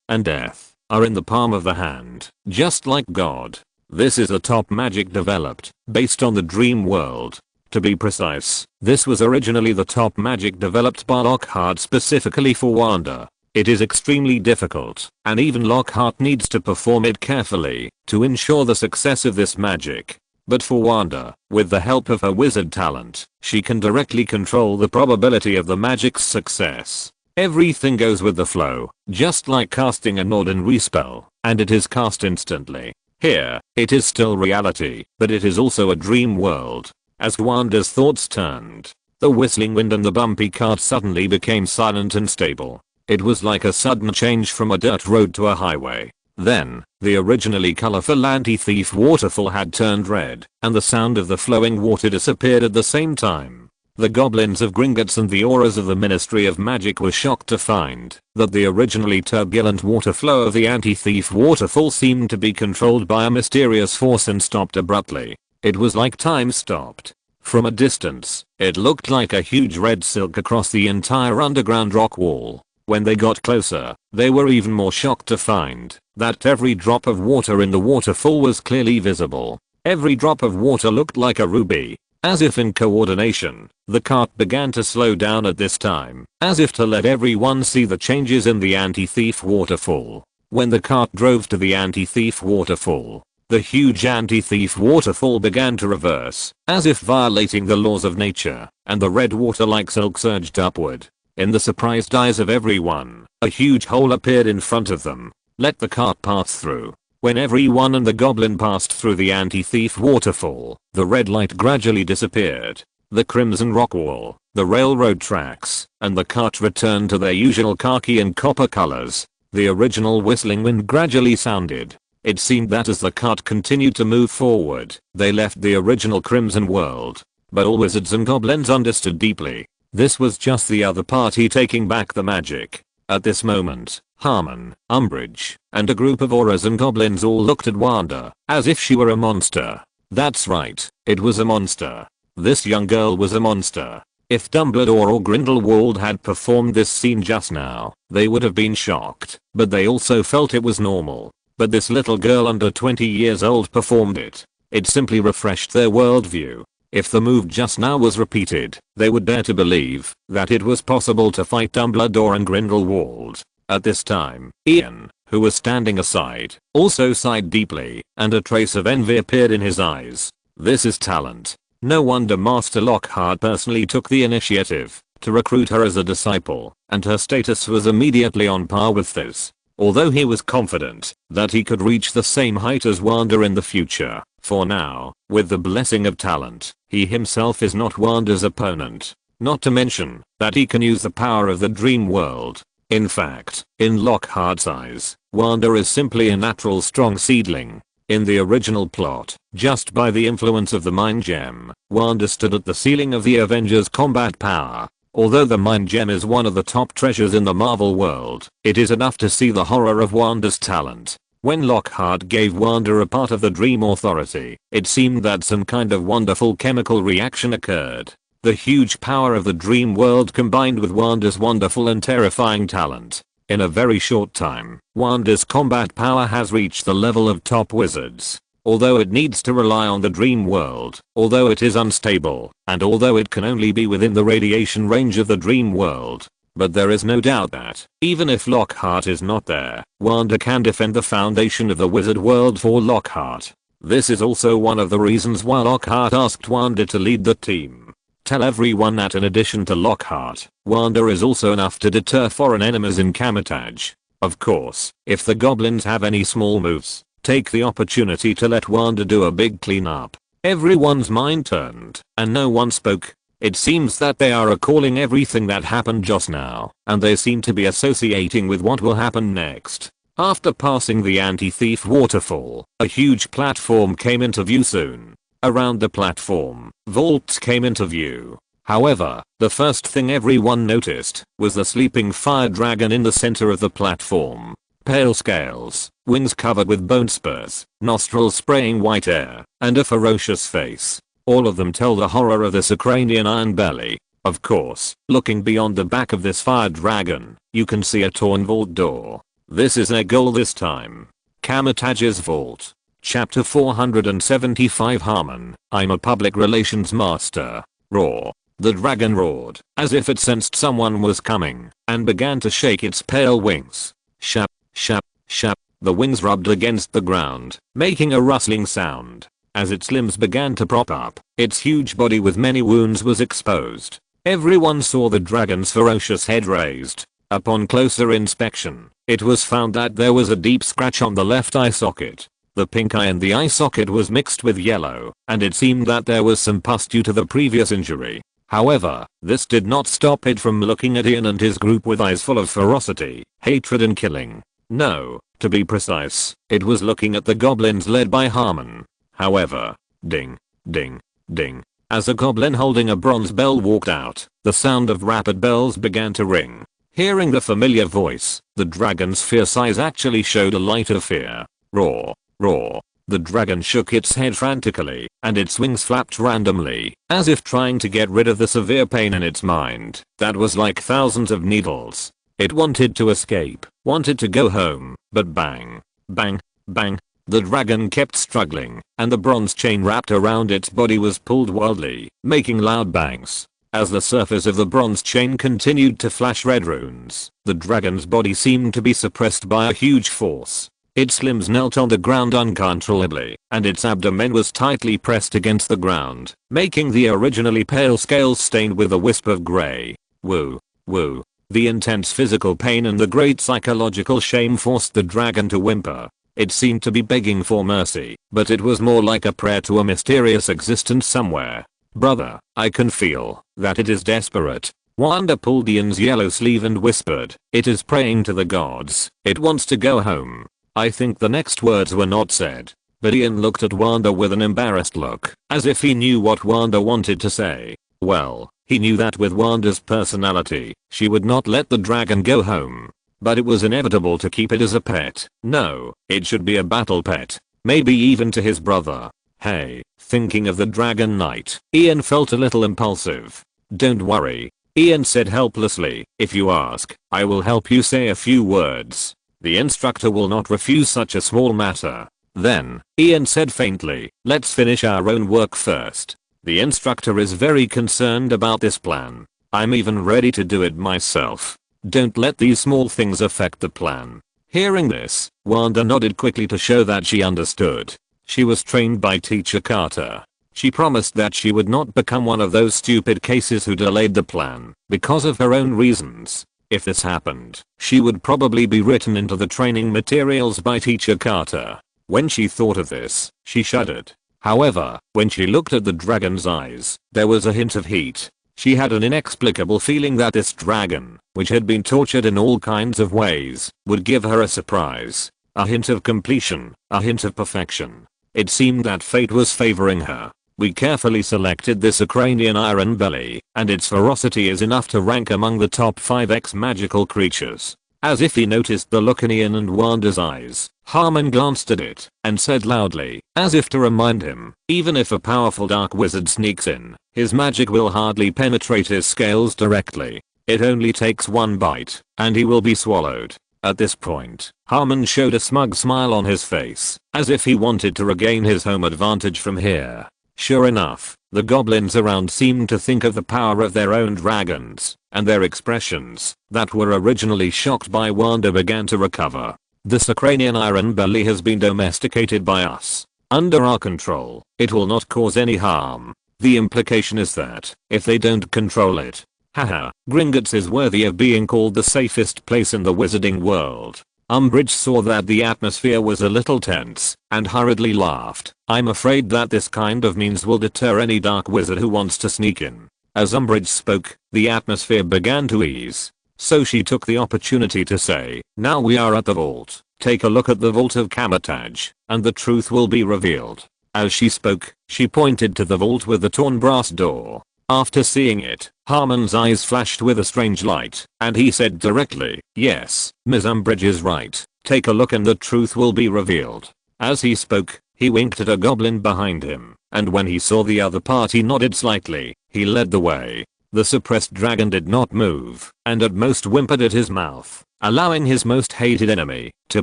and death are in the palm of the hand, just like God. This is the top magic developed, based on the dream world. To be precise, this was originally the top magic developed by Lockhart specifically for Wanda. It is extremely difficult, and even Lockhart needs to perform it carefully to ensure the success of this magic. But for Wanda, with the help of her wizard talent, she can directly control the probability of the magic's success. Everything goes with the flow, just like casting an ordinary spell, and it is cast instantly. Here, it is still reality, but it is also a dream world. As Wanda's thoughts turned, the whistling wind and the bumpy cart suddenly became silent and stable. It was like a sudden change from a dirt road to a highway. Then, the originally colorful anti-thief waterfall had turned red, and the sound of the flowing water disappeared at the same time. The goblins of Gringotts and the auras of the Ministry of Magic were shocked to find that the originally turbulent water flow of the anti-thief waterfall seemed to be controlled by a mysterious force and stopped abruptly. It was like time stopped. From a distance, it looked like a huge red silk across the entire underground rock wall. When they got closer, they were even more shocked to find that every drop of water in the waterfall was clearly visible. Every drop of water looked like a ruby. As if in coordination, the cart began to slow down at this time, as if to let everyone see the changes in the anti-thief waterfall. When the cart drove to the anti-thief waterfall, the huge anti-thief waterfall began to reverse, as if violating the laws of nature, and the red water like silk surged upward. In the surprised eyes of everyone, a huge hole appeared in front of them. Let the cart pass through. When everyone and the goblin passed through the anti-thief waterfall, the red light gradually disappeared. The crimson rock wall, the railroad tracks, and the cart returned to their usual khaki and copper colors. The original whistling wind gradually sounded. It seemed that as the cart continued to move forward, they left the original crimson world. But all wizards and goblins understood deeply. This was just the other party taking back the magic. At this moment, Harmon, Umbridge, and a group of auras and goblins all looked at Wanda, as if she were a monster. That's right, it was a monster. This young girl was a monster. If Dumbledore or Grindelwald had performed this scene just now, they would have been shocked, but they also felt it was normal. But this little girl under 20 years old performed it. It simply refreshed their worldview. If the move just now was repeated, they would dare to believe that it was possible to fight Dumbledore and Grindelwald. At this time, Ian, who was standing aside, also sighed deeply, and a trace of envy appeared in his eyes. This is talent. No wonder Master Lockhart personally took the initiative to recruit her as a disciple, and her status was immediately on par with his. Although he was confident that he could reach the same height as Wanda in the future, for now, with the blessing of talent, he himself is not Wanda's opponent. Not to mention that he can use the power of the dream world. In fact, in Lockhart's eyes, Wanda is simply a natural strong seedling. In the original plot, just by the influence of the Mind Gem, Wanda stood at the ceiling of the Avengers' combat power. Although the Mind Gem is one of the top treasures in the Marvel world, it is enough to see the horror of Wanda's talent. When Lockhart gave Wanda a part of the Dream Authority, it seemed that some kind of wonderful chemical reaction occurred. The huge power of the dream world combined with Wanda's wonderful and terrifying talent. In a very short time, Wanda's combat power has reached the level of top wizards. Although it needs to rely on the dream world, although it is unstable, and although it can only be within the radiation range of the dream world. But there is no doubt that, even if Lockhart is not there, Wanda can defend the foundation of the wizard world for Lockhart. This is also one of the reasons why Lockhart asked Wanda to lead the team. Tell everyone that in addition to Lockhart, Wanda is also enough to deter foreign enemies in Kamar-Taj. Of course, if the goblins have any small moves, take the opportunity to let Wanda do a big cleanup. Everyone's mind turned, and no one spoke. It seems that they are recalling everything that happened just now, and they seem to be associating with what will happen next. After passing the anti-thief waterfall, a huge platform came into view soon. Around the platform, vaults came into view. However, the first thing everyone noticed was the sleeping fire dragon in the center of the platform. Pale scales, wings covered with bone spurs, nostrils spraying white air, and a ferocious face. All of them tell the horror of this Ukrainian iron belly. Of course, looking beyond the back of this fire dragon, you can see a torn vault door. This is their goal this time. Kamar-Taj's vault. Chapter 475 Harmon, I'm a public relations master. Roar. The dragon roared, as if it sensed someone was coming, and began to shake its pale wings. Shap, shap, shap. The wings rubbed against the ground, making a rustling sound. As its limbs began to prop up, its huge body with many wounds was exposed. Everyone saw the dragon's ferocious head raised. Upon closer inspection, it was found that there was a deep scratch on the left eye socket. The pink eye in the eye socket was mixed with yellow, and it seemed that there was some pus due to the previous injury. However, this did not stop it from looking at Ian and his group with eyes full of ferocity, hatred and killing. No, to be precise, it was looking at the goblins led by Harmon. However, ding, ding, ding. As a goblin holding a bronze bell walked out, the sound of rapid bells began to ring. Hearing the familiar voice, the dragon's fierce eyes actually showed a light of fear. Roar, roar. The dragon shook its head frantically, and its wings flapped randomly, as if trying to get rid of the severe pain in its mind that was like thousands of needles. It wanted to escape, wanted to go home, but bang, bang, bang. The dragon kept struggling, and the bronze chain wrapped around its body was pulled wildly, making loud bangs. As the surface of the bronze chain continued to flash red runes, the dragon's body seemed to be suppressed by a huge force. Its limbs knelt on the ground uncontrollably, and its abdomen was tightly pressed against the ground, making the originally pale scales stained with a wisp of grey. Woo, woo. The intense physical pain and the great psychological shame forced the dragon to whimper. It seemed to be begging for mercy, but it was more like a prayer to a mysterious existence somewhere. Brother, I can feel that it is desperate. Wanda pulled Ian's yellow sleeve and whispered, it is praying to the gods. It wants to go home. I think the next words were not said, but Ian looked at Wanda with an embarrassed look, as if he knew what Wanda wanted to say. Well, he knew that with Wanda's personality, she would not let the dragon go home. But it was inevitable to keep it as a pet. No, it should be a battle pet. Maybe even to his brother. Hey, thinking of the Dragon Knight, Ian felt a little impulsive. Don't worry, Ian said helplessly, if you ask, I will help you say a few words. The instructor will not refuse such a small matter. Then, Ian said faintly, let's finish our own work first. The instructor is very concerned about this plan. I'm even ready to do it myself. Don't let these small things affect the plan. Hearing this, Wanda nodded quickly to show that she understood. She was trained by Teacher Carter. She promised that she would not become one of those stupid cases who delayed the plan because of her own reasons. If this happened, she would probably be written into the training materials by Teacher Carter. When she thought of this, she shuddered. However, when she looked at the dragon's eyes, there was a hint of heat. She had an inexplicable feeling that this dragon, which had been tortured in all kinds of ways, would give her a surprise. A hint of completion, a hint of perfection. It seemed that fate was favoring her. We carefully selected this Ukrainian Iron Belly, and its ferocity is enough to rank among the top 5x magical creatures. As if he noticed the look in Ian and Wanda's eyes, Harmon glanced at it and said loudly, as if to remind him, even if a powerful dark wizard sneaks in, his magic will hardly penetrate his scales directly. It only takes one bite, and he will be swallowed. At this point, Harmon showed a smug smile on his face, as if he wanted to regain his home advantage from here. Sure enough, the goblins around seemed to think of the power of their own dragons, and their expressions, that were originally shocked by Wanda, began to recover. This Ukrainian Iron Belly has been domesticated by us. Under our control, it will not cause any harm. The implication is that, if they don't control it, haha, Gringotts is worthy of being called the safest place in the wizarding world. Umbridge saw that the atmosphere was a little tense, and hurriedly laughed. I'm afraid that this kind of means will deter any dark wizard who wants to sneak in. As Umbridge spoke, the atmosphere began to ease. So she took the opportunity to say, now we are at the vault. Take a look at the vault of Kamar-Taj, and the truth will be revealed. As she spoke, she pointed to the vault with the torn brass door. After seeing it, Harmon's eyes flashed with a strange light, and he said directly, yes, Ms. Umbridge is right. Take a look and the truth will be revealed. As he spoke, he winked at a goblin behind him, and when he saw the other party nodded slightly, he led the way. The suppressed dragon did not move, and at most whimpered at his mouth, allowing his most hated enemy to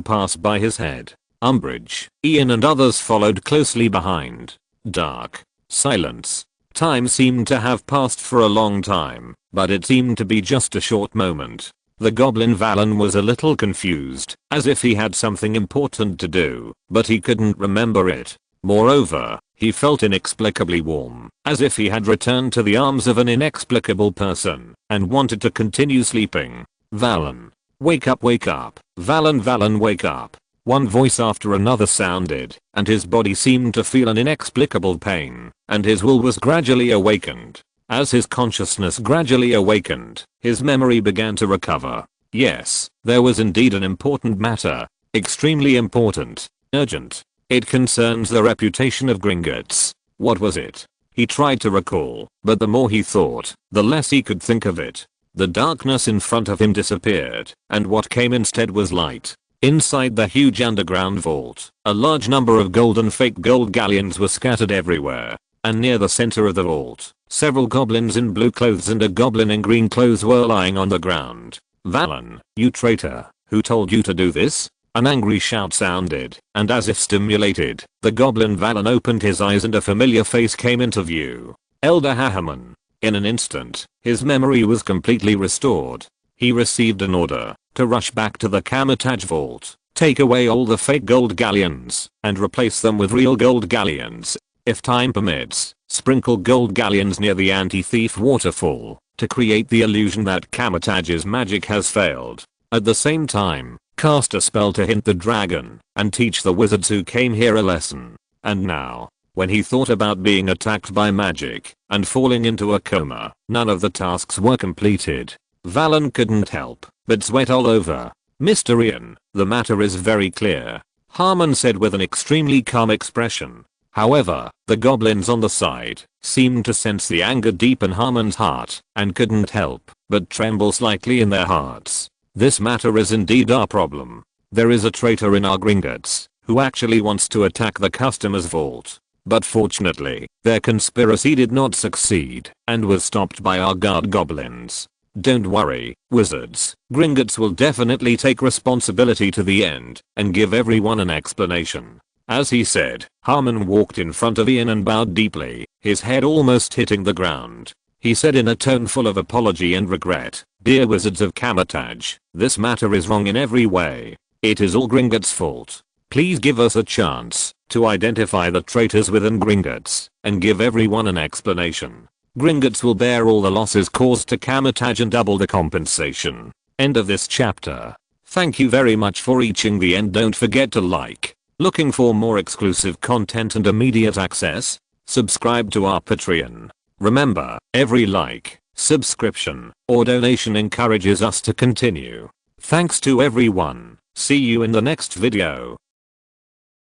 pass by his head. Umbridge, Ian and others followed closely behind. Dark. Silence. Time seemed to have passed for a long time, but it seemed to be just a short moment. The goblin Valen was a little confused, as if he had something important to do, but he couldn't remember it. Moreover, he felt inexplicably warm, as if he had returned to the arms of an inexplicable person, and wanted to continue sleeping. Valen. Wake up, wake up. Valen, Valen, wake up. One voice after another sounded, and his body seemed to feel an inexplicable pain, and his will was gradually awakened. As his consciousness gradually awakened, his memory began to recover. Yes, there was indeed an important matter. Extremely important. Urgent. It concerns the reputation of Gringotts. What was it? He tried to recall, but the more he thought, the less he could think of it. The darkness in front of him disappeared, and what came instead was light. Inside the huge underground vault, a large number of golden fake gold galleons were scattered everywhere. And near the center of the vault, several goblins in blue clothes and a goblin in green clothes were lying on the ground. Valen, you traitor, who told you to do this? An angry shout sounded, and as if stimulated, the goblin Valen opened his eyes and a familiar face came into view. Elder Hahaman. In an instant, his memory was completely restored. He received an order to rush back to the Kamar-Taj vault, take away all the fake gold galleons, and replace them with real gold galleons. If time permits, sprinkle gold galleons near the anti-thief waterfall to create the illusion that Kamar-Taj's magic has failed. At the same time, cast a spell to hint the dragon and teach the wizards who came here a lesson. And now, when he thought about being attacked by magic and falling into a coma, none of the tasks were completed. Valen couldn't help but sweat all over. Mr. Ian, the matter is very clear, Harmon said with an extremely calm expression. However, the goblins on the side seemed to sense the anger deep in Harmon's heart and couldn't help but tremble slightly in their hearts. This matter is indeed our problem. There is a traitor in our Gringotts who actually wants to attack the customer's vault. But fortunately, their conspiracy did not succeed and was stopped by our guard goblins. Don't worry, wizards. Gringotts will definitely take responsibility to the end and give everyone an explanation. As he said, Harmon walked in front of Ian and bowed deeply, his head almost hitting the ground. He said in a tone full of apology and regret, "Dear wizards of Kamar-Taj, this matter is wrong in every way. It is all Gringotts' fault. Please give us a chance to identify the traitors within Gringotts and give everyone an explanation. Gringotts will bear all the losses caused to Kamar-Taj and double the compensation." End of this chapter. Thank you very much for reaching the end. Don't forget to like. Looking for more exclusive content and immediate access? Subscribe to our Patreon. Remember, every like, subscription, or donation encourages us to continue. Thanks to everyone. See you in the next video.